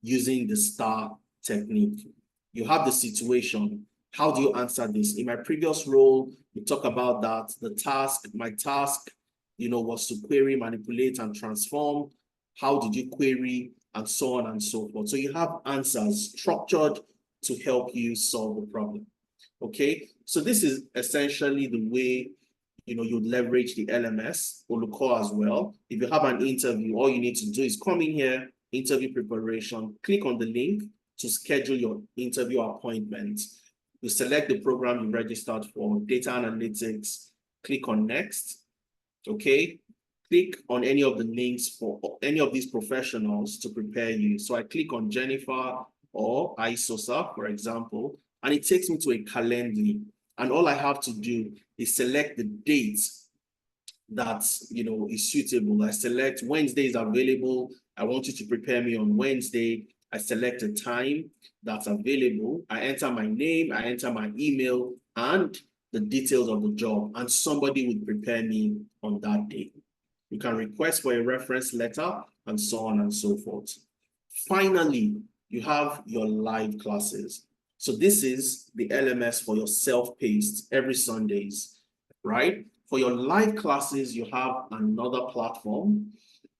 using the STAR technique. You have the situation. How do you answer this? In my previous role, we talked about that. The task, my task, was to query, manipulate, and transform. How did you query? And so on and so forth. So you have answers structured to help you solve the problem. Okay, so this is essentially the way you leverage the LMS or Olùkọ́ as well. If you have an interview, all you need to do is come in here, interview preparation, click on the link to schedule your interview appointment. You select the program you registered for, data analytics, click on next, okay? Click on any of the links for any of these professionals to prepare you. So I click on Jennifer or ISOSA, for example, and it takes me to a calendar. And all I have to do is select the date that is suitable. I select Wednesday is available. I want you to prepare me on Wednesday. I select a time that's available. I enter my name, I enter my email, and the details of the job, and somebody will prepare me on that day. You can request for a reference letter and so on and so forth. Finally, you have your live classes. So this is the LMS for your self-paced every Sundays, right? For your live classes, you have another platform.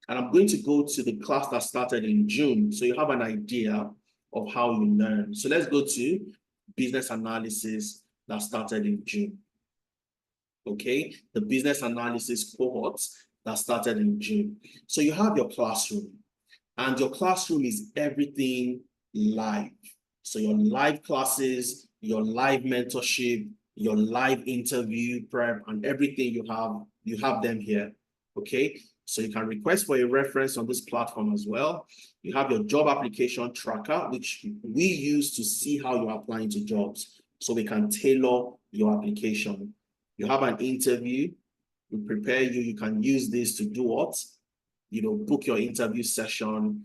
And I'm going to go to the class that started in June. So you have an idea of how you learn. So let's go to business analysis that started in June. Okay, the business analysis cohorts that started in June. So you have your classroom, and your classroom is everything live. So your live classes, your live mentorship, your live interview prep, and everything you have them here, okay? So you can request for a reference on this platform as well. You have your job application tracker, which we use to see how you're applying to jobs, so we can tailor your application. You have an interview, we prepare you, you can use this to do what? Book your interview session.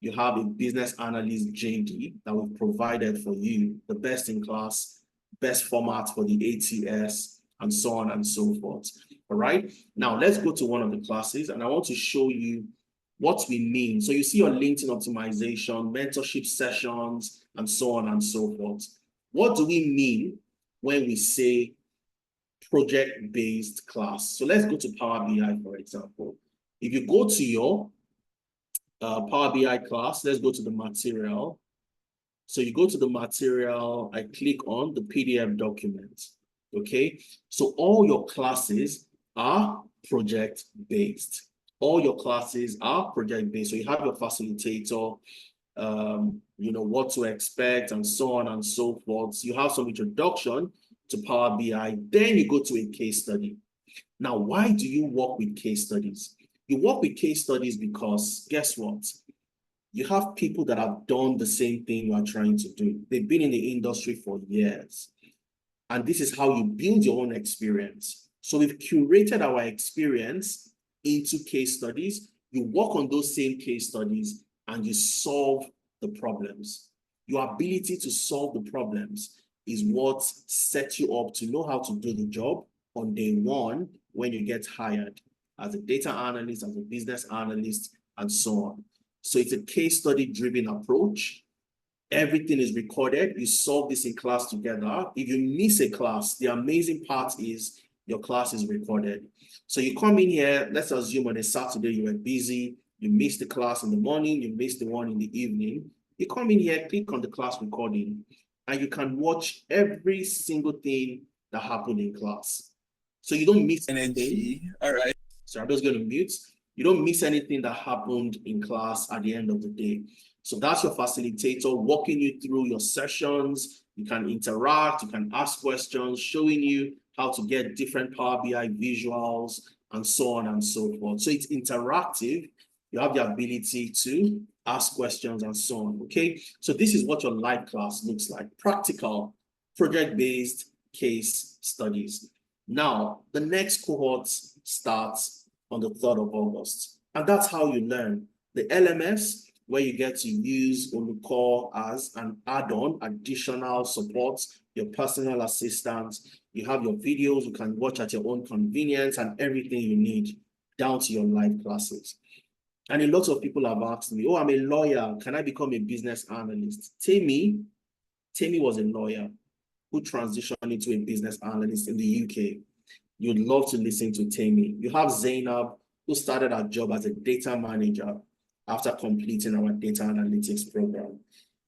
You have a business analyst JD that we've provided for you, the best in class, best format for the ATS, and so on and so forth. All right, now let's go to one of the classes, and I want to show you what we mean. So you see your LinkedIn optimization, mentorship sessions, and so on and so forth. What do we mean when we say project-based class? So let's go to Power BI, for example. If you go to your Power BI class. Let's go to the material. So you go to the material, I click on the PDF document, okay? So all your classes are project-based. All your classes are project-based. So you have your facilitator, you know, what to expect and so on and so forth. So you have some introduction to Power BI, then you go to a case study. Now, why do you work with case studies? You work with case studies because guess what? You have people that have done the same thing you are trying to do. They've been in the industry for years. And this is how you build your own experience. So we've curated our experience into case studies. You work on those same case studies and you solve the problems. Your ability to solve the problems is what sets you up to know how to do the job on day one when you get hired as a data analyst, as a business analyst, and so on. So it's a case study driven approach. Everything is recorded. You solve this in class together. If you miss a class, the amazing part is your class is recorded. So you come in here, let's assume on a Saturday you were busy, you missed the class in the morning, you missed the one in the evening. You come in here, click on the class recording, and you can watch every single thing that happened in class. So you don't miss anything. All right. So I'm just going to mute. You don't miss anything that happened in class at the end of the day. So that's your facilitator walking you through your sessions. You can interact, you can ask questions, showing you how to get different Power BI visuals and so on and so forth. So it's interactive. You have the ability to ask questions and so on, okay? So this is what your live class looks like. Practical, project-based case studies. Now, the next cohort starts on the 3rd of August. And that's how you learn. The LMS, where you get to use what we call as an add-on, additional support, your personal assistant. You have your videos you can watch at your own convenience and everything you need down to your live classes. And a lot of people have asked me, oh, I'm a lawyer. Can I become a business analyst? Tammy was a lawyer who transitioned into a business analyst in the UK. You'd love to listen to Tammy. You have Zainab, who started her job as a data manager after completing our data analytics program.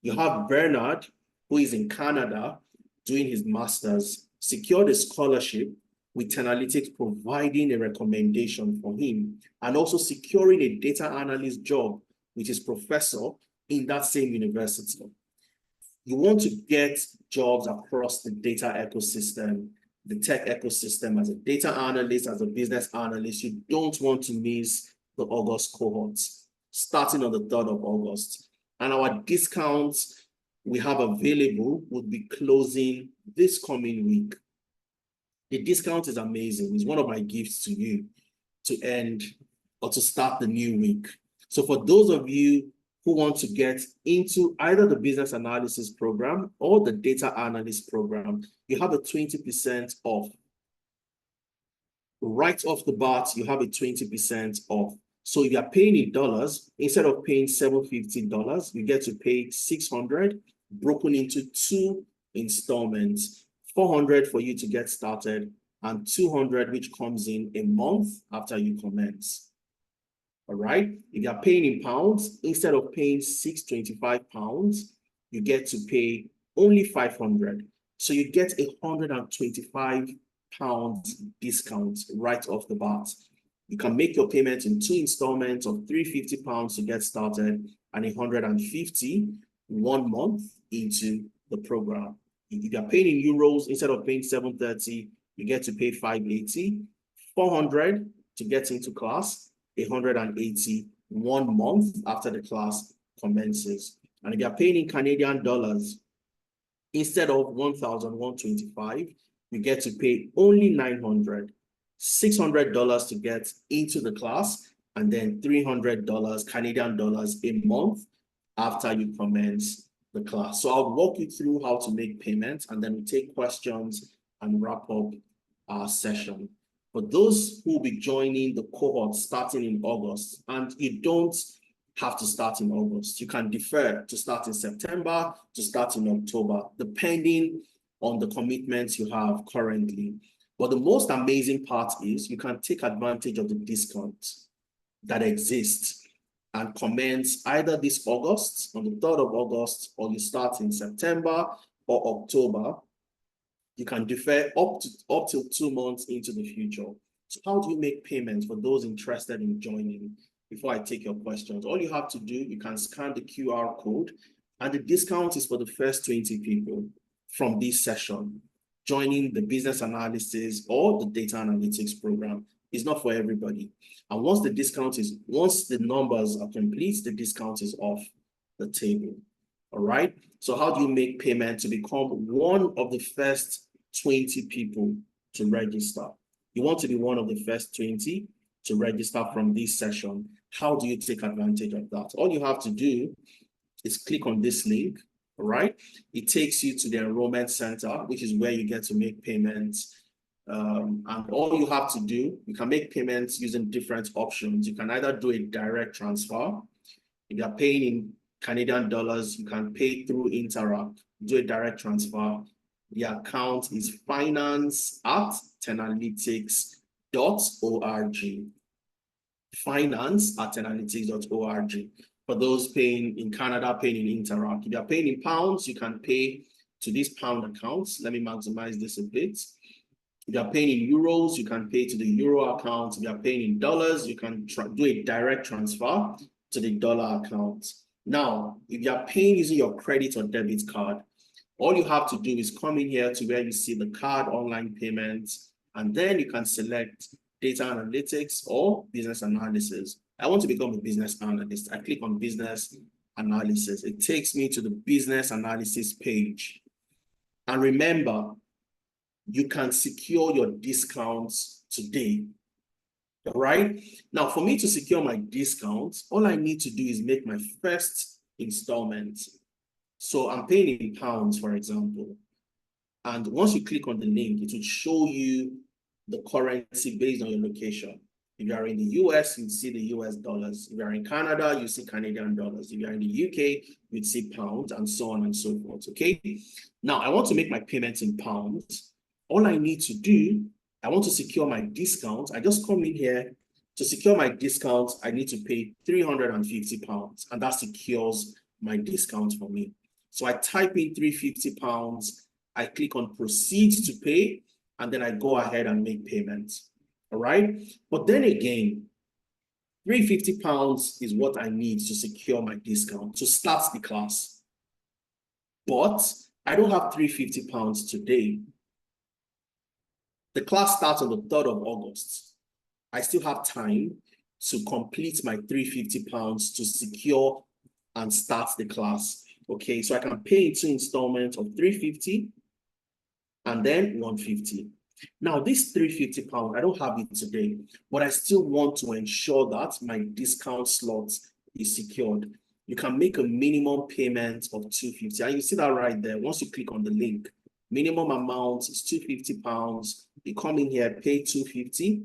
You have Bernard, who is in Canada doing his master's, secured a scholarship with Analytics providing a recommendation for him, and also securing a data analyst job with his professor in that same university. You want to get jobs across the data ecosystem, the tech ecosystem as a data analyst, as a business analyst. You don't want to miss the August cohorts starting on the 3rd of August. And our discounts we have available would be closing this coming week. The discount is amazing. It's one of my gifts to you to end or to start the new week. So for those of you who want to get into either the business analysis program or the data analyst program, you have a 20% off. Right off the bat, you have a 20% off. So if you're paying in dollars, instead of paying $750, you get to pay $600 broken into 2 installments, $400 for you to get started and $200 which comes in a month after you commence. All right. If you're paying in pounds, instead of paying £625, you get to pay only $500. So you get £125 discount right off the bat. You can make your payment in 2 installments of £350 to get started and $150 1 month into the program. If you're paying in euros, instead of paying $730, you get to pay $580, $400 to get into class, $180 1 month after the class commences. And if you're paying in Canadian dollars, instead of $1,125, you get to pay only $900, $600 to get into the class, and then $300 Canadian dollars a month after you commence the class. So I'll walk you through how to make payments, and then we take questions and wrap up our session. For those who will be joining the cohort starting in August, and you don't have to start in August, you can defer to start in September, to start in October, depending on the commitments you have currently. But the most amazing part is you can take advantage of the discount that exists and commence either this August, on the 3rd of August, or you start in September or October, you can defer up till 2 months into the future. So how do you make payments for those interested in joining? Before I take your questions, all you have to do, you can scan the QR code, and the discount is for the first 20 people from this session joining the business analysis or the data analytics program. It's not for everybody. And once the numbers are complete, the discount is off the table. All right. So how do you make payment to become one of the first 20 people to register? You want to be one of the first 20 to register from this session. How do you take advantage of that? All you have to do is click on this link. All right. It takes you to the enrollment center, which is where you get to make payments. And all you have to do, you can make payments using different options. You can either do a direct transfer. If you're paying in Canadian dollars, you can pay through Interact, do a direct transfer. The account is finance@tenalytics.org. Finance@tenalytics.org. For those paying in Canada, paying in Interact. If you're paying in pounds, you can pay to this pound accounts. Let me maximize this a bit. If you're paying in euros, you can pay to the euro account. If you're paying in dollars, you can do a direct transfer to the dollar account. Now, if you're paying using your credit or debit card, all you have to do is come in here to where you see the card online payments, and then you can select data analytics or business analysis. I want to become a business analyst. I click on business analysis. It takes me to the business analysis page. And remember, you can secure your discounts today. All right. Now, for me to secure my discounts, all I need to do is make my first installment. So I'm paying in pounds, for example. And once you click on the link, it will show you the currency based on your location. If you are in the US, you see the US dollars. If you are in Canada, you see Canadian dollars. If you are in the UK, you'd see pounds, and so on and so forth. Okay. Now, I want to make my payments in pounds. All I need to do, I want to secure my discount. I just come in here. To secure my discount, I need to pay £350, and that secures my discount for me. So I type in £350, I click on proceed to pay, and then I go ahead and make payments. All right. But then again, £350 is what I need to secure my discount to start the class. But I don't have £350 today. The class starts on the 3rd of August. I still have time to complete my £350 to secure and start the class. Okay, so I can pay in 2 installments of £350 and then £150. Now, this £350, I don't have it today, but I still want to ensure that my discount slot is secured. You can make a minimum payment of £250, and you see that right there. Once you click on the link, minimum amount is £250. You come in here, pay $250.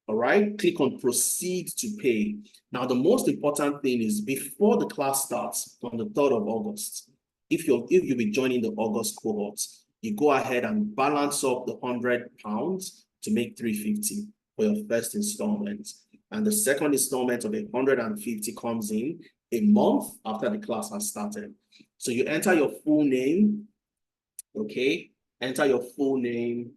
All right, click on proceed to pay. Now, the most important thing is before the class starts on the 3rd of August, if you'll be joining the August cohort, you go ahead and balance up the £100 to make $350 for your first installment. And the second installment of $150 comes in a month after the class has started. So you enter your full name, okay? Enter your full name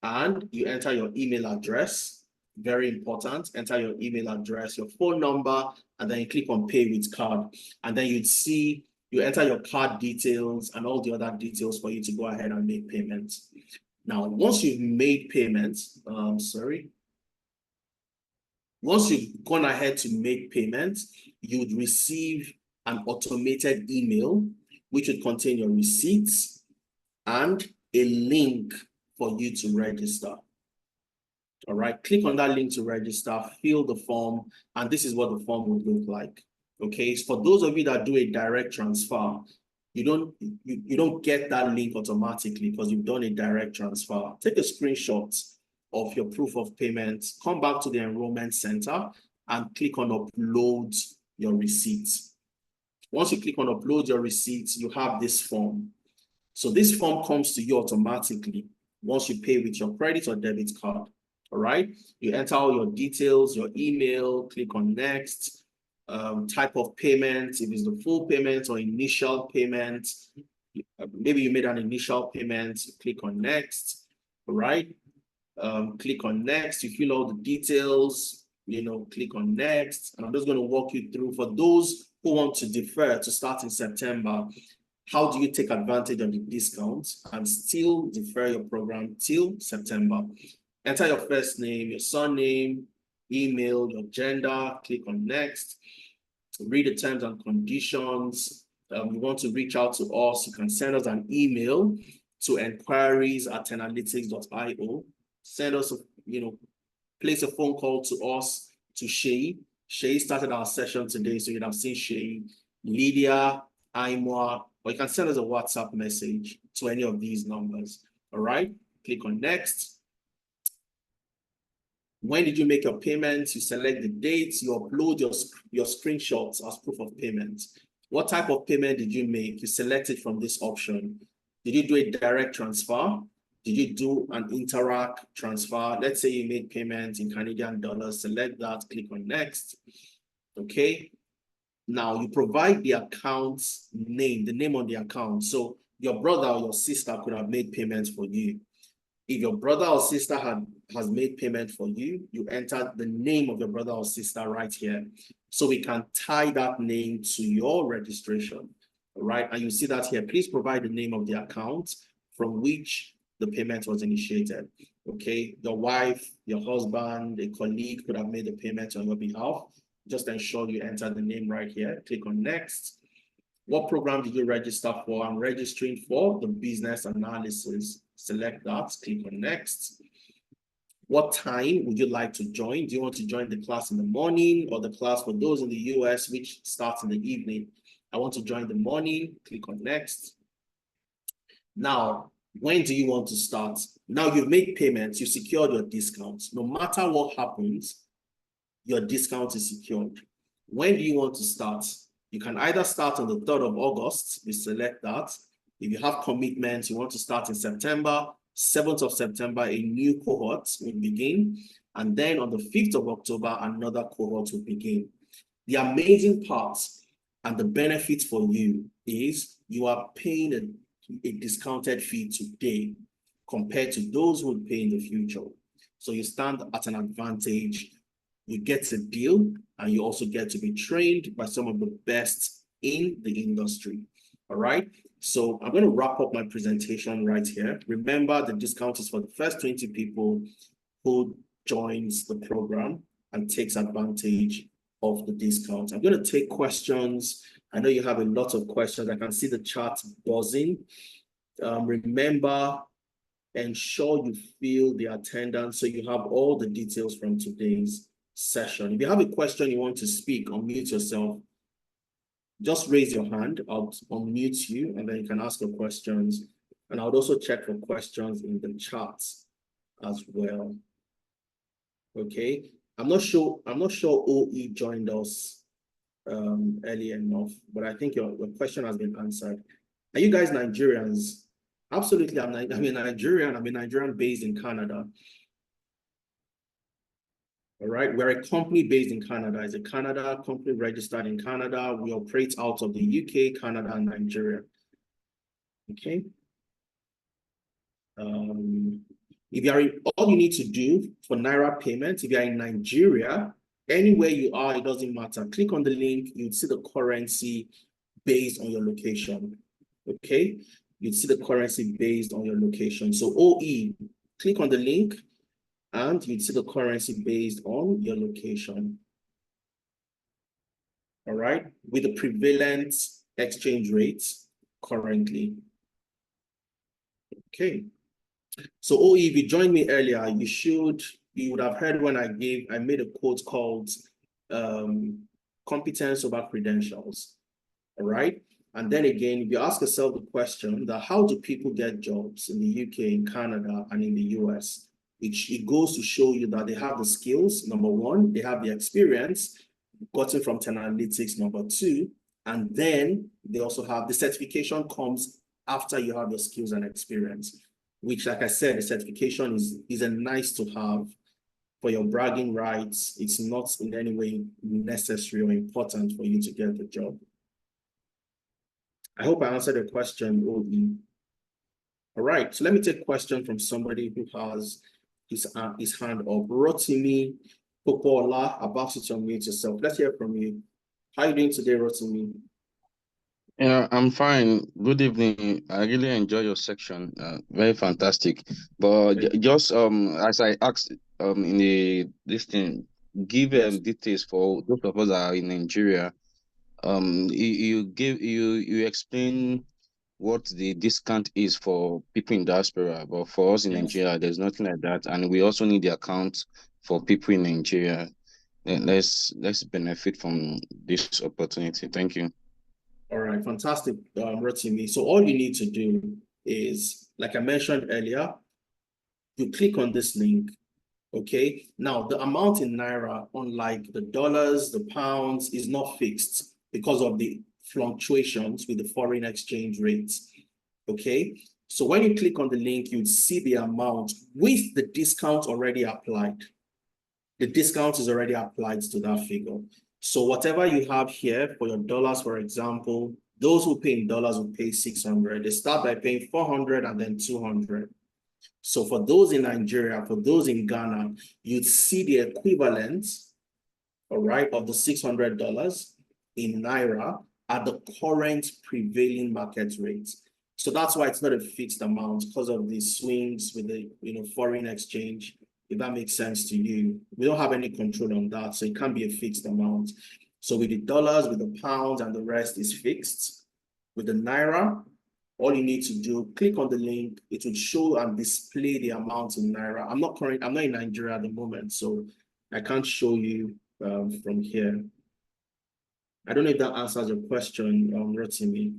and you enter your email address. Very important. Enter your email address, your phone number, and then you click on pay with card. And then you'd see, you enter your card details and all the other details for you to go ahead and make payments. Now, once you've made payments, once you've gone ahead to make payments, you would receive an automated email, which would contain your receipts and a link for you to register. All right, click on that link to register, fill the form, and this is what the form would look like. Okay, so for those of you that do a direct transfer, you don't get that link automatically because you've done a direct transfer. Take a screenshot of your proof of payment, come back to the enrollment center and click on upload your receipts. Once you click on upload your receipts, you have this form. So this form comes to you automatically once you pay with your credit or debit card. All right, you enter all your details, your email, click on next, type of payment, if it's the full payment or initial payment. Maybe you made an initial payment, click on next, all right? Click on next, you fill all the details, click on next, and I'm just going to walk you through for those who want to defer to start in September. How do you take advantage of the discounts and still defer your program till September? Enter your first name, your surname, email, your gender, click on next, read the terms and conditions. You want to reach out to us, you can send us an email to enquiries@analytics.io. Send us, place a phone call to us, to Shay. Shay started our session today, so you'd have seen Shay, Lydia, Aimwa, or you can send us a WhatsApp message to any of these numbers. All right, click on next. When did you make your payments? You select the dates, you upload your screenshots as proof of payment. What type of payment did you make? You select it from this option. Did you do a direct transfer? Did you do an Interact transfer? Let's say you made payments in Canadian dollars, select that, click on next. Okay. Now you provide the account name, the name on the account. So your brother or your sister could have made payments for you. If your brother or sister has made payment for you, you enter the name of your brother or sister right here. So we can tie that name to your registration, all right? And you see that here. Please provide the name of the account from which the payment was initiated, okay? Your wife, your husband, a colleague could have made the payment on your behalf. Just ensure you enter the name right here. Click on next. What program did you register for? I'm registering for the business analysis. Select that, click on next. What time would you like to join? Do you want to join the class in the morning or the class for those in the US, which starts in the evening? I want to join the morning, click on next. Now, when do you want to start? Now you've made payments, you secured your discounts. No matter what happens, your discount is secured. When do you want to start? You can either start on the 3rd of August, you select that. If you have commitments, you want to start in September, 7th of September, a new cohort will begin. And then on the 5th of October, another cohort will begin. The amazing part and the benefit for you is you are paying a discounted fee today compared to those who will pay in the future. So you stand at an advantage, you get a deal, and you also get to be trained by some of the best in the industry. All right. So I'm going to wrap up my presentation right here. Remember, the discount is for the first 20 people who joins the program and takes advantage of the discount. I'm going to take questions. I know you have a lot of questions. I can see the chat buzzing. Remember, ensure you fill the attendance so you have all the details from today's session. If you have a question you want to speak, unmute yourself. Just raise your hand, I'll unmute you, and then you can ask your questions. And I'll also check for questions in the chat as well. Okay, I'm not sure OE joined us early enough, but I think your question has been answered. Are you guys Nigerians? Absolutely, I'm a Nigerian. I'm a Nigerian based in Canada. All right, we're a company based in Canada. It's a Canada company registered in Canada. We operate out of the UK, Canada, and Nigeria. Okay. If you are all you need to do for Naira payments, if you are in Nigeria, anywhere you are, it doesn't matter. Click on the link, you'd see the currency based on your location. Okay, you'd see the currency based on your location. So OE, click on the link, and you'd see the currency based on your location. All right, with the prevalent exchange rates currently. Okay, so OE, if you joined me earlier, you would have heard when I made a quote called competence over credentials. All right, and then again, if you ask yourself the question that how do people get jobs in the UK, in Canada, and in the US? It goes to show you that they have the skills, number one, they have the experience gotten from Analytics, number two, and then they also have the certification comes after you have the skills and experience, which, like I said, the certification is a nice to have, for your bragging rights. It's not in any way necessary or important for you to get the job. I hope I answered the question, Obi. All right, so let me take a question from somebody who has his hand up. Rotimi Popola, about to unmute yourself. Let's hear from you. How are you doing today, Rotimi? Yeah, I'm fine. Good evening. I really enjoy your section. Very fantastic. But just as I asked in this thing, give Yes. details for those of us that are in Nigeria. You explain what the discount is for people in diaspora, but for us in Nigeria, there's nothing like that, and we also need the account for people in Nigeria. Let's benefit from this opportunity. Thank you. All right, fantastic, Rotimi. So all you need to do is, like I mentioned earlier, you click on this link. Okay, now the amount in Naira, unlike the dollars, the pounds, is not fixed because of the fluctuations with the foreign exchange rates. Okay, so when you click on the link, you'd see the amount with the discount already applied. The discount is already applied to that figure. So whatever you have here for your dollars, for example, those who pay in dollars will pay 600. They start by paying 400 and then 200. So for those in Nigeria, for those in Ghana, you'd see the equivalent, all right, of the $600 in Naira at the current prevailing market rate. So that's why it's not a fixed amount, because of the swings with the foreign exchange, if that makes sense to you. We don't have any control on that, so it can't be a fixed amount. So with the dollars, with the pounds, and the rest is fixed. With the Naira, all you need to do, click on the link, it will show and display the amount in Naira. I'm not in Nigeria at the moment, so I can't show you from here. I don't know if that answers your question, Rotimi.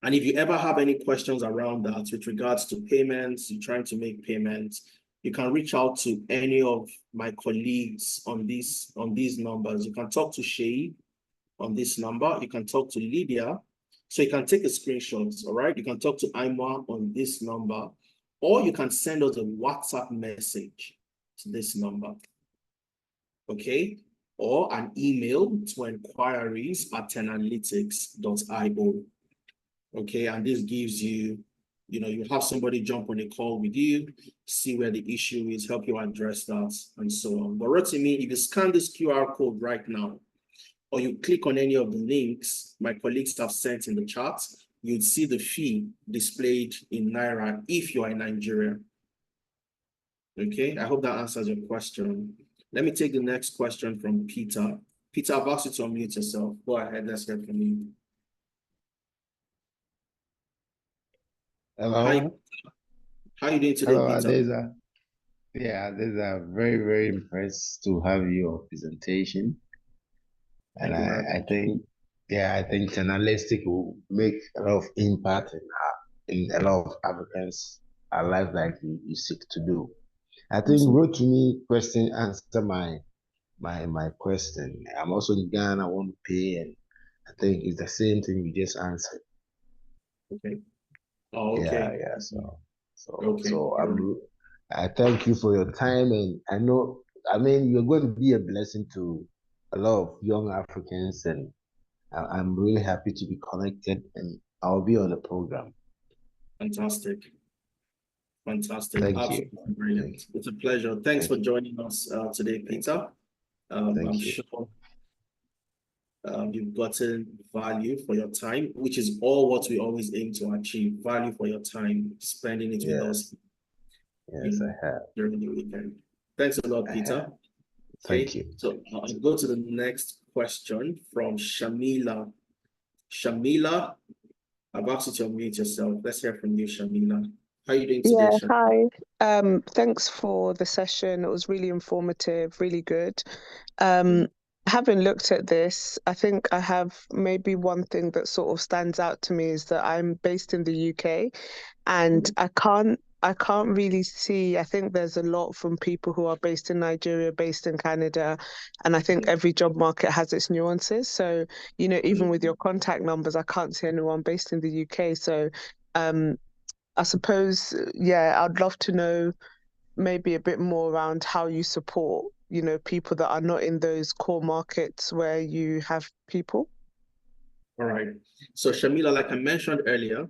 And if you ever have any questions around that with regards to payments, you're trying to make payments, you can reach out to any of my colleagues on these numbers. You can talk to Shay on this number. You can talk to Lydia. So you can take a screenshot, all right? You can talk to Aima on this number, or you can send us a WhatsApp message to this number, okay? Or an email to enquiries@analytics.io. Okay, and this gives you, you have somebody jump on a call with you, see where the issue is, help you address that, and so on. But Rotimi, if you scan this QR code right now, or you click on any of the links my colleagues have sent in the chat, you'd see the fee displayed in Naira if you are in Nigeria. Okay, I hope that answers your question. Let me take the next question from Peter. Peter, I've asked you to unmute yourself. Go ahead, let's hear from you. Hello. How are you doing today, Hello, Peter? There's a very, very impressed to have your presentation. And I think journalistic will make a lot of impact in a lot of Africans' life like you seek to do. I think wrote to me question answer my question. I'm also in Ghana, I want to pay, and I think it's the same thing you just answered. Okay. Oh, okay. Yeah. So I thank you for your time, and you're going to be a blessing to a lot of young Africans, and I'm really happy to be connected, and I'll be on the program. Fantastic. Thank Absolutely you. brilliant. It's a pleasure. Thanks for joining us today, Peter. I'm sure you've gotten value for your time, which is all what we always aim to achieve. Value for your time, spending it with us. Yes, I have. During the weekend. Thanks a lot, Peter. Thank you. So I'll go to the next question from Shamila. Shamila, I've asked you to unmute yourself. Let's hear from you, Shamila. How are you doing today, Shamila? Hi. Thanks for the session. It was really informative, really good. Having looked at this, I think I have maybe one thing that sort of stands out to me is that I'm based in the UK, and I can't really see. I think there's a lot from people who are based in Nigeria, based in Canada, and I think every job market has its nuances. So, even with your contact numbers, I can't see anyone based in the UK. So, I suppose, I'd love to know maybe a bit more around how you support, you know, people that are not in those core markets where you have people? All right. So Shamila, like I mentioned earlier,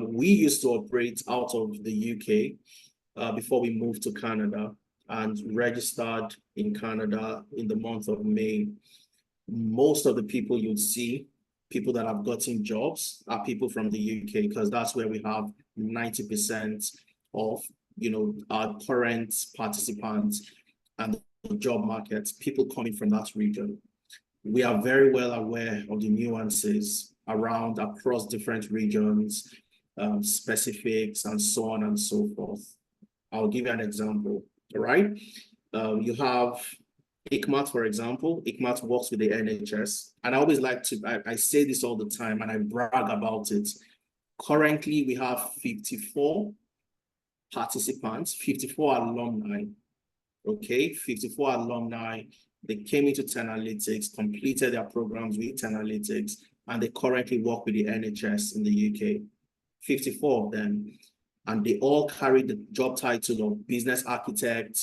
we used to operate out of the UK before we moved to Canada and registered in Canada in the month of May. Most of the people you'd see, people that have gotten jobs, are people from the UK, because that's where we have 90% of, you know, our current participants and the job market, people coming from that region. We are very well aware of the nuances around across different regions, specifics, and so on and so forth. I'll give you an example, all right? You have ICMAT, for example. ICMAT works with the NHS. And I always like to, I say this all the time and I brag about it. Currently, we have 54 participants, 54 alumni, okay? 54 alumni. They came into Analytics, completed their programs with Analytics, and they currently work with the NHS in the UK. 54 of them. And they all carry the job title of business architect,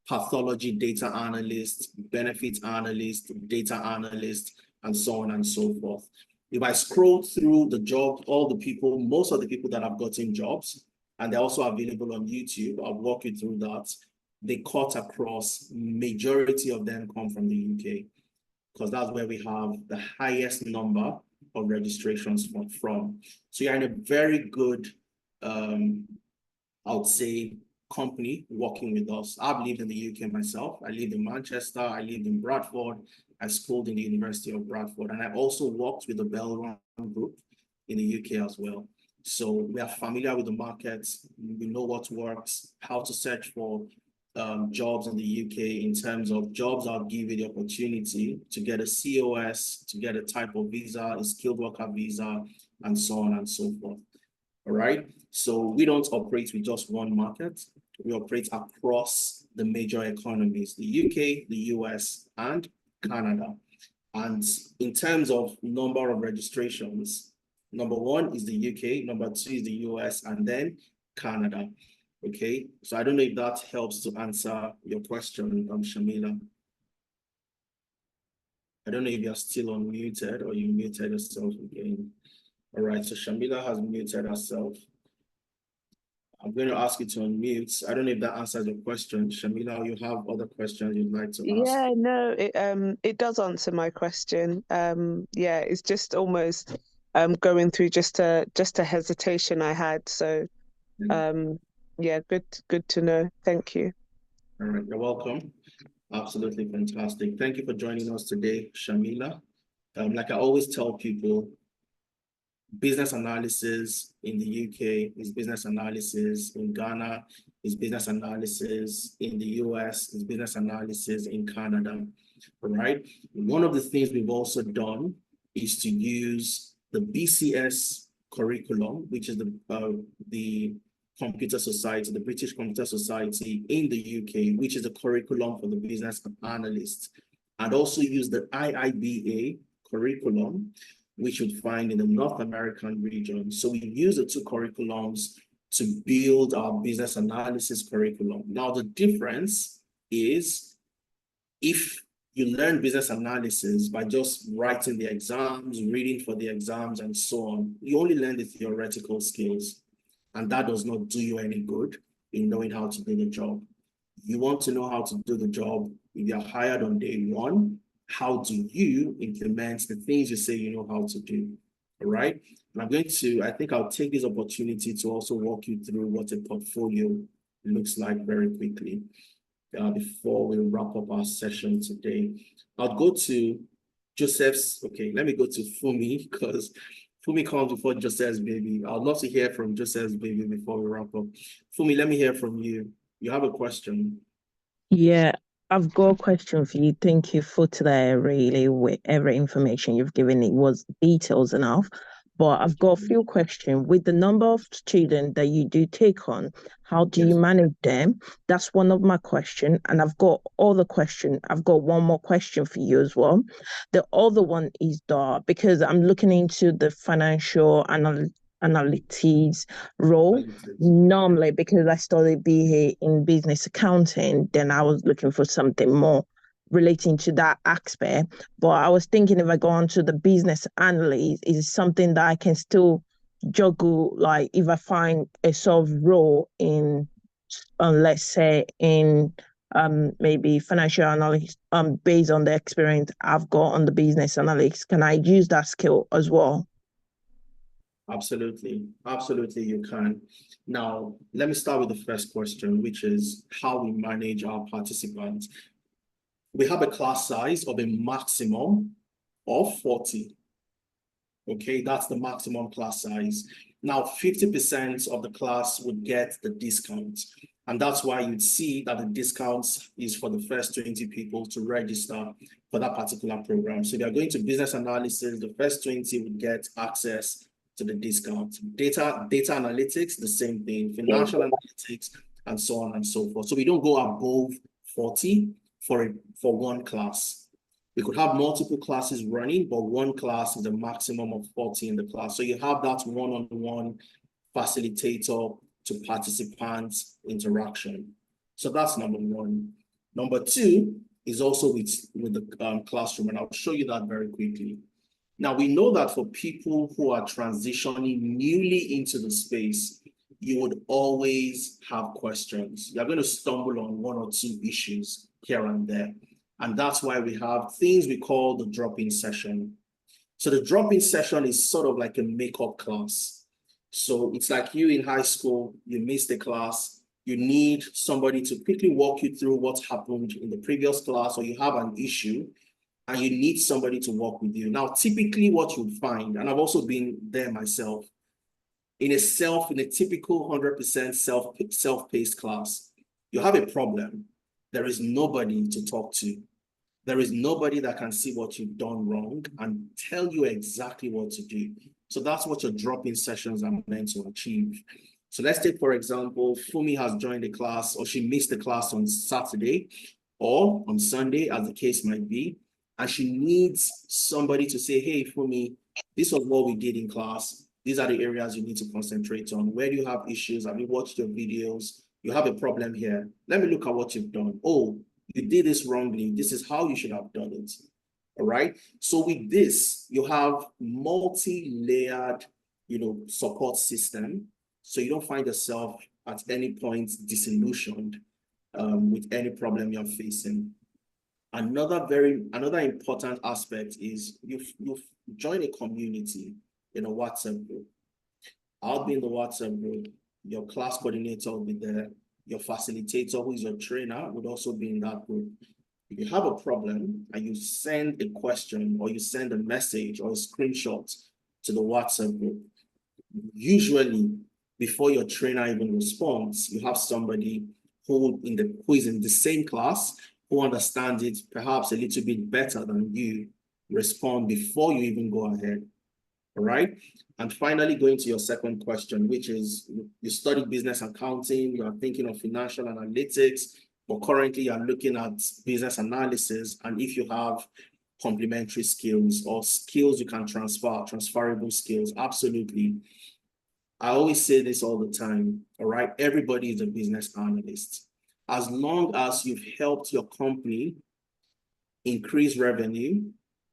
pathology data analyst, benefits analyst, data analyst, and so on and so forth. If I scroll through the job, all the people, most of the people that have gotten jobs, and they're also available on YouTube, I'll walk you through that. They cut across, majority of them come from the UK, because that's where we have the highest number of registrations from. So you're in a very good, I would say, company working with us. I've lived in the UK myself. I lived in Manchester. I lived in Bradford. I schooled in the University of Bradford. And I've also worked with the Bell Run Group in the UK as well. So we are familiar with the markets. We know what works, how to search for jobs in the UK in terms of jobs that give you the opportunity to get a COS, to get a type of visa, a skilled worker visa, and so on and so forth. All right. So we don't operate with just one market. We operate across the major economies, the UK, the US, and Canada. And in terms of number of registrations, number one is the UK, number two is the US, and then Canada. Okay, so I don't know if that helps to answer your question, Shamila. I don't know if you're still unmuted or you muted yourself again. All right, so Shamila has muted herself. I'm going to ask you to unmute. I don't know if that answers your question. Shamila, you have other questions you'd like to ask? Yeah, no, it does answer my question. Yeah, it's just almost going through just a hesitation I had. So yeah, good to know. Thank you. All right, you're welcome. Absolutely fantastic. Thank you for joining us today, Shamila. Like I always tell people, business analysis in the UK is business analysis in Ghana, is business analysis in the US, is business analysis in Canada, all right? One of the things we've also done is to use the BCS curriculum, which is the Computer Society, the British Computer Society in the UK, which is the curriculum for the business analyst, and also use the IIBA curriculum, which you'd find in the North American region. So we use the two curriculums to build our business analysis curriculum. Now, the difference is if you learn business analysis by just writing the exams, reading for the exams, and so on, you only learn the theoretical skills. And that does not do you any good in knowing how to do the job. You want to know how to do the job. If you're hired on day one, how do you implement the things you say you know how to do? All right. And I think I'll take this opportunity to also walk you through what a portfolio looks like very quickly before we wrap up our session today. I'll go to Joseph's. Okay, let me go to Fumi because Fumi comes before Joseph's baby. I'd love to hear from Joseph's baby before we wrap up. Fumi, let me hear from you. You have a question? Yeah, I've got a question for you. Thank you for today. Really, with every information you've given, it was details enough. But I've got a few questions. With the number of students that you do take on, how do you manage them? That's one of my questions. And I've got other question. I've got one more question for you as well. The other one is because I'm looking into the financial analytics role. Normally, because I studied BA in business accounting, then I was looking for something more relating to that aspect. But I was thinking if I go on to the business analyst, is something that I can still juggle, like if I find a sort of role in, let's say, in maybe financial analyst, based on the experience I've got on the business analytics, can I use that skill as well? Absolutely. Absolutely, you can. Now, let me start with the first question, which is how we manage our participants. We have a class size of a maximum of 40. Okay, that's the maximum class size. Now, 50% of the class would get the discount. And that's why you'd see that the discount is for the first 20 people to register for that particular program. So if you're going to business analysis, the first 20 would get access to the discount. Data analytics, the same thing. Financial analytics, and so on and so forth. So we don't go above 40 for one class. We could have multiple classes running, but one class is a maximum of 40 in the class. So you have that one-on-one facilitator to participants interaction. So that's number one. Number two is also with the classroom, and I'll show you that very quickly. Now, we know that for people who are transitioning newly into the space, you would always have questions. You're going to stumble on one or two issues here and there. And that's why we have things we call the drop-in session. So the drop-in session is sort of like a makeup class. So it's like you in high school, you missed a class, you need somebody to quickly walk you through what happened in the previous class, or you have an issue and you need somebody to walk with you. Now, typically what you'll find, and I've also been there myself, in a typical 100% self-paced class, you have a problem. There is nobody to talk to. There is nobody that can see what you've done wrong and tell you exactly what to do. So that's what your drop-in sessions are meant to achieve. So let's take, for example, Fumi has joined the class, or she missed the class on Saturday or on Sunday, as the case might be, and she needs somebody to say, hey, Fumi, this was what we did in class. These are the areas you need to concentrate on. Where do you have issues? Have you watched your videos? You have a problem here. Let me look at what you've done. Oh, you did this wrongly. This is how you should have done it. All right. So with this, you have multi-layered, support system. So you don't find yourself at any point disillusioned with any problem you're facing. Another important aspect is you've joined a community in a WhatsApp group. I'll be in the WhatsApp group. Your class coordinator will be there. Your facilitator, who is your trainer, would also be in that group. If you have a problem and you send a question or you send a message or a screenshot to the WhatsApp group, usually before your trainer even responds, you have somebody who is in the same class, who understands it perhaps a little bit better than you, respond before you even go ahead. All right. And finally, going to your second question, which is you study business accounting, you are thinking of financial analytics, but currently you're looking at business analysis. And if you have complementary skills or skills you can transferable skills, absolutely. I always say this all the time. All right. Everybody is a business analyst. As long as you've helped your company increase revenue,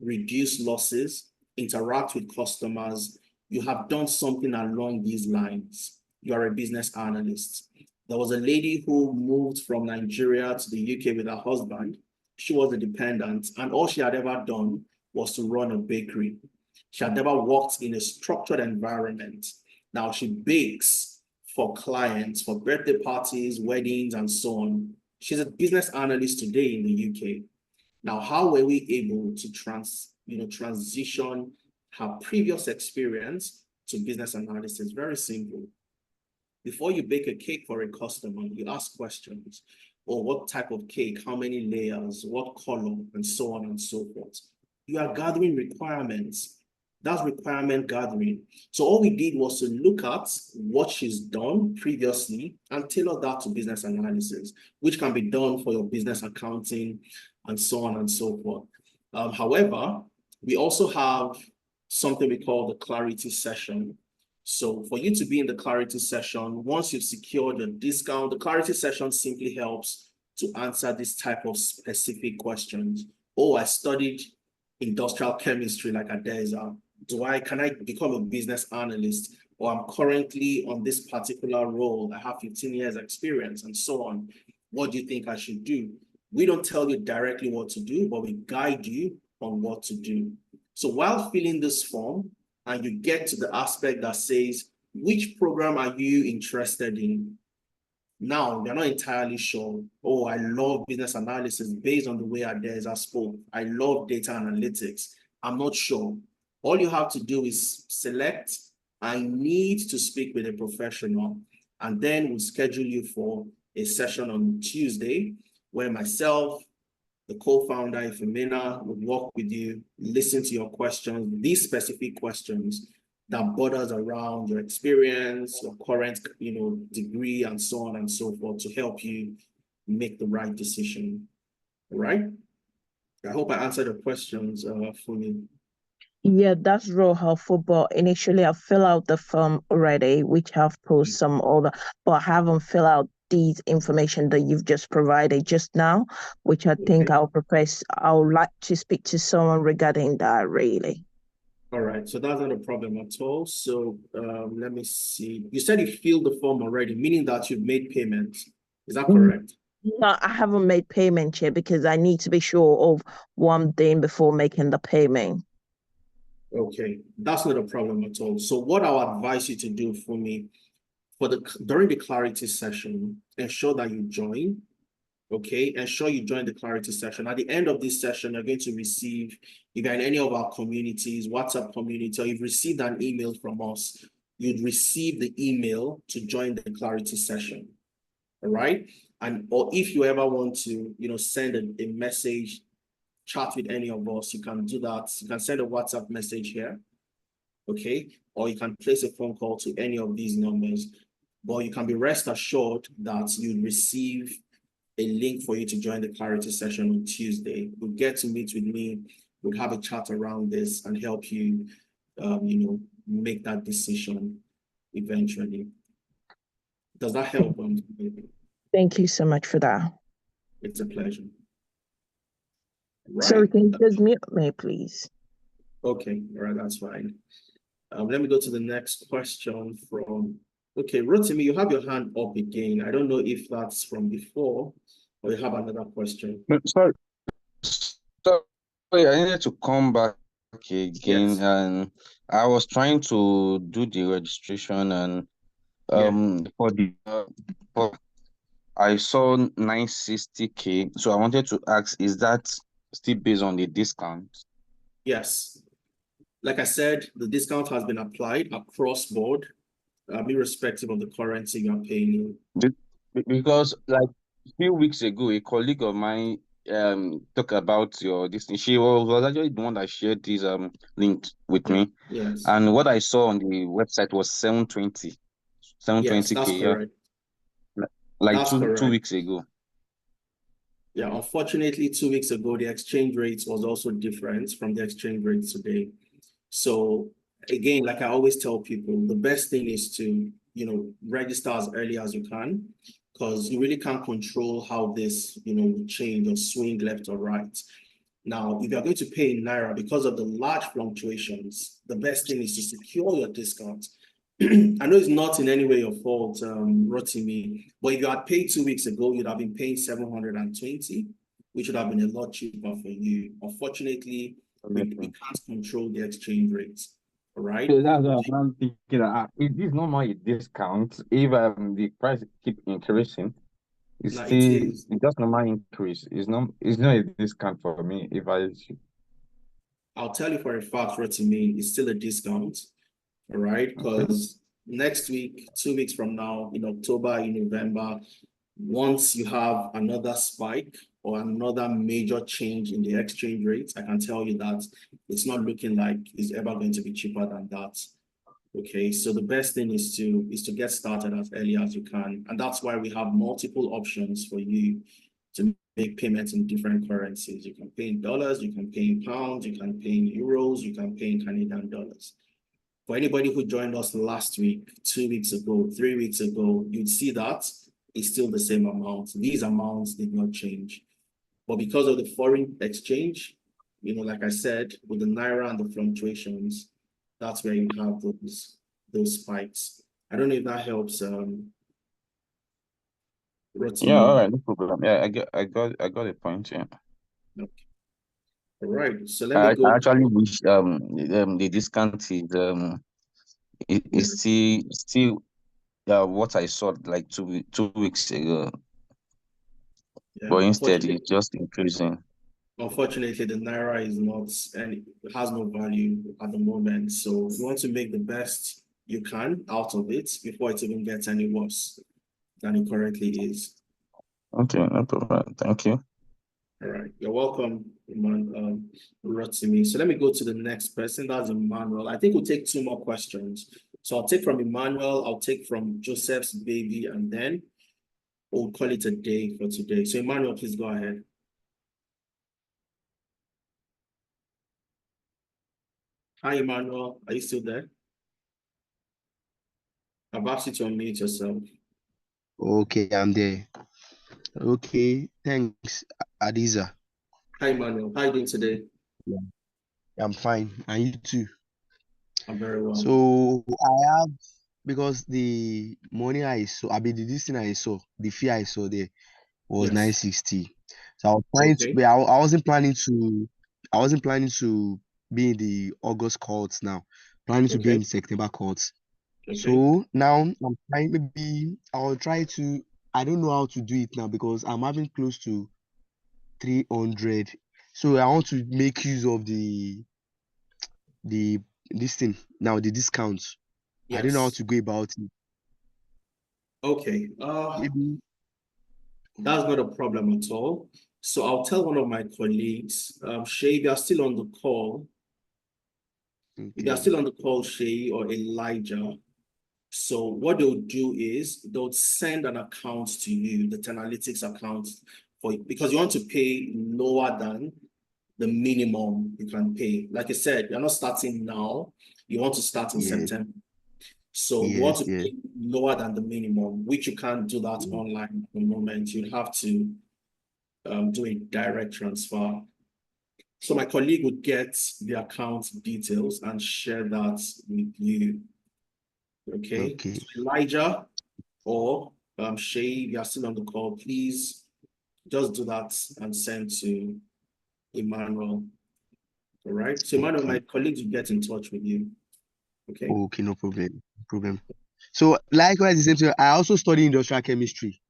reduce losses, interact with customers, you have done something along these lines. You are a business analyst. There was a lady who moved from Nigeria to the UK with her husband. She was a dependent, and all she had ever done was to run a bakery. She had never worked in a structured environment. Now she bakes for clients, for birthday parties, weddings, and so on. She's a business analyst today in the UK. Now, how were we able to transition her previous experience to business analysis? Very simple. Before you bake a cake for a customer, you ask questions. Or what type of cake, how many layers, what color, and so on and so forth. You are gathering requirements. That's requirement gathering. So all we did was to look at what she's done previously and tailor that to business analysis, which can be done for your business accounting and so on and so forth. However, we also have something we call the clarity session. So for you to be in the clarity session, once you've secured a discount, the clarity session simply helps to answer this type of specific questions. Oh, I studied industrial chemistry like Adeza. Can I become a business analyst? Or I'm currently on this particular role. I have 15 years experience and so on. What do you think I should do? We don't tell you directly what to do, but we guide you on what to do. So while filling this form, and you get to the aspect that says, which program are you interested in? Now, you're not entirely sure. Oh, I love business analysis based on the way Adeza spoke. I love data analytics. I'm not sure. All you have to do is select, I need to speak with a professional, and then we'll schedule you for a session on Tuesday where myself, the co-founder, Ifemina, would work with you, listen to your questions, these specific questions that borders around your experience, your current, degree, and so on and so forth to help you make the right decision. All right? I hope I answered the questions fully. Yeah, that's real helpful. But initially, I fill out the form already, which have posed some other, but I haven't filled out these information that you've just provided just now, which I think I would like to speak to someone regarding that, really. All right, so that's not a problem at all. So let me see. You said you filled the form already, meaning that you've made payments. Is that correct? No, I haven't made payment yet because I need to be sure of one thing before making the payment. Okay, that's not a problem at all. So what I'll advise you to do for me, during the clarity session, ensure that you join. Okay, ensure you join the clarity session. At the end of this session, you're going to receive, if you're in any of our communities, WhatsApp community, or you've received an email from us, you'd receive the email to join the clarity session. All right. Or if you ever want to, send a message, chat with any of us, you can do that. You can send a WhatsApp message here. Okay. Or you can place a phone call to any of these numbers. But you can be rest assured that you'll receive a link for you to join the clarity session on Tuesday. You'll get to meet with me. We'll have a chat around this and help you, make that decision eventually. Does that help? Thank you so much for that. It's a pleasure. Right. So can you just mute me, please? Okay, all right, that's fine. Let me go to the next question from, okay, Rotimi, you have your hand up again. I don't know if that's from before or you have another question. Sorry, I needed to come back again, yes. And I was trying to do the registration, and I saw 960K. So I wanted to ask, is that still based on the discount? Yes. Like I said, the discount has been applied across board, irrespective of the currency you're paying. Because like a few weeks ago, a colleague of mine talked about this thing. She was actually the one that shared this link with me. Yes. And what I saw on the website was 720. 720K. Yes, that's correct. Like that's 2 weeks ago. Yeah, unfortunately, 2 weeks ago, the exchange rate was also different from the exchange rate today. So again, like I always tell people, the best thing is to, register as early as you can, because you really can't control how this, will change or swing left or right. Now, if you're going to pay in Naira because of the large fluctuations, the best thing is to secure your discount. I know it's not in any way your fault, Rotimi, but if you had paid 2 weeks ago, you'd have been paying 720, which would have been a lot cheaper for you. Unfortunately, we can't control the exchange rates, all right? So that's what I'm thinking. Is this not a discount if the price keep increasing? It's just normal increase. It's not a discount for me if I'll tell you for a fact, Rotimi, it's still a discount. All right, because next week, 2 weeks from now, in October, in November, once you have another spike or another major change in the exchange rates, I can tell you that it's not looking like it's ever going to be cheaper than that. Okay, so the best thing is to get started as early as you can, and that's why we have multiple options for you to make payments in different currencies. You can pay in dollars, you can pay in pounds, you can pay in euros, you can pay in Canadian dollars. For anybody who joined us last week, 2 weeks ago, 3 weeks ago, you'd see that it's still the same amount. These amounts did not change. But because of the foreign exchange, like I said, with the Naira and the fluctuations, that's where you have those spikes. I don't know if that helps. Yeah, all right, no problem. Yeah, I got a point. Yeah. Okay. All right. So let me go. I actually wish the discount is still what I saw like 2 weeks ago, Yeah, but instead it's just increasing. unfortunately, the Naira is not, and it has no value at the moment. So you want to make the best you can out of it before it even gets any worse than it currently is. Okay, no problem. Thank you. All right, you're welcome, Rotimi. So let me go to the next person. That's Emmanuel. I think we'll take 2 more questions. So I'll take from Emmanuel, I'll take from Joseph's baby, and then we'll call it a day for today. So Emmanuel, please go ahead. Hi, Emmanuel. Are you still there? I've asked you to unmute yourself. Okay, I'm there. Okay, thanks, Adiza. Hi, Emmanuel. How are you doing today? Yeah, I'm fine. And you too? I'm very well. So because the money I saw, this thing I saw, the fee I saw there was Yes. 960. So I was trying to, but I wasn't planning to be in the August courts now. Planning to be in September courts. So now I'm trying, maybe I'll try to, I don't know how to do it now because I'm having close to 300. So I want to make use of this thing now, the discounts. Yes. I don't know how to go about it. Okay. Maybe that's not a problem at all. So I'll tell one of my colleagues, Shay, if you're still on the call, if you're still on the call, Shay or Elijah, so what they'll do is they'll send an account to you, the Analytics account, because you want to pay lower than the minimum you can pay. Like I said, you're not starting now. You want to start in September. So you want to pay lower than the minimum, which you can't do that online at the moment. You'd have to do a direct transfer. So my colleague would get the account details and share that with you. Okay. So Elijah or Shay, if you are still on the call, please just do that and send to Emmanuel. All right. So Emmanuel, my colleagues will get in touch with you. Okay. Okay, no problem. So likewise, the same thing. I also study industrial chemistry.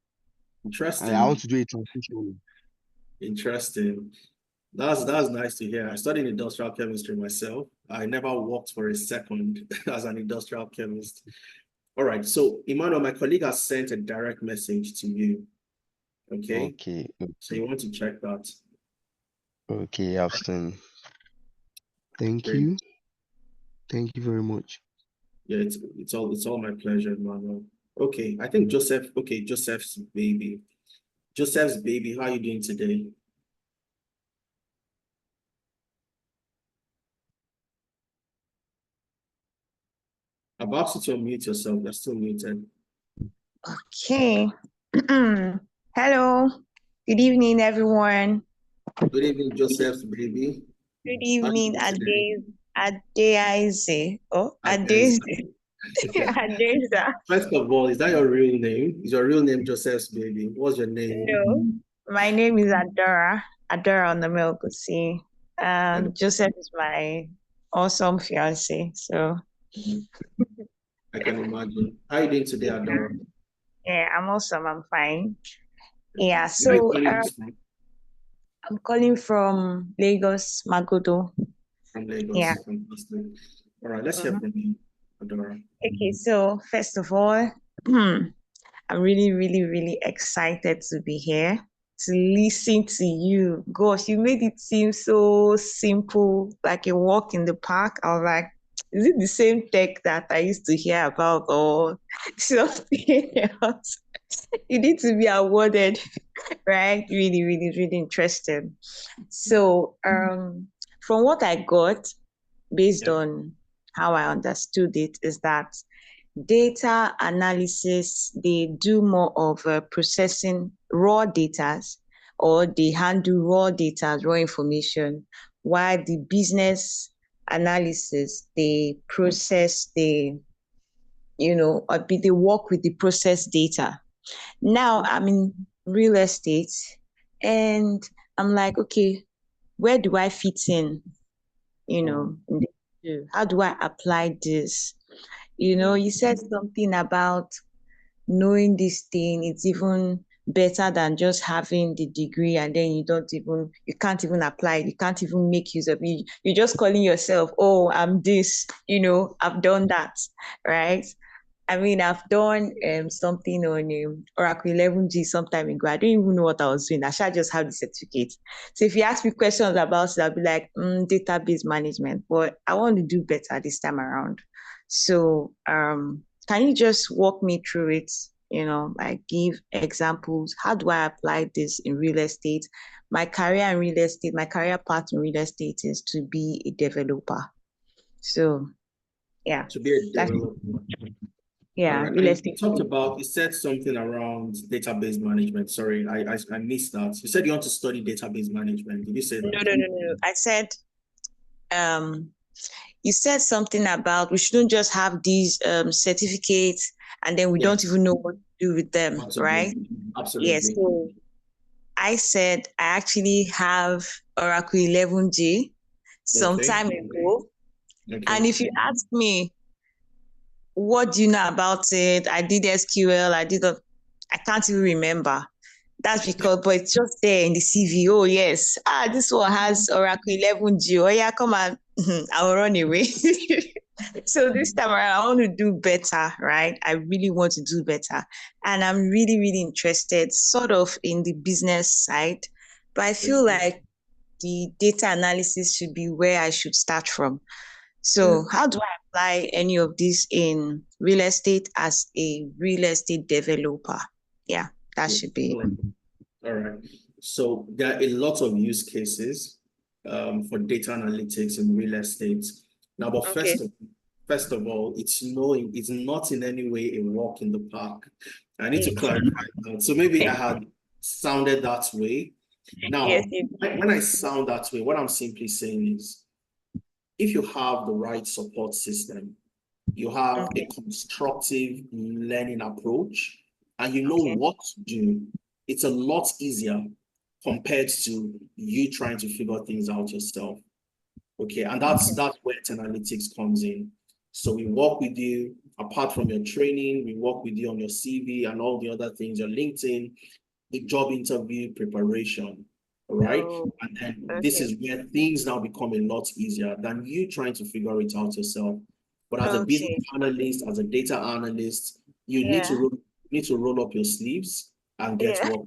Interesting. I want to do a transition. Interesting. That's nice to hear. I studied industrial chemistry myself. I never worked for a second as an industrial chemist. All right. So Emmanuel, my colleague has sent a direct message to you. Okay. So you want to check that. Okay, Austin. Thank you. Thank you very much. Yeah, it's all my pleasure, Emmanuel. Okay, I think Joseph. Okay, Joseph's baby. Joseph's baby, how are you doing today? I've asked you to unmute yourself. You're still muted. Okay. Hello. Good evening, everyone. Good evening, Joseph's baby. Good evening, Adeize. Oh, Adeize. Adeize. First of all, is that your real name? Is your real name Joseph's baby? What's your name? No, my name is Adora. Adora on the Melkusi. Joseph is my awesome fiance. So I can imagine. How are you doing today, Adora? Yeah, I'm awesome. I'm fine. Yeah, so I'm calling from Lagos, Magodo. From Lagos. Yeah. Fantastic. All right, let's hear from you, Adora. Okay, so first of all, I'm really, really, really excited to be here to listen to you. Gosh, you made it seem so simple, like a walk in the park. I was like, is it the same tech that I used to hear about or something else? You need to be awarded, right? Really, really, really interesting. So from what I got, based on how I understood it is that data analysis, they do more of processing raw data, or they handle raw data, raw information, while the business analysis, they process the, they work with the process data. Now I'm in real estate and I'm like, okay, where do I fit in? How do I apply this? You said something about knowing this thing. It's even better than just having the degree and then you can't even apply it. You can't even make use of it. You're just calling yourself, oh, I'm this, I've done that, right? I mean, I've done something on Oracle 11G some time ago. I don't even know what I was doing. I should just have the certificate. So if you ask me questions about it, I'll be like, database management. But I want to do better this time around. So can you just walk me through it? Like give examples. How do I apply this in real estate? My career in real estate, my career path in real estate is to be a developer. So, yeah. To be a developer. Yeah, right. real estate. You said something around database management. Sorry, I missed that. You said you want to study database management. Did you say that? No. I said, you said something about we shouldn't just have these certificates and then we don't even know what to do with them, Absolutely. right? Absolutely. Yes. So I said I actually have Oracle 11G some time ago. Okay. And if you ask me, what do you know about it? I did SQL. I can't even remember. That's because, but it's just there in the CV. Oh, yes. This one has Oracle 11G. Oh, yeah, come on. I'll run away. So this time around, I want to do better, right? I really want to do better. And I'm really, really interested sort of in the business side. But I feel like the data analysis should be where I should start from. So how do I apply any of this in real estate as a real estate developer? Yeah, that should be. All right. So there are a lot of use cases for data analytics in real estate. Now, but first of all, it's not in any way a walk in the park. I need to clarify that. So maybe I had sounded that way. Now, when I sound that way, what I'm simply saying is, if you have the right support system, you have a constructive learning approach, and you know what to do, it's a lot easier compared to you trying to figure things out yourself. Okay, and that's where analytics comes in. So we work with you, apart from your training, we work with you on your CV and all the other things, your LinkedIn, the job interview preparation. Right? And then this is where things now become a lot easier than you trying to figure it out yourself. But as a business analyst, as a data analyst, you need to roll up your sleeves and get work.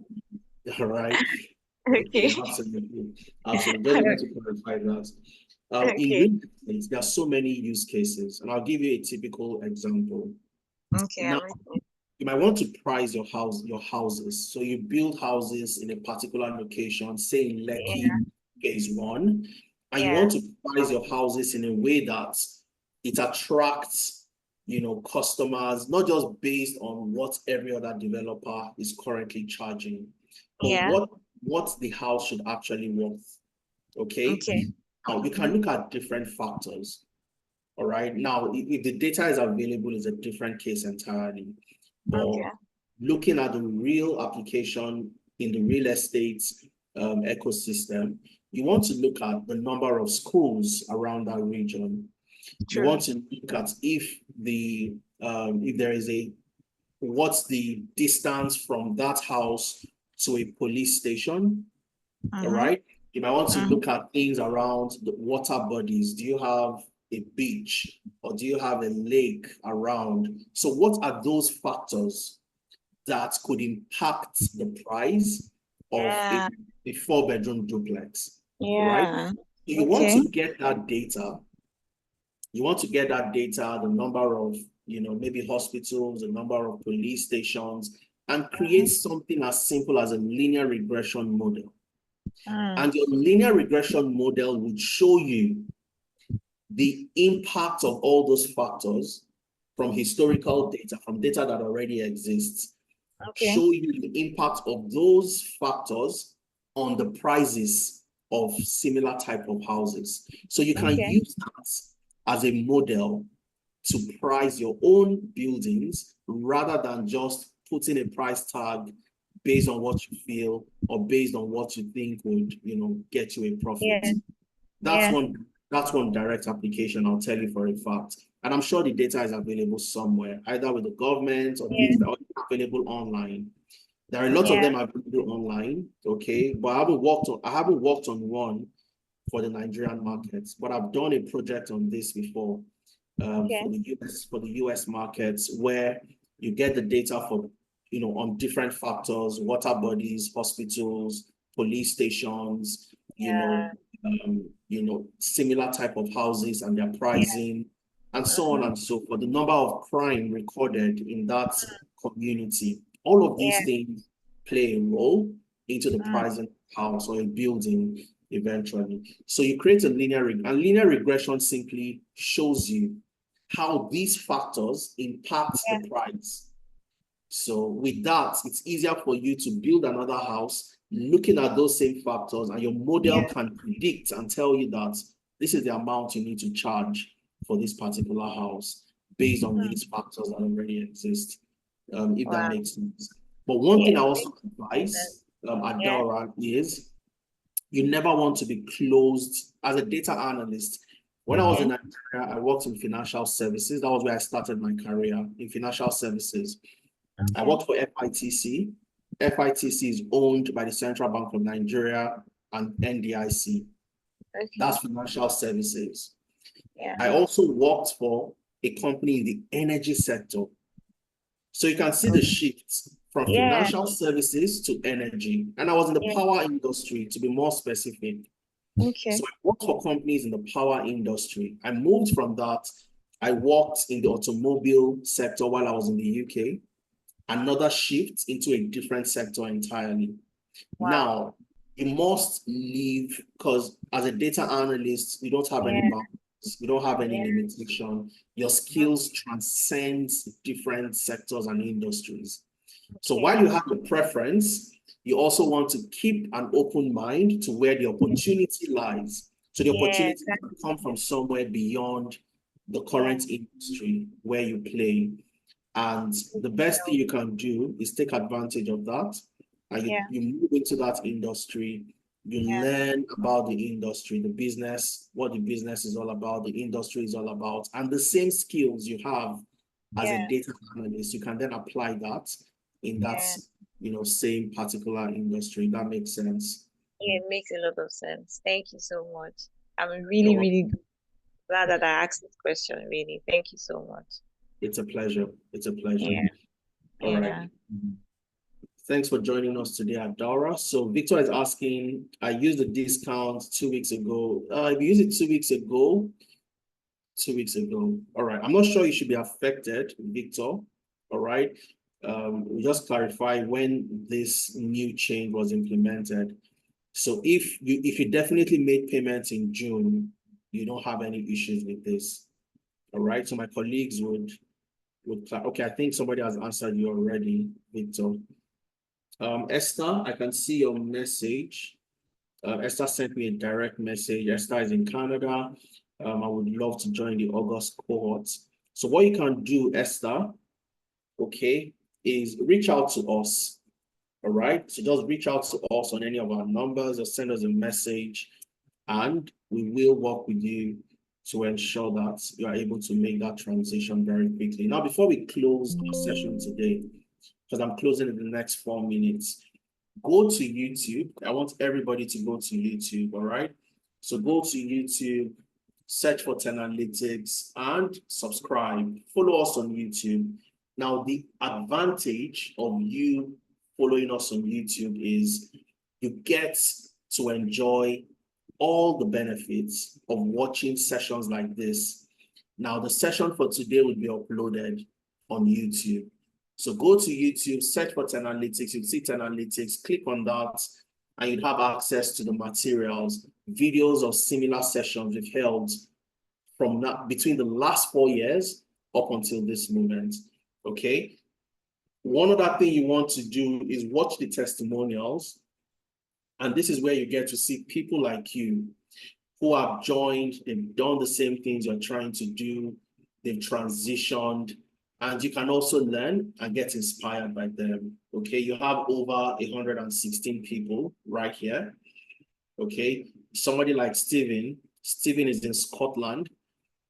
All right. Okay. Absolutely. Just want to clarify that. In real estate, there are so many use cases, and I'll give you a typical example. Okay. Now, you might want to price your houses. So you build houses in a particular location, say in Lekki, phase 1, and you want to price your houses in a way that it attracts, customers, not just based on what every other developer is currently charging, but what the house should actually worth. Okay. Now you can look at different factors. All right. Now, if the data is available, is a different case entirely. But looking at the real application in the real estate ecosystem, you want to look at the number of schools around that region. You want to look at if there is what's the distance from that house to a police station. All right. You might want to look at things around the water bodies. Do you have a beach or do you have a lake around? So what are those factors that could impact the price of a 4-bedroom duplex? Right? So you want to get that data. You want to get that data, the number of, maybe hospitals, the number of police stations, and create something as simple as a linear regression model. And your linear regression model would show you the impact of all those factors from historical data, from data that already exists, show you the impact of those factors on the prices of similar type of houses. So you can use that as a model to price your own buildings rather than just putting a price tag based on what you feel or based on what you think would, get you a profit. That's one direct application, I'll tell you for a fact. And I'm sure the data is available somewhere, either with the government or things that are available online. There are a lot of them available online, okay, but I haven't worked on one for the Nigerian markets, but I've done a project on this before for the US markets, where you get the data for on different factors: water bodies, hospitals, police stations, similar type of houses and their pricing, and so on and so forth. The number of crime recorded in that community. All of these things play a role into the pricing of a house or a building eventually. So you create a linear regression simply shows you how these factors impact the price. So with that, it's easier for you to build another house looking at those same factors, and your model can predict and tell you that this is the amount you need to charge for this particular house based on these factors that already exist, if that makes sense. But one thing I also advise Adora is you never want to be closed as a data analyst. When I was in Nigeria, I worked in financial services. That was where I started my career, in financial services. I worked for FITC. FITC is owned by the Central Bank of Nigeria and NDIC. That's financial services. I also worked for a company in the energy sector. So you can see the shift from financial services to energy. And I was in the power industry, to be more specific. So I worked for companies in the power industry. I moved from that. I worked in the automobile sector while I was in the UK. Another shift into a different sector entirely. Now, you must leave, because as a data analyst, you don't have any boundaries, you don't have any limitation. Your skills transcend different sectors and industries. So while you have a preference, you also want to keep an open mind to where the opportunity lies. So the opportunity can come from somewhere beyond the current industry where you play. And the best thing you can do is take advantage of that. And you move into that industry, you learn about the industry, the business, what the business is all about, the industry is all about, and the same skills you have as a data analyst, you can then apply that in that same particular industry. That makes sense. Yeah, it makes a lot of sense. Thank you so much. I'm really, really glad that I asked this question, really. Thank you so much. It's a pleasure. It's a pleasure. Yeah. All right. Thanks for joining us today, Adora. So Victor is asking, I used the discount 2 weeks ago. I used it 2 weeks ago. 2 weeks ago. All right. I'm not sure you should be affected, Victor. All right. We just clarify when this new change was implemented. So if you definitely made payments in June, you don't have any issues with this. All right. So my colleagues would okay, I think somebody has answered you already, Victor. Esther, I can see your message. Esther sent me a direct message. Esther is in Canada. I would love to join the August cohort. So what you can do, Esther, okay, is reach out to us. All right. So just reach out to us on any of our numbers or send us a message, and we will work with you to ensure that you are able to make that transition very quickly. Now, before we close our session today, because I'm closing in the next 4 minutes, go to YouTube. I want everybody to go to YouTube, all right? So go to YouTube, search for Analytics, and subscribe. Follow us on YouTube. Now, the advantage of you following us on YouTube is you get to enjoy all the benefits of watching sessions like this. Now, the session for today will be uploaded on YouTube. So go to YouTube, search for Analytics, you'll see Analytics, click on that, and you'll have access to the materials, videos of similar sessions we've held from now, between the last 4 years up until this moment, okay? One other thing you want to do is watch the testimonials. And this is where you get to see people like you who have joined, they've done the same things you're trying to do, they've transitioned, and you can also learn and get inspired by them, okay? You have over 116 people right here, okay? Somebody like Stephen is in Scotland,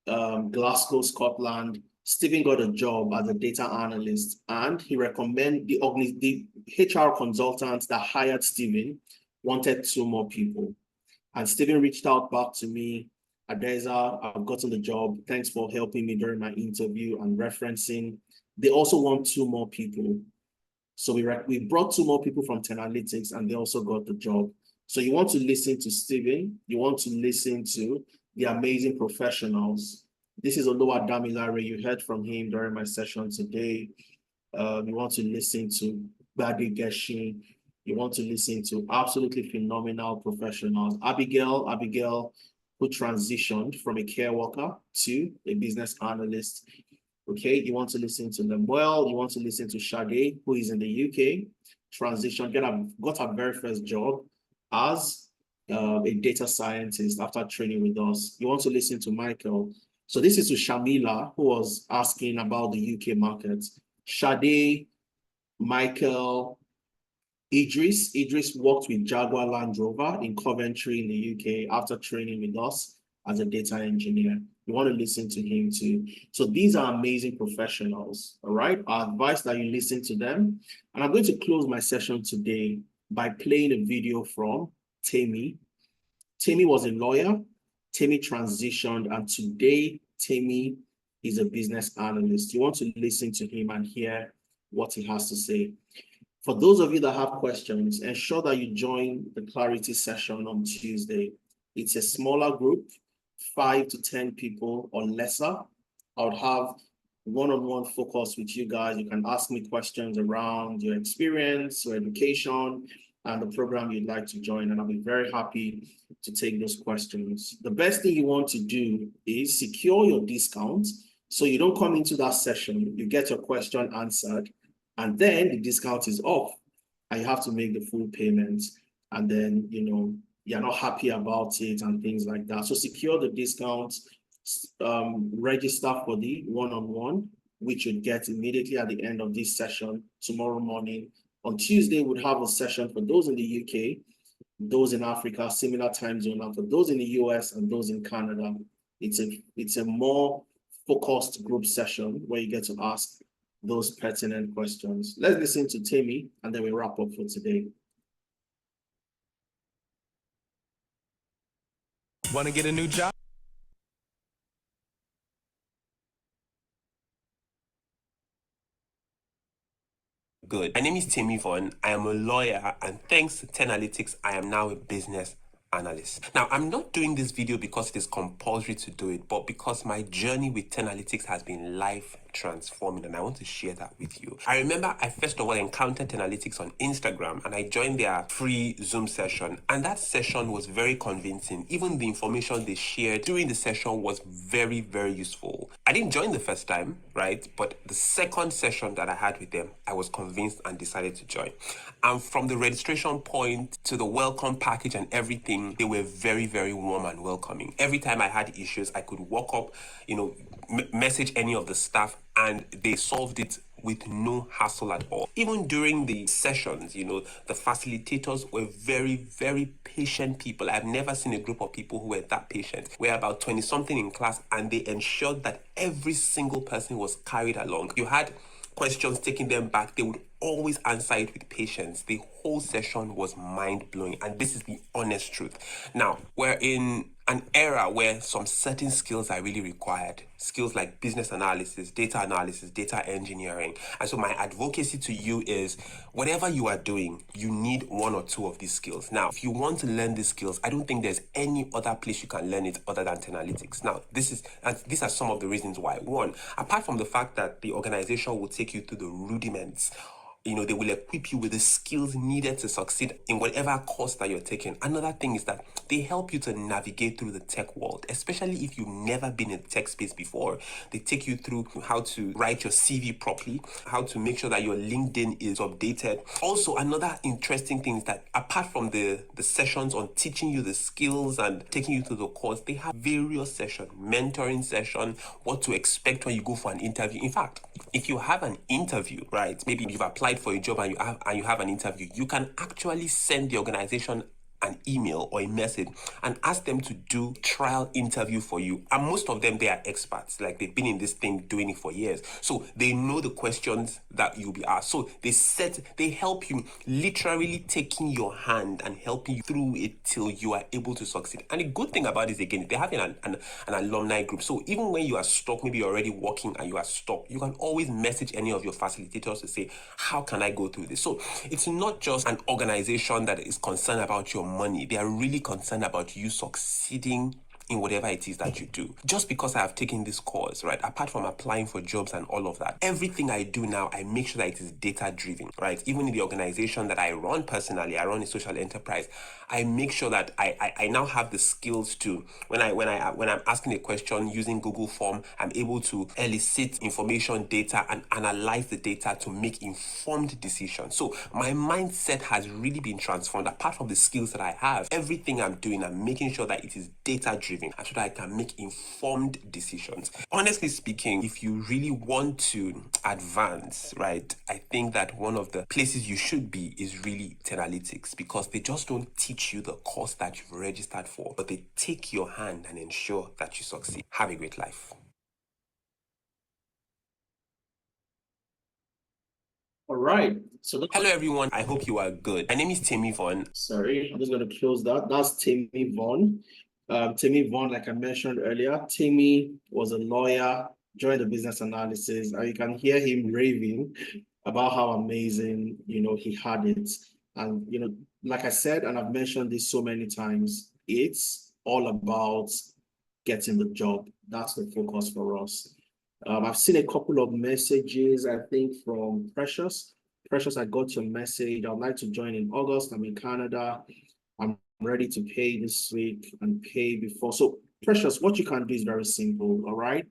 Glasgow, Scotland. Stephen got a job as a data analyst, and he recommended the HR consultant that hired Stephen wanted 2 more people. And Stephen reached out back to me, Adeza, I've gotten the job. Thanks for helping me during my interview and referencing. They also want 2 more people. So we brought 2 more people from Tenalytics, and they also got the job. So you want to listen to Stephen. You want to listen to the amazing professionals. This is Olowa Damilare. You heard from him during my session today. You want to listen to Badi Geshin. You want to listen to absolutely phenomenal professionals. Abigail, who transitioned from a care worker to a business analyst. Okay, you want to listen to Lemuel. You want to listen to Sade, who is in the UK, transitioned, got her very first job as a data scientist after training with us. You want to listen to Michael. So this is to Shamila, who was asking about the UK market. Sade, Michael, Idris worked with Jaguar Land Rover in Coventry in the UK after training with us as a data engineer. You want to listen to him too. So these are amazing professionals, all right? I advise that you listen to them. And I'm going to close my session today by playing a video from Temi. Temi was a lawyer. Temi transitioned, and today Temi is a business analyst. You want to listen to him and hear what he has to say. For those of you that have questions, ensure that you join the Clarity session on Tuesday. It's a smaller group, 5 to 10 people or lesser. I would have one-on-one focus with you guys. You can ask me questions around your experience, your education, and the program you'd like to join, and I'll be very happy to take those questions. The best thing you want to do is secure your discount so you don't come into that session, you get your question answered, and then the discount is off and you have to make the full payment, and then you're not happy about it and things like that. So secure the discount, register for the one-on-one, which you'd get immediately at the end of this session tomorrow morning. On Tuesday, we'll have a session for those in the UK, those in Africa, similar time zone, and for those in the US and those in Canada. It's a more focused group session where you get to ask those pertinent questions. Let's listen to Temi, and then we wrap up for today. Want to get a new job? Good. My name is Temi Vaughn. I am a lawyer, and thanks to Tenalytics, I am now a business analyst. Now, I'm not doing this video because it is compulsory to do it, but because my journey with Tenalytics has been life transforming, and I want to share that with you. I remember I first of all encountered Tenalytics on Instagram, and I joined their free Zoom session, and that session was very convincing. Even the information they shared during the session was very, very useful. I didn't join the first time, right? But the second session that I had with them, I was convinced and decided to join. And from the registration point to the welcome package and everything, they were very, very warm and welcoming. Every time I had issues, I could walk up, message any of the staff, and they solved it with no hassle at all. Even during the sessions, the facilitators were very, very patient people. I've never seen a group of people who were that patient. We're about 20-something in class, and they ensured that every single person was carried along. You had questions taking them back, they would always answer it with patience. The whole session was mind-blowing, and this is the honest truth. Now, we're in an era where some certain skills are really required. Skills like business analysis, data engineering. And so my advocacy to you is, whatever you are doing, you need one or two of these skills. Now, if you want to learn these skills, I don't think there's any other place you can learn it other than Tenalytics. Now, these are some of the reasons why. One, apart from the fact that the organization will take you through the rudiments they will equip you with the skills needed to succeed in whatever course that you're taking. Another thing is that they help you to navigate through the tech world, especially if you've never been in the tech space before. They take you through how to write your CV properly, how to make sure that your LinkedIn is updated. Also, another interesting thing is that apart from the sessions on teaching you the skills and taking you through the course, they have various sessions, mentoring session, what to expect when you go for an interview. In fact, if you have an interview, right, maybe you've applied for a job and you have an interview, you can actually send the organization an email or a message and ask them to do trial interview for you. And most of them, they are experts. Like, they've been in this thing doing it for years. So they know the questions that you'll be asked. So they help you, literally taking your hand and helping you through it till you are able to succeed. And the good thing about this, again, they have an alumni group. So even when you are stuck, maybe you're already working and you are stuck, you can always message any of your facilitators to say, how can I go through this? So it's not just an organization that is concerned about your money. They are really concerned about you succeeding in whatever it is that you do. Just because I have taken this course, right, apart from applying for jobs and all of that, everything I do now, I make sure that it is data driven, right? Even in the organization that I run personally, I run a social enterprise, I make sure that I now have the skills to, when I'm asking a question using Google Form, I'm able to elicit information, data, and analyze the data to make informed decisions. So my mindset has really been transformed. Apart from the skills that I have, everything I'm doing, I'm making sure that it is data driven so that I can make informed decisions. Honestly speaking, if you really want to advance, right, I think that one of the places you should be is really Analytics, because they just don't teach you the course that you've registered for, but they take your hand and ensure that you succeed. Have a great life. All right. So hello everyone. I hope you are good. My name is Timmy Vaughn. Sorry, I'm just going to close that. That's Timmy Vaughn. Timmy Vaughn, like I mentioned earlier, Timmy was a lawyer, joined the business analysis, and you can hear him raving about how amazing, he had it. And, like I said, and I've mentioned this so many times, it's all about getting the job. That's the focus for us. I've seen a couple of messages, I think, from Precious. Precious, I got your message. I'd like to join in August. I'm in Canada. I'm ready to pay this week and pay before. So, Precious, what you can do is very simple, all right?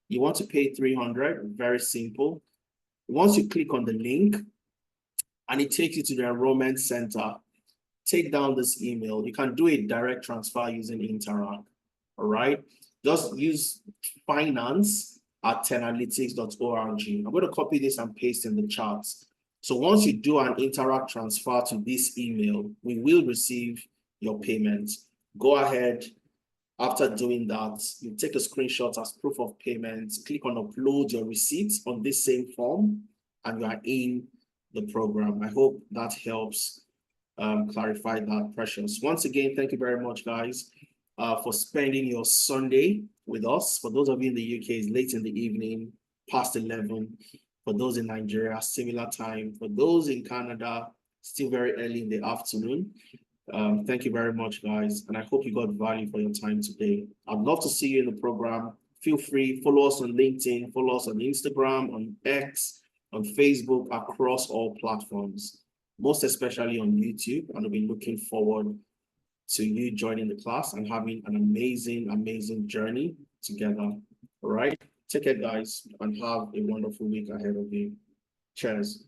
You want to pay 300, very simple. Once you click on the link and it takes you to the enrollment center, take down this email. You can do a direct transfer using Interact, all right? Just use finance@10analytics.org. I'm going to copy this and paste in the chat. So once you do an Interact transfer to this email, we will receive your payment. Go ahead. After doing that, you take a screenshot as proof of payment, click on upload your receipts on this same form, and you are in the program. I hope that helps clarify that, Precious. Once again, thank you very much, guys, for spending your Sunday with us. For those of you in the UK, it's late in the evening, past 11. For those in Nigeria, similar time. For those in Canada, still very early in the afternoon. Thank you very much, guys. And I hope you got value for your time today. I'd love to see you in the program. Feel free, follow us on LinkedIn, follow us on Instagram, on X, on Facebook, across all platforms, most especially on YouTube. And I'll be looking forward to you joining the class and having an amazing, amazing journey together. All right. Take care, guys, and have a wonderful week ahead of you. Cheers.